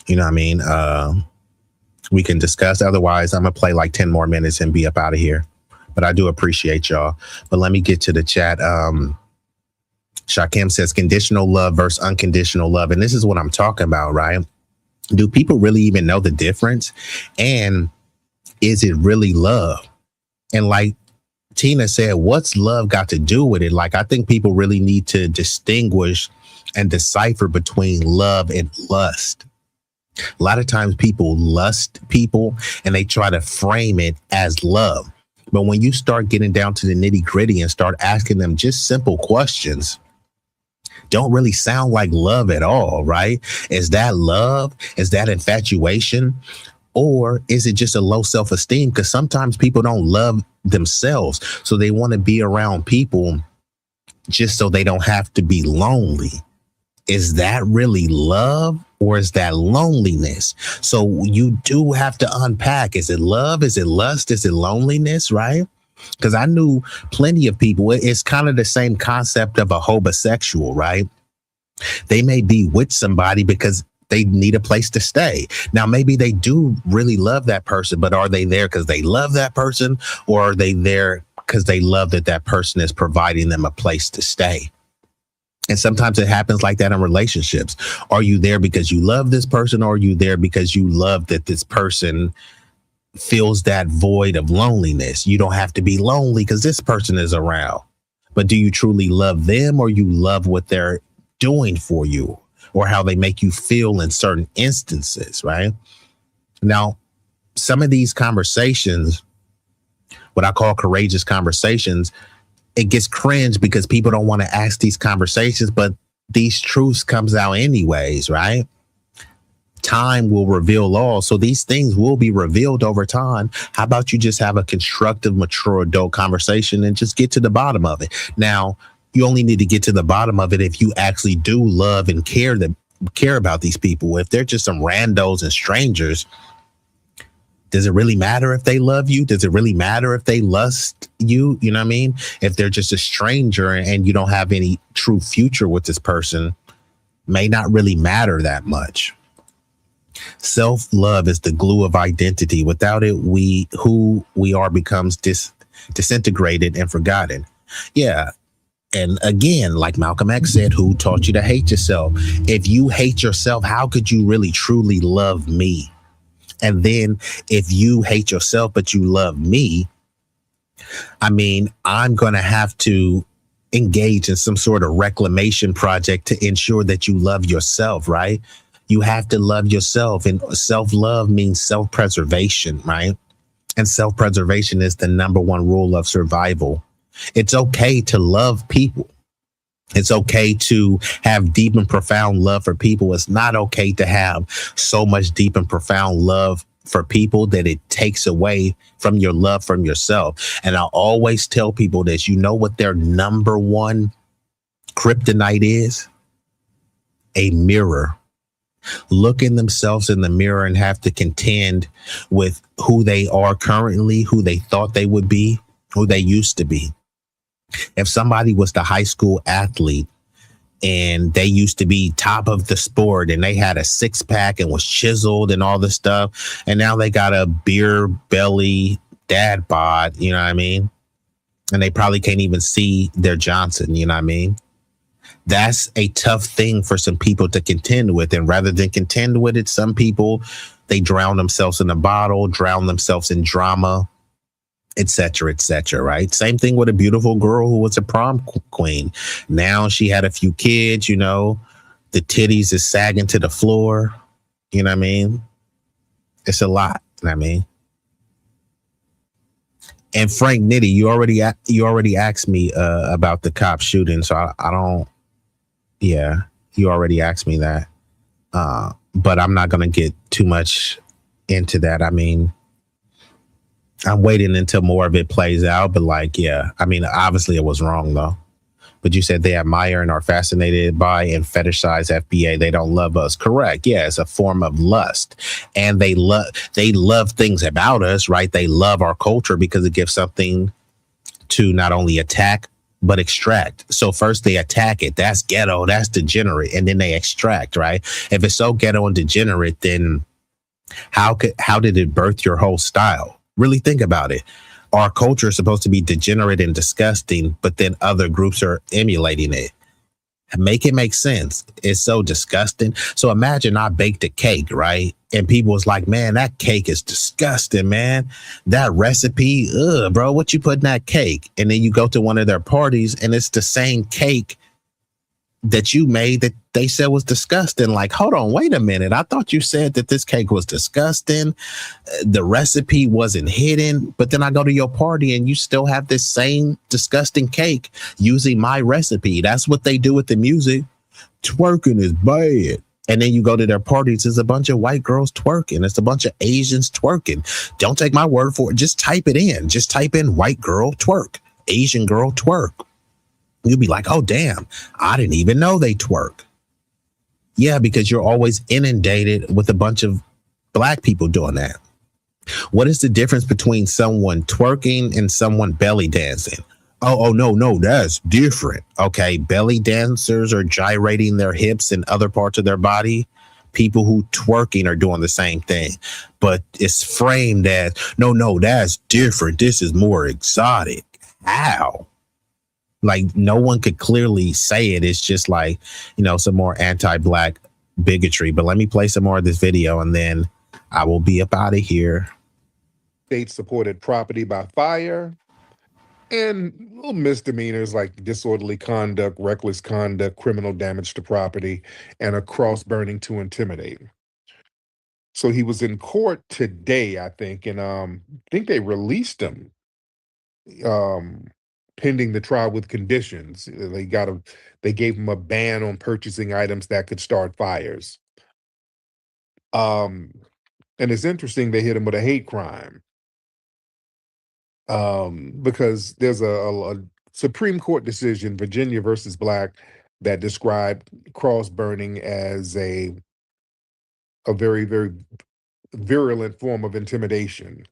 you know what I mean? We can discuss. Otherwise, I'm going to play like 10 more minutes and be up out of here. But I do appreciate y'all. But let me get to the chat. Shakim says conditional love versus unconditional love. And this is what I'm talking about, right? Do people really even know the difference? And is it really love? And like Tina said, what's love got to do with it? Like, I think people really need to distinguish and decipher between love and lust. A lot of times people lust people and they try to frame it as love. But when you start getting down to the nitty gritty and start asking them just simple questions, don't really sound like love at all, right? Is that love? Is that infatuation? Or is it just a low self-esteem? Because sometimes people don't love themselves. So they want to be around people just so they don't have to be lonely. Is that really love or is that loneliness? So you do have to unpack. Is it love? Is it lust? Is it loneliness? Right? Because I knew plenty of people. It's kind of the same concept of a homosexual, right? They may be with somebody because they need a place to stay. Now, maybe they do really love that person, but are they there because they love that person, or are they there because they love that person is providing them a place to stay? And sometimes it happens like that in relationships. Are you there because you love this person, or are you there because you love that this person fills that void of loneliness? You don't have to be lonely because this person is around. But do you truly love them, or you love what they're doing for you, or how they make you feel in certain instances, right? Now, some of these conversations, what I call courageous conversations, it gets cringe because people don't want to ask these conversations, but these truths comes out anyways, right? Time will reveal all. So these things will be revealed over time. How about you just have a constructive, mature adult conversation and just get to the bottom of it? Now, you only need to get to the bottom of it if you actually do love and care about these people. If they're just some randos and strangers, does it really matter if they love you? Does it really matter if they lust you? You know what I mean? If they're just a stranger and you don't have any true future with this person, may not really matter that much. Self-love is the glue of identity. Without it, who we are becomes disintegrated and forgotten. Yeah. And again, like Malcolm X said, who taught you to hate yourself? If you hate yourself, how could you really truly love me? And then if you hate yourself, but you love me, I mean, I'm going to have to engage in some sort of reclamation project to ensure that you love yourself, right? You have to love yourself, and self-love means self-preservation, right? And self-preservation is the number one rule of survival. It's okay to love people. It's okay to have deep and profound love for people. It's not okay to have so much deep and profound love for people that it takes away from your love from yourself. And I always tell people this, you know what their number one kryptonite is? A mirror. Looking themselves in the mirror and have to contend with who they are currently, who they thought they would be, who they used to be. If somebody was the high school athlete and they used to be top of the sport and they had a six pack and was chiseled and all this stuff, and now they got a beer belly dad bod, you know what I mean? And they probably can't even see their Johnson, you know what I mean? That's a tough thing for some people to contend with. And rather than contend with it, some people, they drown themselves in a bottle, drown themselves in drama, et cetera, right? Same thing with a beautiful girl who was a prom queen. Now she had a few kids, you know, the titties is sagging to the floor. You know what I mean? It's a lot. You know what I mean? And Frank Nitty, you already asked me about the cop shooting, so I don't. Yeah, you already asked me that, but I'm not gonna get too much into that. I mean, I'm waiting until more of it plays out. But like, yeah, I mean, obviously it was wrong though. But you said they admire and are fascinated by and fetishize FBA. They don't love us. Correct. Yeah, it's a form of lust. And they love things about us, right? They love our culture because it gives something to not only attack, but extract. So first they attack it. That's ghetto. That's degenerate. And then they extract, right? If it's so ghetto and degenerate, then how did it birth your whole style? Really think about it. Our culture is supposed to be degenerate and disgusting, but then other groups are emulating it. Make it make sense. It's so disgusting. So imagine I baked a cake, right? And people was like, man, that cake is disgusting, man. That recipe, bro, what you put in that cake? And then you go to one of their parties and it's the same cake that you made that they said was disgusting. Like, hold on, wait a minute. I thought you said that this cake was disgusting. The recipe wasn't hidden, but then I go to your party and you still have this same disgusting cake using my recipe. That's what they do with the music. Twerking is bad. And then you go to their parties, there's a bunch of white girls twerking. It's a bunch of Asians twerking. Don't take my word for it. Just type it in. Just type in white girl twerk, Asian girl twerk. You'll be like, oh, damn, I didn't even know they twerk. Yeah, because you're always inundated with a bunch of black people doing that. What is the difference between someone twerking and someone belly dancing? Oh, no, that's different. Okay, belly dancers are gyrating their hips and other parts of their body. People who twerking are doing the same thing. But it's framed as, no, that's different. This is more exotic. How? Like, no one could clearly say it. It's just like, you know, some more anti-black bigotry. But let me play some more of this video and then I will be up out of here. State-supported property by fire and little misdemeanors like disorderly conduct, reckless conduct, criminal damage to property, and a cross burning to intimidate. So he was in court today, I think, and I think they released him. pending the trial with conditions. They gave him a ban on purchasing items that could start fires. And it's interesting they hit him with a hate crime. Because there's a Supreme Court decision, Virginia versus Black, that described cross burning as a very, very virulent form of intimidation.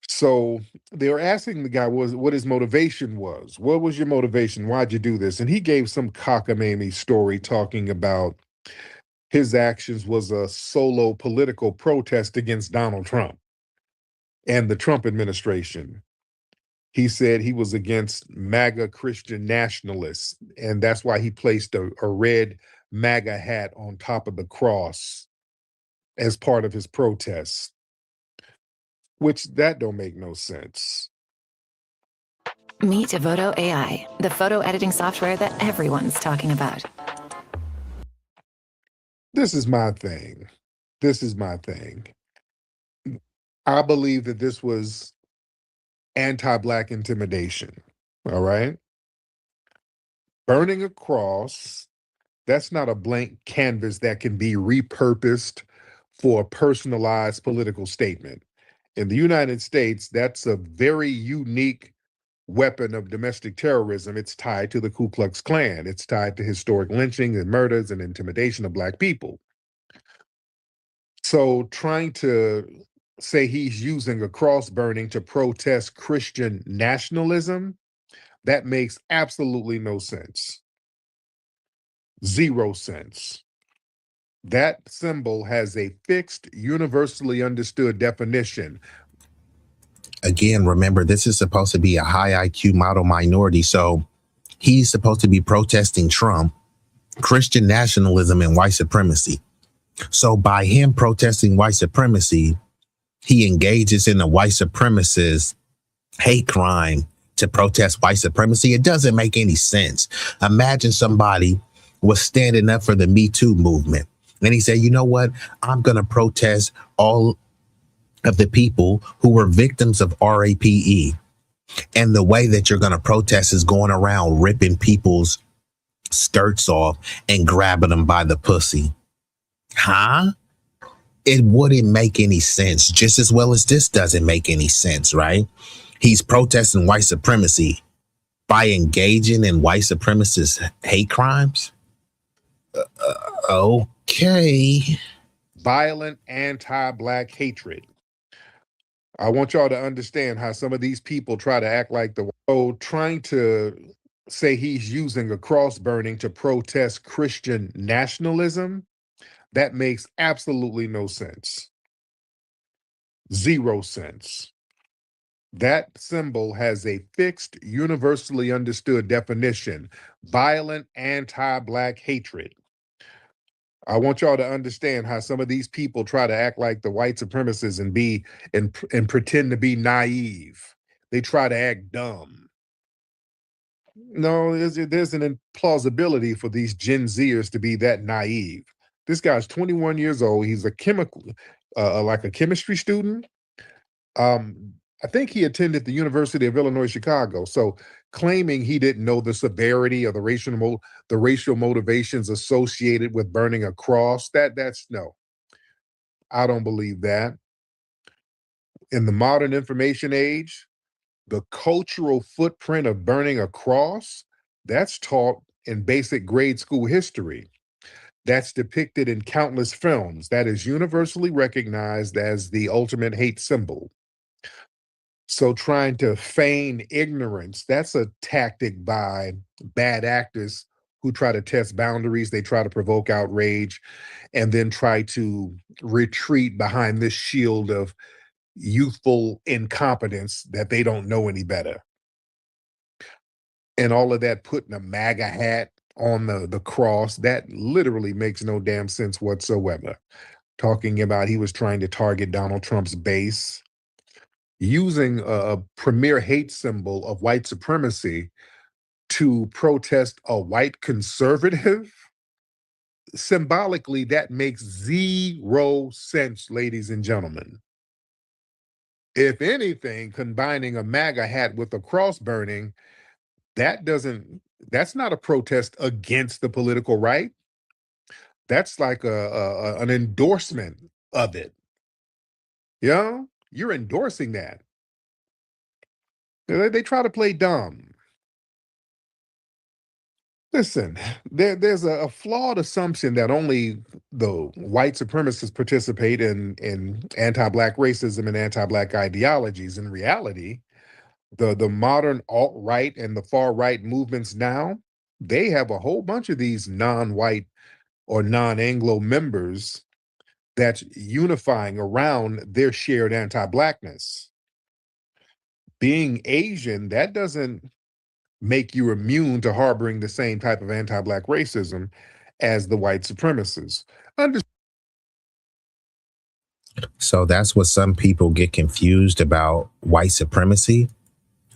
So they were asking the guy what his motivation was. What was your motivation? Why'd you do this? And he gave some cockamamie story talking about his actions was a solo political protest against Donald Trump and the Trump administration. He said he was against MAGA Christian nationalists, and that's why he placed a red MAGA hat on top of the cross as part of his protest, which that don't make no sense. Meet Voto AI, the photo editing software that everyone's talking about. This is my thing. This is my thing. I believe that this was anti-Black intimidation, all right? Burning a cross, that's not a blank canvas that can be repurposed for a personalized political statement. In the United States, that's a very unique weapon of domestic terrorism. It's tied to the Ku Klux Klan. It's tied to historic lynching and murders and intimidation of Black people. So trying to say he's using a cross burning to protest Christian nationalism, that makes absolutely no sense. 0 sense. That symbol has a fixed, universally understood definition. Again, remember, this is supposed to be a high IQ model minority. So he's supposed to be protesting Trump, Christian nationalism, and white supremacy. So by him protesting white supremacy, he engages in a white supremacist hate crime to protest white supremacy. It doesn't make any sense. Imagine somebody was standing up for the Me Too movement and he said, you know what? I'm going to protest all of the people who were victims of RAPE. And the way that you're going to protest is going around ripping people's skirts off and grabbing them by the pussy. Huh? It wouldn't make any sense, just as well as this doesn't make any sense, right? He's protesting white supremacy by engaging in white supremacist hate crimes. Okay. Violent anti-Black hatred. I want y'all to understand how some of these people try to act like trying to say he's using a cross burning to protest Christian nationalism, that makes absolutely no sense. 0 sense. That symbol has a fixed, universally understood definition: violent anti-Black hatred. I want y'all to understand how some of these people try to act like the white supremacists and pretend to be naive. They try to act dumb. No, there's an implausibility for these Gen Zers to be that naive. This guy's 21 years old. He's a chemistry student. I think he attended the University of Illinois, Chicago. So claiming he didn't know the severity of the racial motivations associated with burning a cross, that's no. I don't believe that. In the modern information age, the cultural footprint of burning a cross, that's taught in basic grade school history. That's depicted in countless films. That is universally recognized as the ultimate hate symbol. So trying to feign ignorance, that's a tactic by bad actors who try to test boundaries. They try to provoke outrage and then try to retreat behind this shield of youthful incompetence that they don't know any better. And all of that putting a MAGA hat on the cross, that literally makes no damn sense whatsoever. Talking about he was trying to target Donald Trump's base, using a premier hate symbol of white supremacy to protest a white conservative. Symbolically, that makes 0 sense, ladies and gentlemen. If anything, combining a MAGA hat with a cross burning, that's not a protest against the political right. That's like an endorsement of it. You know, you're endorsing that. They try to play dumb. Listen, there's a flawed assumption that only the white supremacists participate in anti-black racism and anti-black ideologies. In reality, the modern alt-right and the far-right movements now, they have a whole bunch of these non-white or non-Anglo members that's unifying around their shared anti-blackness. Being Asian, that doesn't make you immune to harboring the same type of anti-black racism as the white supremacists. So that's what some people get confused about white supremacy.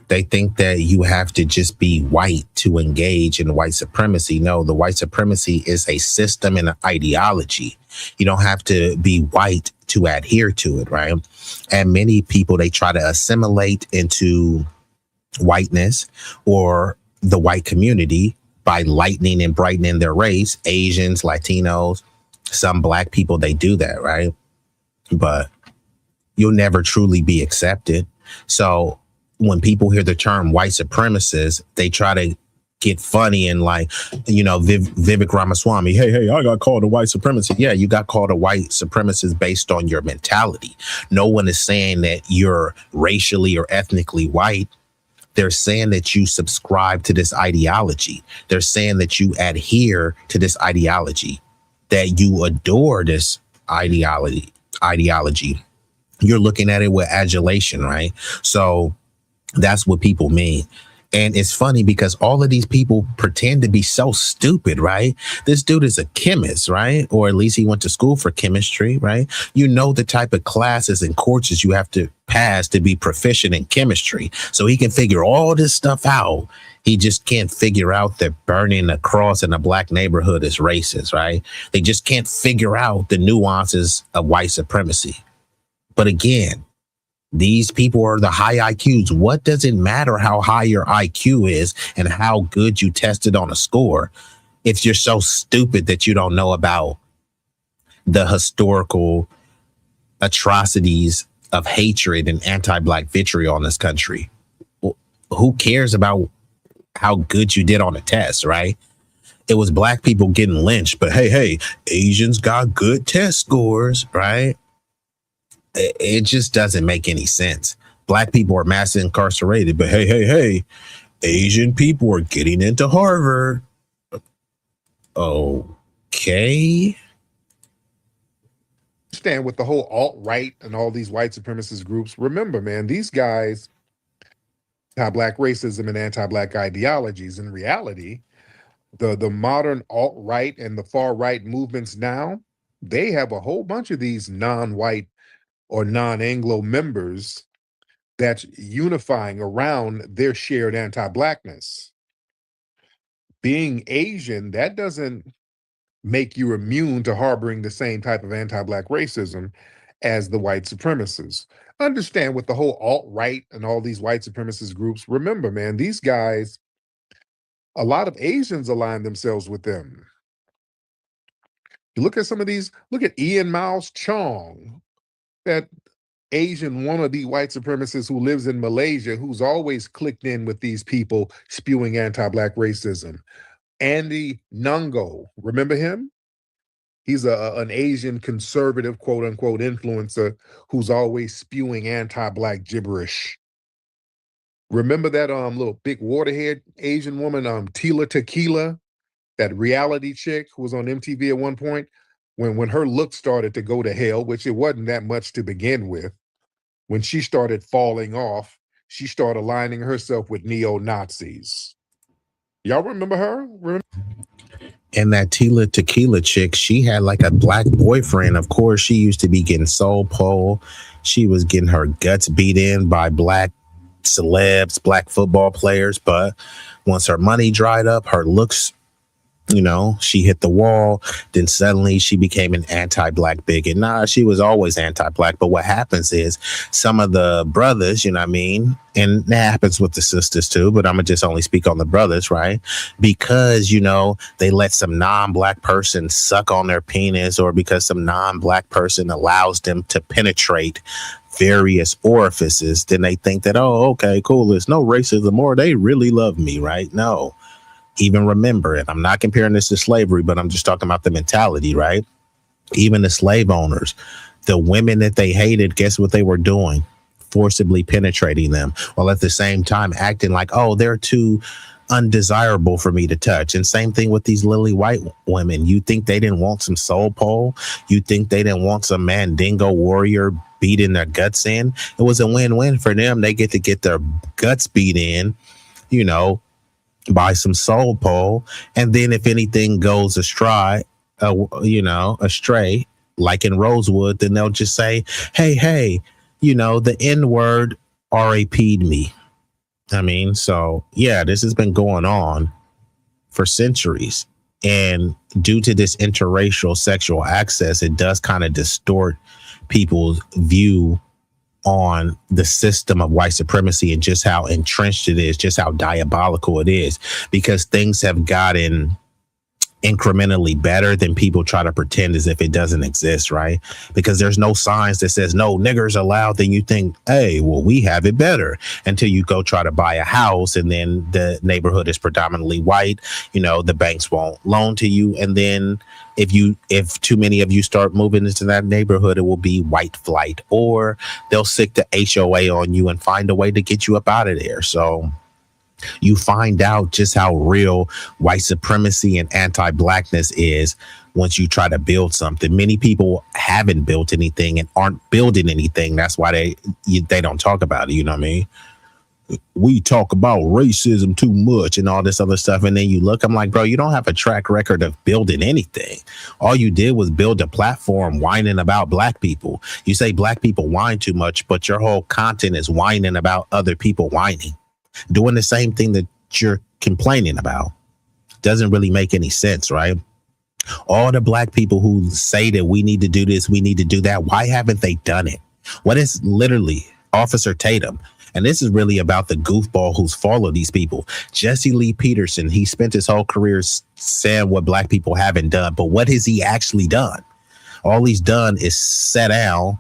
They think that you have to just be white to engage in white supremacy. No, the white supremacy is a system and an ideology. You don't have to be white to adhere to it, right? And many people, they try to assimilate into whiteness or the white community by lightening and brightening their race. Asians, Latinos, some black people, they do that, right? But you'll never truly be accepted. So when people hear the term white supremacist, they try to get funny and like, Vivek Ramaswamy, hey, I got called a white supremacist. Yeah, you got called a white supremacist based on your mentality. No one is saying that you're racially or ethnically white. They're saying that you subscribe to this ideology. They're saying that you adhere to this ideology, that you adore this ideology. You're looking at it with adulation, right? So that's what people mean. And it's funny because all of these people pretend to be so stupid, right? This dude is a chemist, right? Or at least he went to school for chemistry, right? You know the type of classes and courses you have to pass to be proficient in chemistry. So he can figure all this stuff out. He just can't figure out that burning a cross in a black neighborhood is racist, right? They just can't figure out the nuances of white supremacy. But again, these people are the high IQs. What does it matter how high your IQ is and how good you tested on a score if you're so stupid that you don't know about the historical atrocities of hatred and anti-black vitriol in this country? Who cares about how good you did on a test, right? It was black people getting lynched, but hey, Asians got good test scores, right? It just doesn't make any sense. Black people are mass incarcerated, but hey, Asian people are getting into Harvard. Okay. Stand with the whole alt-right and all these white supremacist groups. Remember, man, these guys anti-black racism and anti-black ideologies. In reality, the modern alt-right and the far-right movements now, they have a whole bunch of these non-white or non-Anglo members that's unifying around their shared anti-blackness. Being Asian, that doesn't make you immune to harboring the same type of anti-black racism as the white supremacists. Understand with the whole alt-right and all these white supremacist groups, remember, man, these guys, a lot of Asians align themselves with them. You look at some of these, look at Ian Miles Chong, that Asian wannabe white supremacist who lives in Malaysia, who's always clicked in with these people spewing anti-black racism. Andy Nungo, remember him? He's an Asian conservative, quote unquote, influencer who's always spewing anti-black gibberish. Remember that little big waterhead Asian woman, Tila Tequila, that reality chick who was on MTV at one point? When her look started to go to hell, which it wasn't that much to begin with, when she started falling off, she started aligning herself with neo-Nazis. Y'all remember her? And that Tila Tequila chick, she had like a black boyfriend. Of course, she used to be getting soul pole. She was getting her guts beat in by black celebs, black football players. But once her money dried up, her looks You know, she hit the wall, then suddenly she became an anti-black bigot. Nah, she was always anti-black. But what happens is some of the brothers, you know what I mean? And that happens with the sisters too, but I'm going to just only speak on the brothers, right? Because, you know, they let some non-black person suck on their penis, or because some non-black person allows them to penetrate various orifices, then they think that, oh, okay, cool, there's no racism, or they really love me, right? No. Even remember it. I'm not comparing this to slavery, but I'm just talking about the mentality, right? Even the slave owners, the women that they hated, guess what they were doing? Forcibly penetrating them, while at the same time acting like, oh, they're too undesirable for me to touch. And same thing with these lily white women. You think they didn't want some soul pole? You think they didn't want some Mandingo warrior beating their guts in? It was a win-win for them. They get to get their guts beat in, you know, by some soul pole, and then if anything goes astray, like in Rosewood, then they'll just say, hey, you know, the N-word RAP'd me. I mean, so yeah, this has been going on for centuries, and due to this interracial sexual access, it does kind of distort people's view on the system of white supremacy and just how entrenched it is, just how diabolical it is, because things have gotten incrementally better, than people try to pretend as if it doesn't exist, right? Because there's no signs that says no niggers allowed, then you think, hey, well, we have it better, until you go try to buy a house, and then the neighborhood is predominantly white, you know, the banks won't loan to you, and then if too many of you start moving into that neighborhood, it will be white flight, or they'll sick the HOA on you and find a way to get you up out of there. So you find out just how real white supremacy and anti-blackness is once you try to build something. Many people haven't built anything and aren't building anything. That's why they don't talk about it. You know what I mean? We talk about racism too much and all this other stuff. And then you look, I'm like, bro, you don't have a track record of building anything. All you did was build a platform whining about black people. You say black people whine too much, but your whole content is whining about other people whining, doing the same thing that you're complaining about. Doesn't really make any sense, right? All the black people who say that we need to do this, we need to do that, why haven't they done it? What is literally Officer Tatum? And this is really about the goofball who's followed these people. Jesse Lee Peterson, he spent his whole career saying what black people haven't done, but what has he actually done? All he's done is sit down,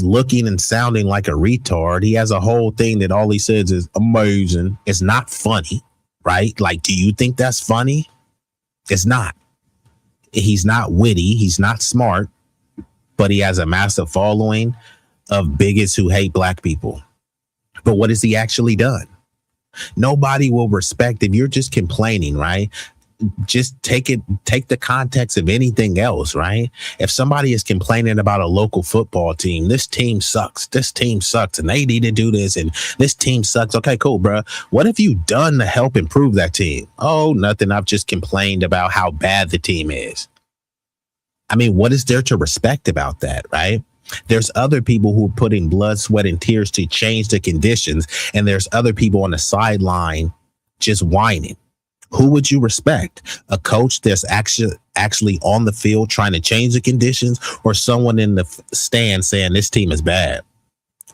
looking and sounding like a retard. He has a whole thing that all he says is amazing. It's not funny, right? Like, do you think that's funny? It's not. He's not witty. He's not smart, but he has a massive following of bigots who hate black people. But what has he actually done? Nobody will respect if you're just complaining, right? Just take the context of anything else, right? If somebody is complaining about a local football team, this team sucks, and they need to do this, and this team sucks. Okay, cool, bro. What have you done to help improve that team? Oh, nothing. I've just complained about how bad the team is. I mean, what is there to respect about that, right? There's other people who are putting blood, sweat, and tears to change the conditions, and there's other people on the sideline just whining. Who would you respect? A coach that's actually on the field trying to change the conditions, or someone in the stand saying this team is bad?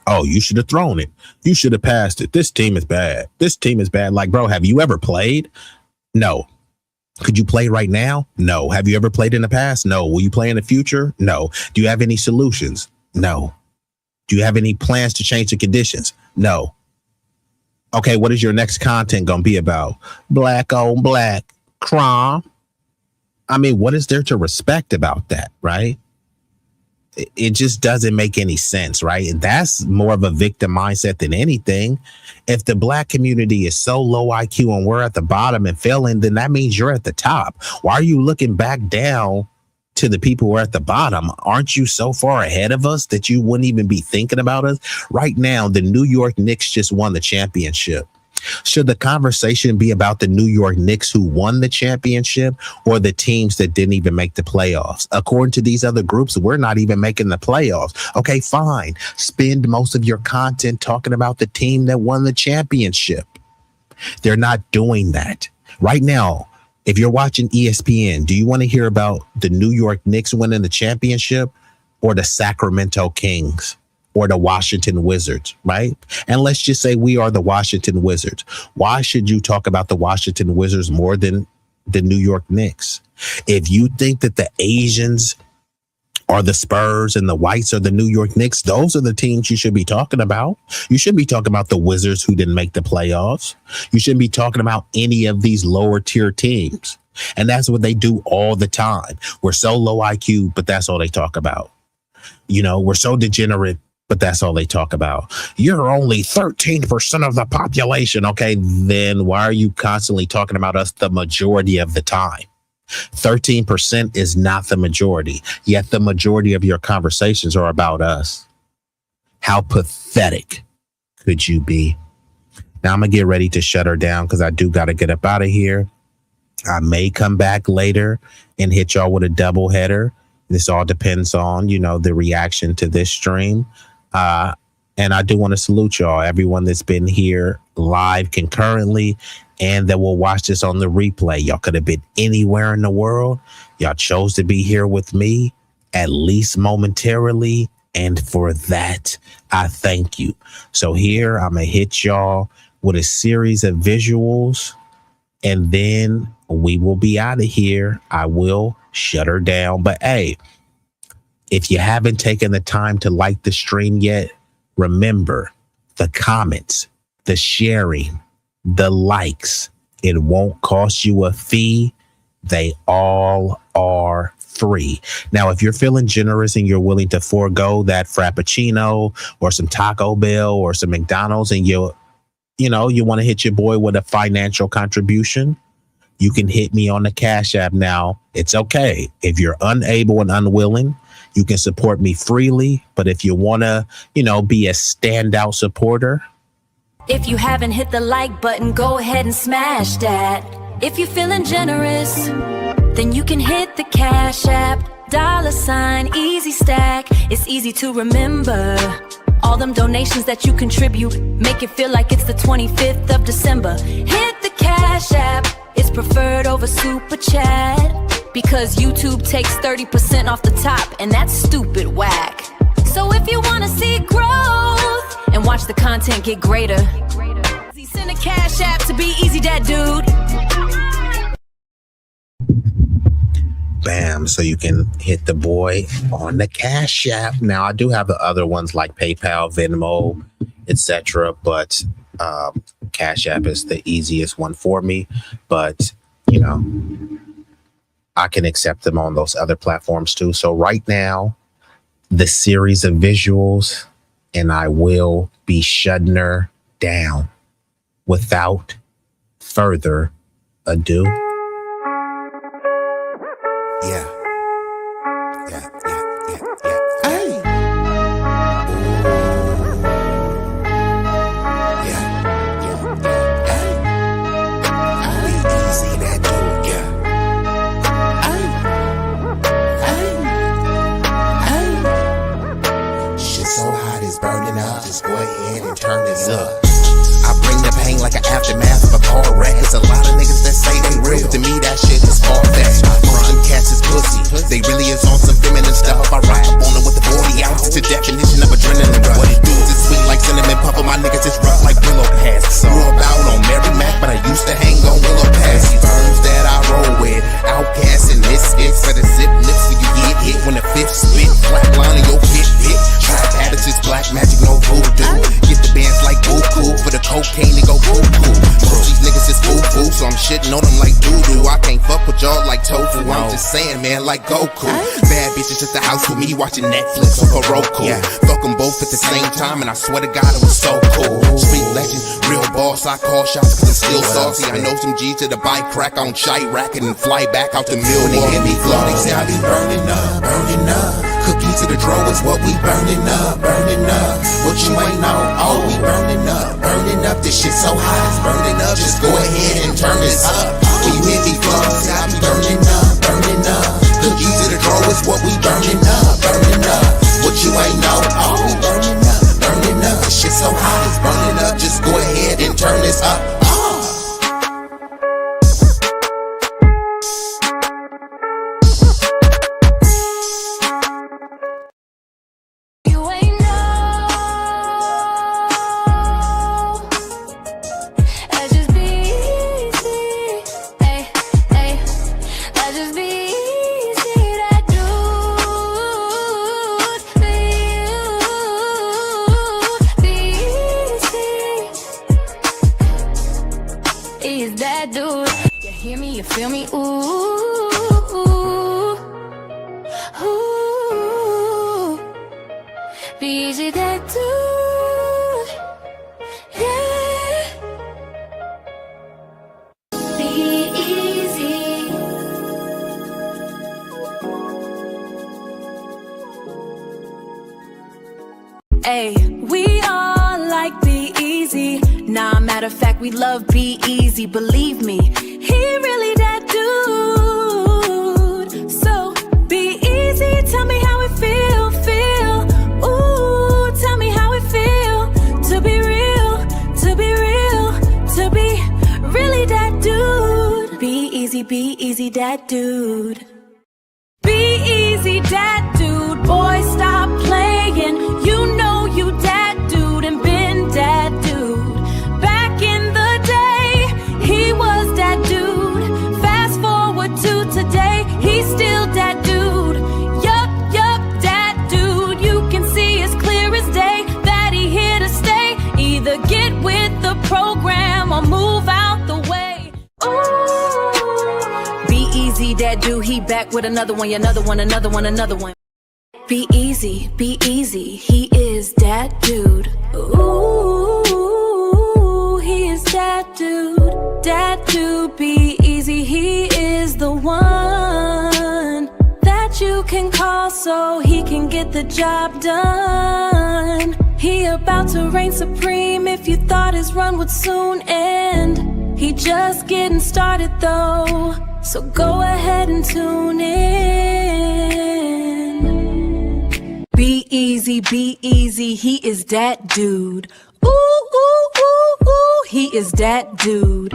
Oh, you should have thrown it. You should have passed it. This team is bad. This team is bad. Like, bro, have you ever played? No. Could you play right now? No. Have you ever played in the past? No. Will you play in the future? No. Do you have any solutions? No. Do you have any plans to change the conditions? No. Okay, what is your next content going to be about? Black on black crime. I mean, what is there to respect about that, right? It just doesn't make any sense, right? And that's more of a victim mindset than anything. If the black community is so low IQ and we're at the bottom and failing, then that means you're at the top. Why are you looking back down to the people who are at the bottom? Aren't you so far ahead of us that you wouldn't even be thinking about us? Right now, the New York Knicks just won the championship. Should the conversation be about the New York Knicks who won the championship, or the teams that didn't even make the playoffs? According to these other groups, we're not even making the playoffs. Okay, fine. Spend most of your content talking about the team that won the championship. They're not doing that. Right now, If you're watching ESPN, do you want to hear about the New York Knicks winning the championship or the Sacramento Kings or the Washington Wizards, right? And let's just say we are the Washington Wizards. Why should you talk about the Washington Wizards more than the New York Knicks? If you think that the Asians are the Spurs and the whites are the New York Knicks, those are the teams you should be talking about. You shouldn't be talking about the Wizards who didn't make the playoffs. You shouldn't be talking about any of these lower tier teams. And that's what they do all the time. We're so low IQ, but that's all they talk about. You know, we're so degenerate, but that's all they talk about. You're only 13% of the population. Okay, then why are you constantly talking about us the majority of the time? 13% is not the majority, yet the majority of your conversations are about us. How pathetic could you be? Now I'm gonna get ready to shut her down because I do got to get up out of here. I may come back later and hit y'all with a double header. This all depends on, you know, the reaction to this stream. And I do want to salute y'all, everyone that's been here live concurrently and that will watch this on the replay. Y'all could have been anywhere in the world. Y'all chose to be here with me, at least momentarily. And for that, I thank you. So here, I'm going to hit y'all with a series of visuals, and then we will be out of here. I will shut her down. But hey, if you haven't taken the time to like the stream yet, remember the comments, the sharing, the likes. It won't cost you a fee. They all are free. Now, if you're feeling generous and you're willing to forego that Frappuccino or some Taco Bell or some McDonald's, and you want to hit your boy with a financial contribution, you can hit me on the Cash App now. It's okay. If you're unable and unwilling, you can support me freely. But if you want to, be a standout supporter. If you haven't hit the like button, go ahead and smash that. If you're feeling generous, then you can hit the Cash App, $Easy Stack. It's easy to remember. All them donations that you contribute make it feel like it's the 25th of December. Hit the Cash App. It's preferred over Super Chat because YouTube takes 30% off the top, and that's stupid whack. So if you want to see growth and watch the content get greater, send a Cash App to B-Eazy Dat Dude. Bam. So you can hit the boy on the Cash App. Now, I do have the other ones like PayPal, Venmo, etc., but Cash App is the easiest one for me. But, I can accept them on those other platforms too. So right now, the series of visuals, and I will be shutting her down without further ado. Yeah. Hey. B-Eazy Dat Dude, shit so hot it's burning up. Just go ahead and turn this up. I bring the pain like an aftermath of a car wreck. There's a lot of niggas that say they real. To me, that shit is far-fetched. Them cats is pussy. They really is on some feminine stuff. I ride up on them with the 40 ounces. The definition of adrenaline rush. What it do is sweet like cinnamon puffer. My niggas is rough like pillow pads. Grew about on Mary Mac, but I used to hang on Willow Pass. These birds that I roll with, outcasts and misfits. For the zip lips so you get hit when the fifth spit. Flat line of your hit. Trap habits is black magic, no voodoo. Get the bands like boo-coo. For the cocaine and go boo-coo. Most these niggas is foo-foo, so I'm shitting on them like doo-doo. I can't fuck with y'all like tofu. I'm just saying, man, like Goku. Bad bitches at the house with me watching Netflix on Roku. Fuck them both at the same time, and I swear to God it was so cool. Street legend, real boss, I call shots cause I'm still saucy. I know some G's to the bike crack on Chirac and then fly back out to Mill. When they hear me flow, they say I be burning up, burning up. Cookie to the draw is what we burning up, burning up. What you ain't know, oh, we burning up, burning up. This shit so hot, it's burning up. Just go ahead and turn this up. When you hear me flow, say I be burning up, burning up. Cookie to the draw is what we burning up, burning up. What you ain't know, oh, we burning up, burning up. This shit so hot, it's burning up. Just go ahead and turn this up. that dude. You hear me, you feel me, ooh, ooh. B-Eazy Dat Dude, yeah. B-Eazy. Ay, we all like B-Eazy. Nah, matter of fact, we love B-Eazy. Believe me, he really that dude. So B-Eazy, tell me how it feel. Ooh, tell me how it feel to be real, to be real, to be really that dude. B-Eazy, B-Eazy Dat Dude. B-Eazy Dat Dude, boy, stop playing. You know you that dude and been that dude. Back in the day, he was that dude. Fast forward to today, he's still that dude. Yup, that dude. You can see as clear as day that he here to stay. Either get with the program or move out the way. Ooh. B-Eazy Dat Dude, he back with another one, another one, another one, another one. B-Eazy, B-Eazy, he is that dude. Ooh, he is that dude. That dude, B-Eazy, he is the one that you can call so he can get the job done. He about to reign supreme if you thought his run would soon end. He just getting started though, so go ahead and tune in. B-Eazy, B-Eazy, he is that dude. Ooh, ooh, ooh, ooh, he is that dude.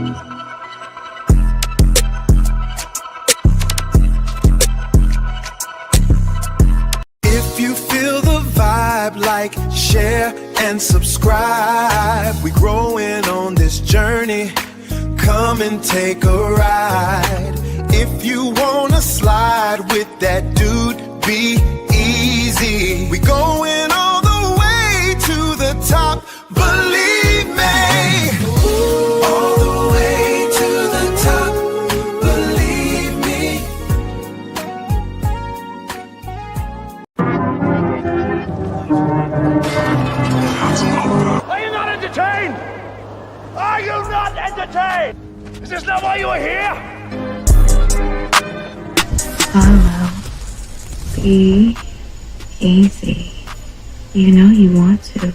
If you feel the vibe, like, share, and subscribe. We growing on this journey. Come and take a ride. If you wanna slide with that dude, B-Eazy. We going all the way to the top, believe me. All the way to the top, believe me. Are you not entertained? Are you not entertained? Is this not why you are here? Follow. Be easy. You know you want to.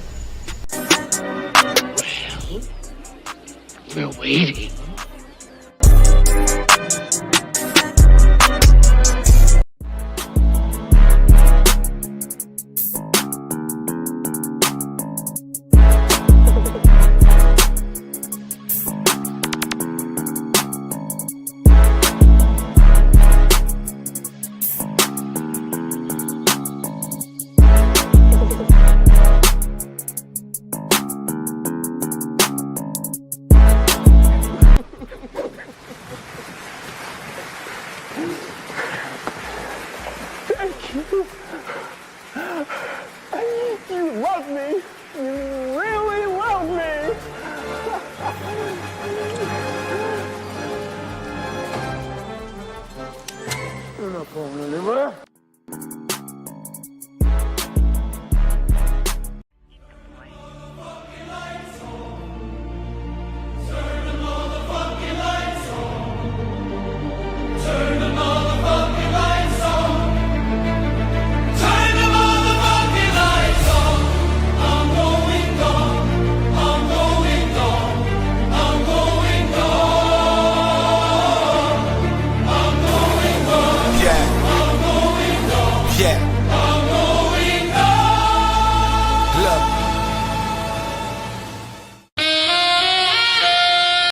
We're waiting.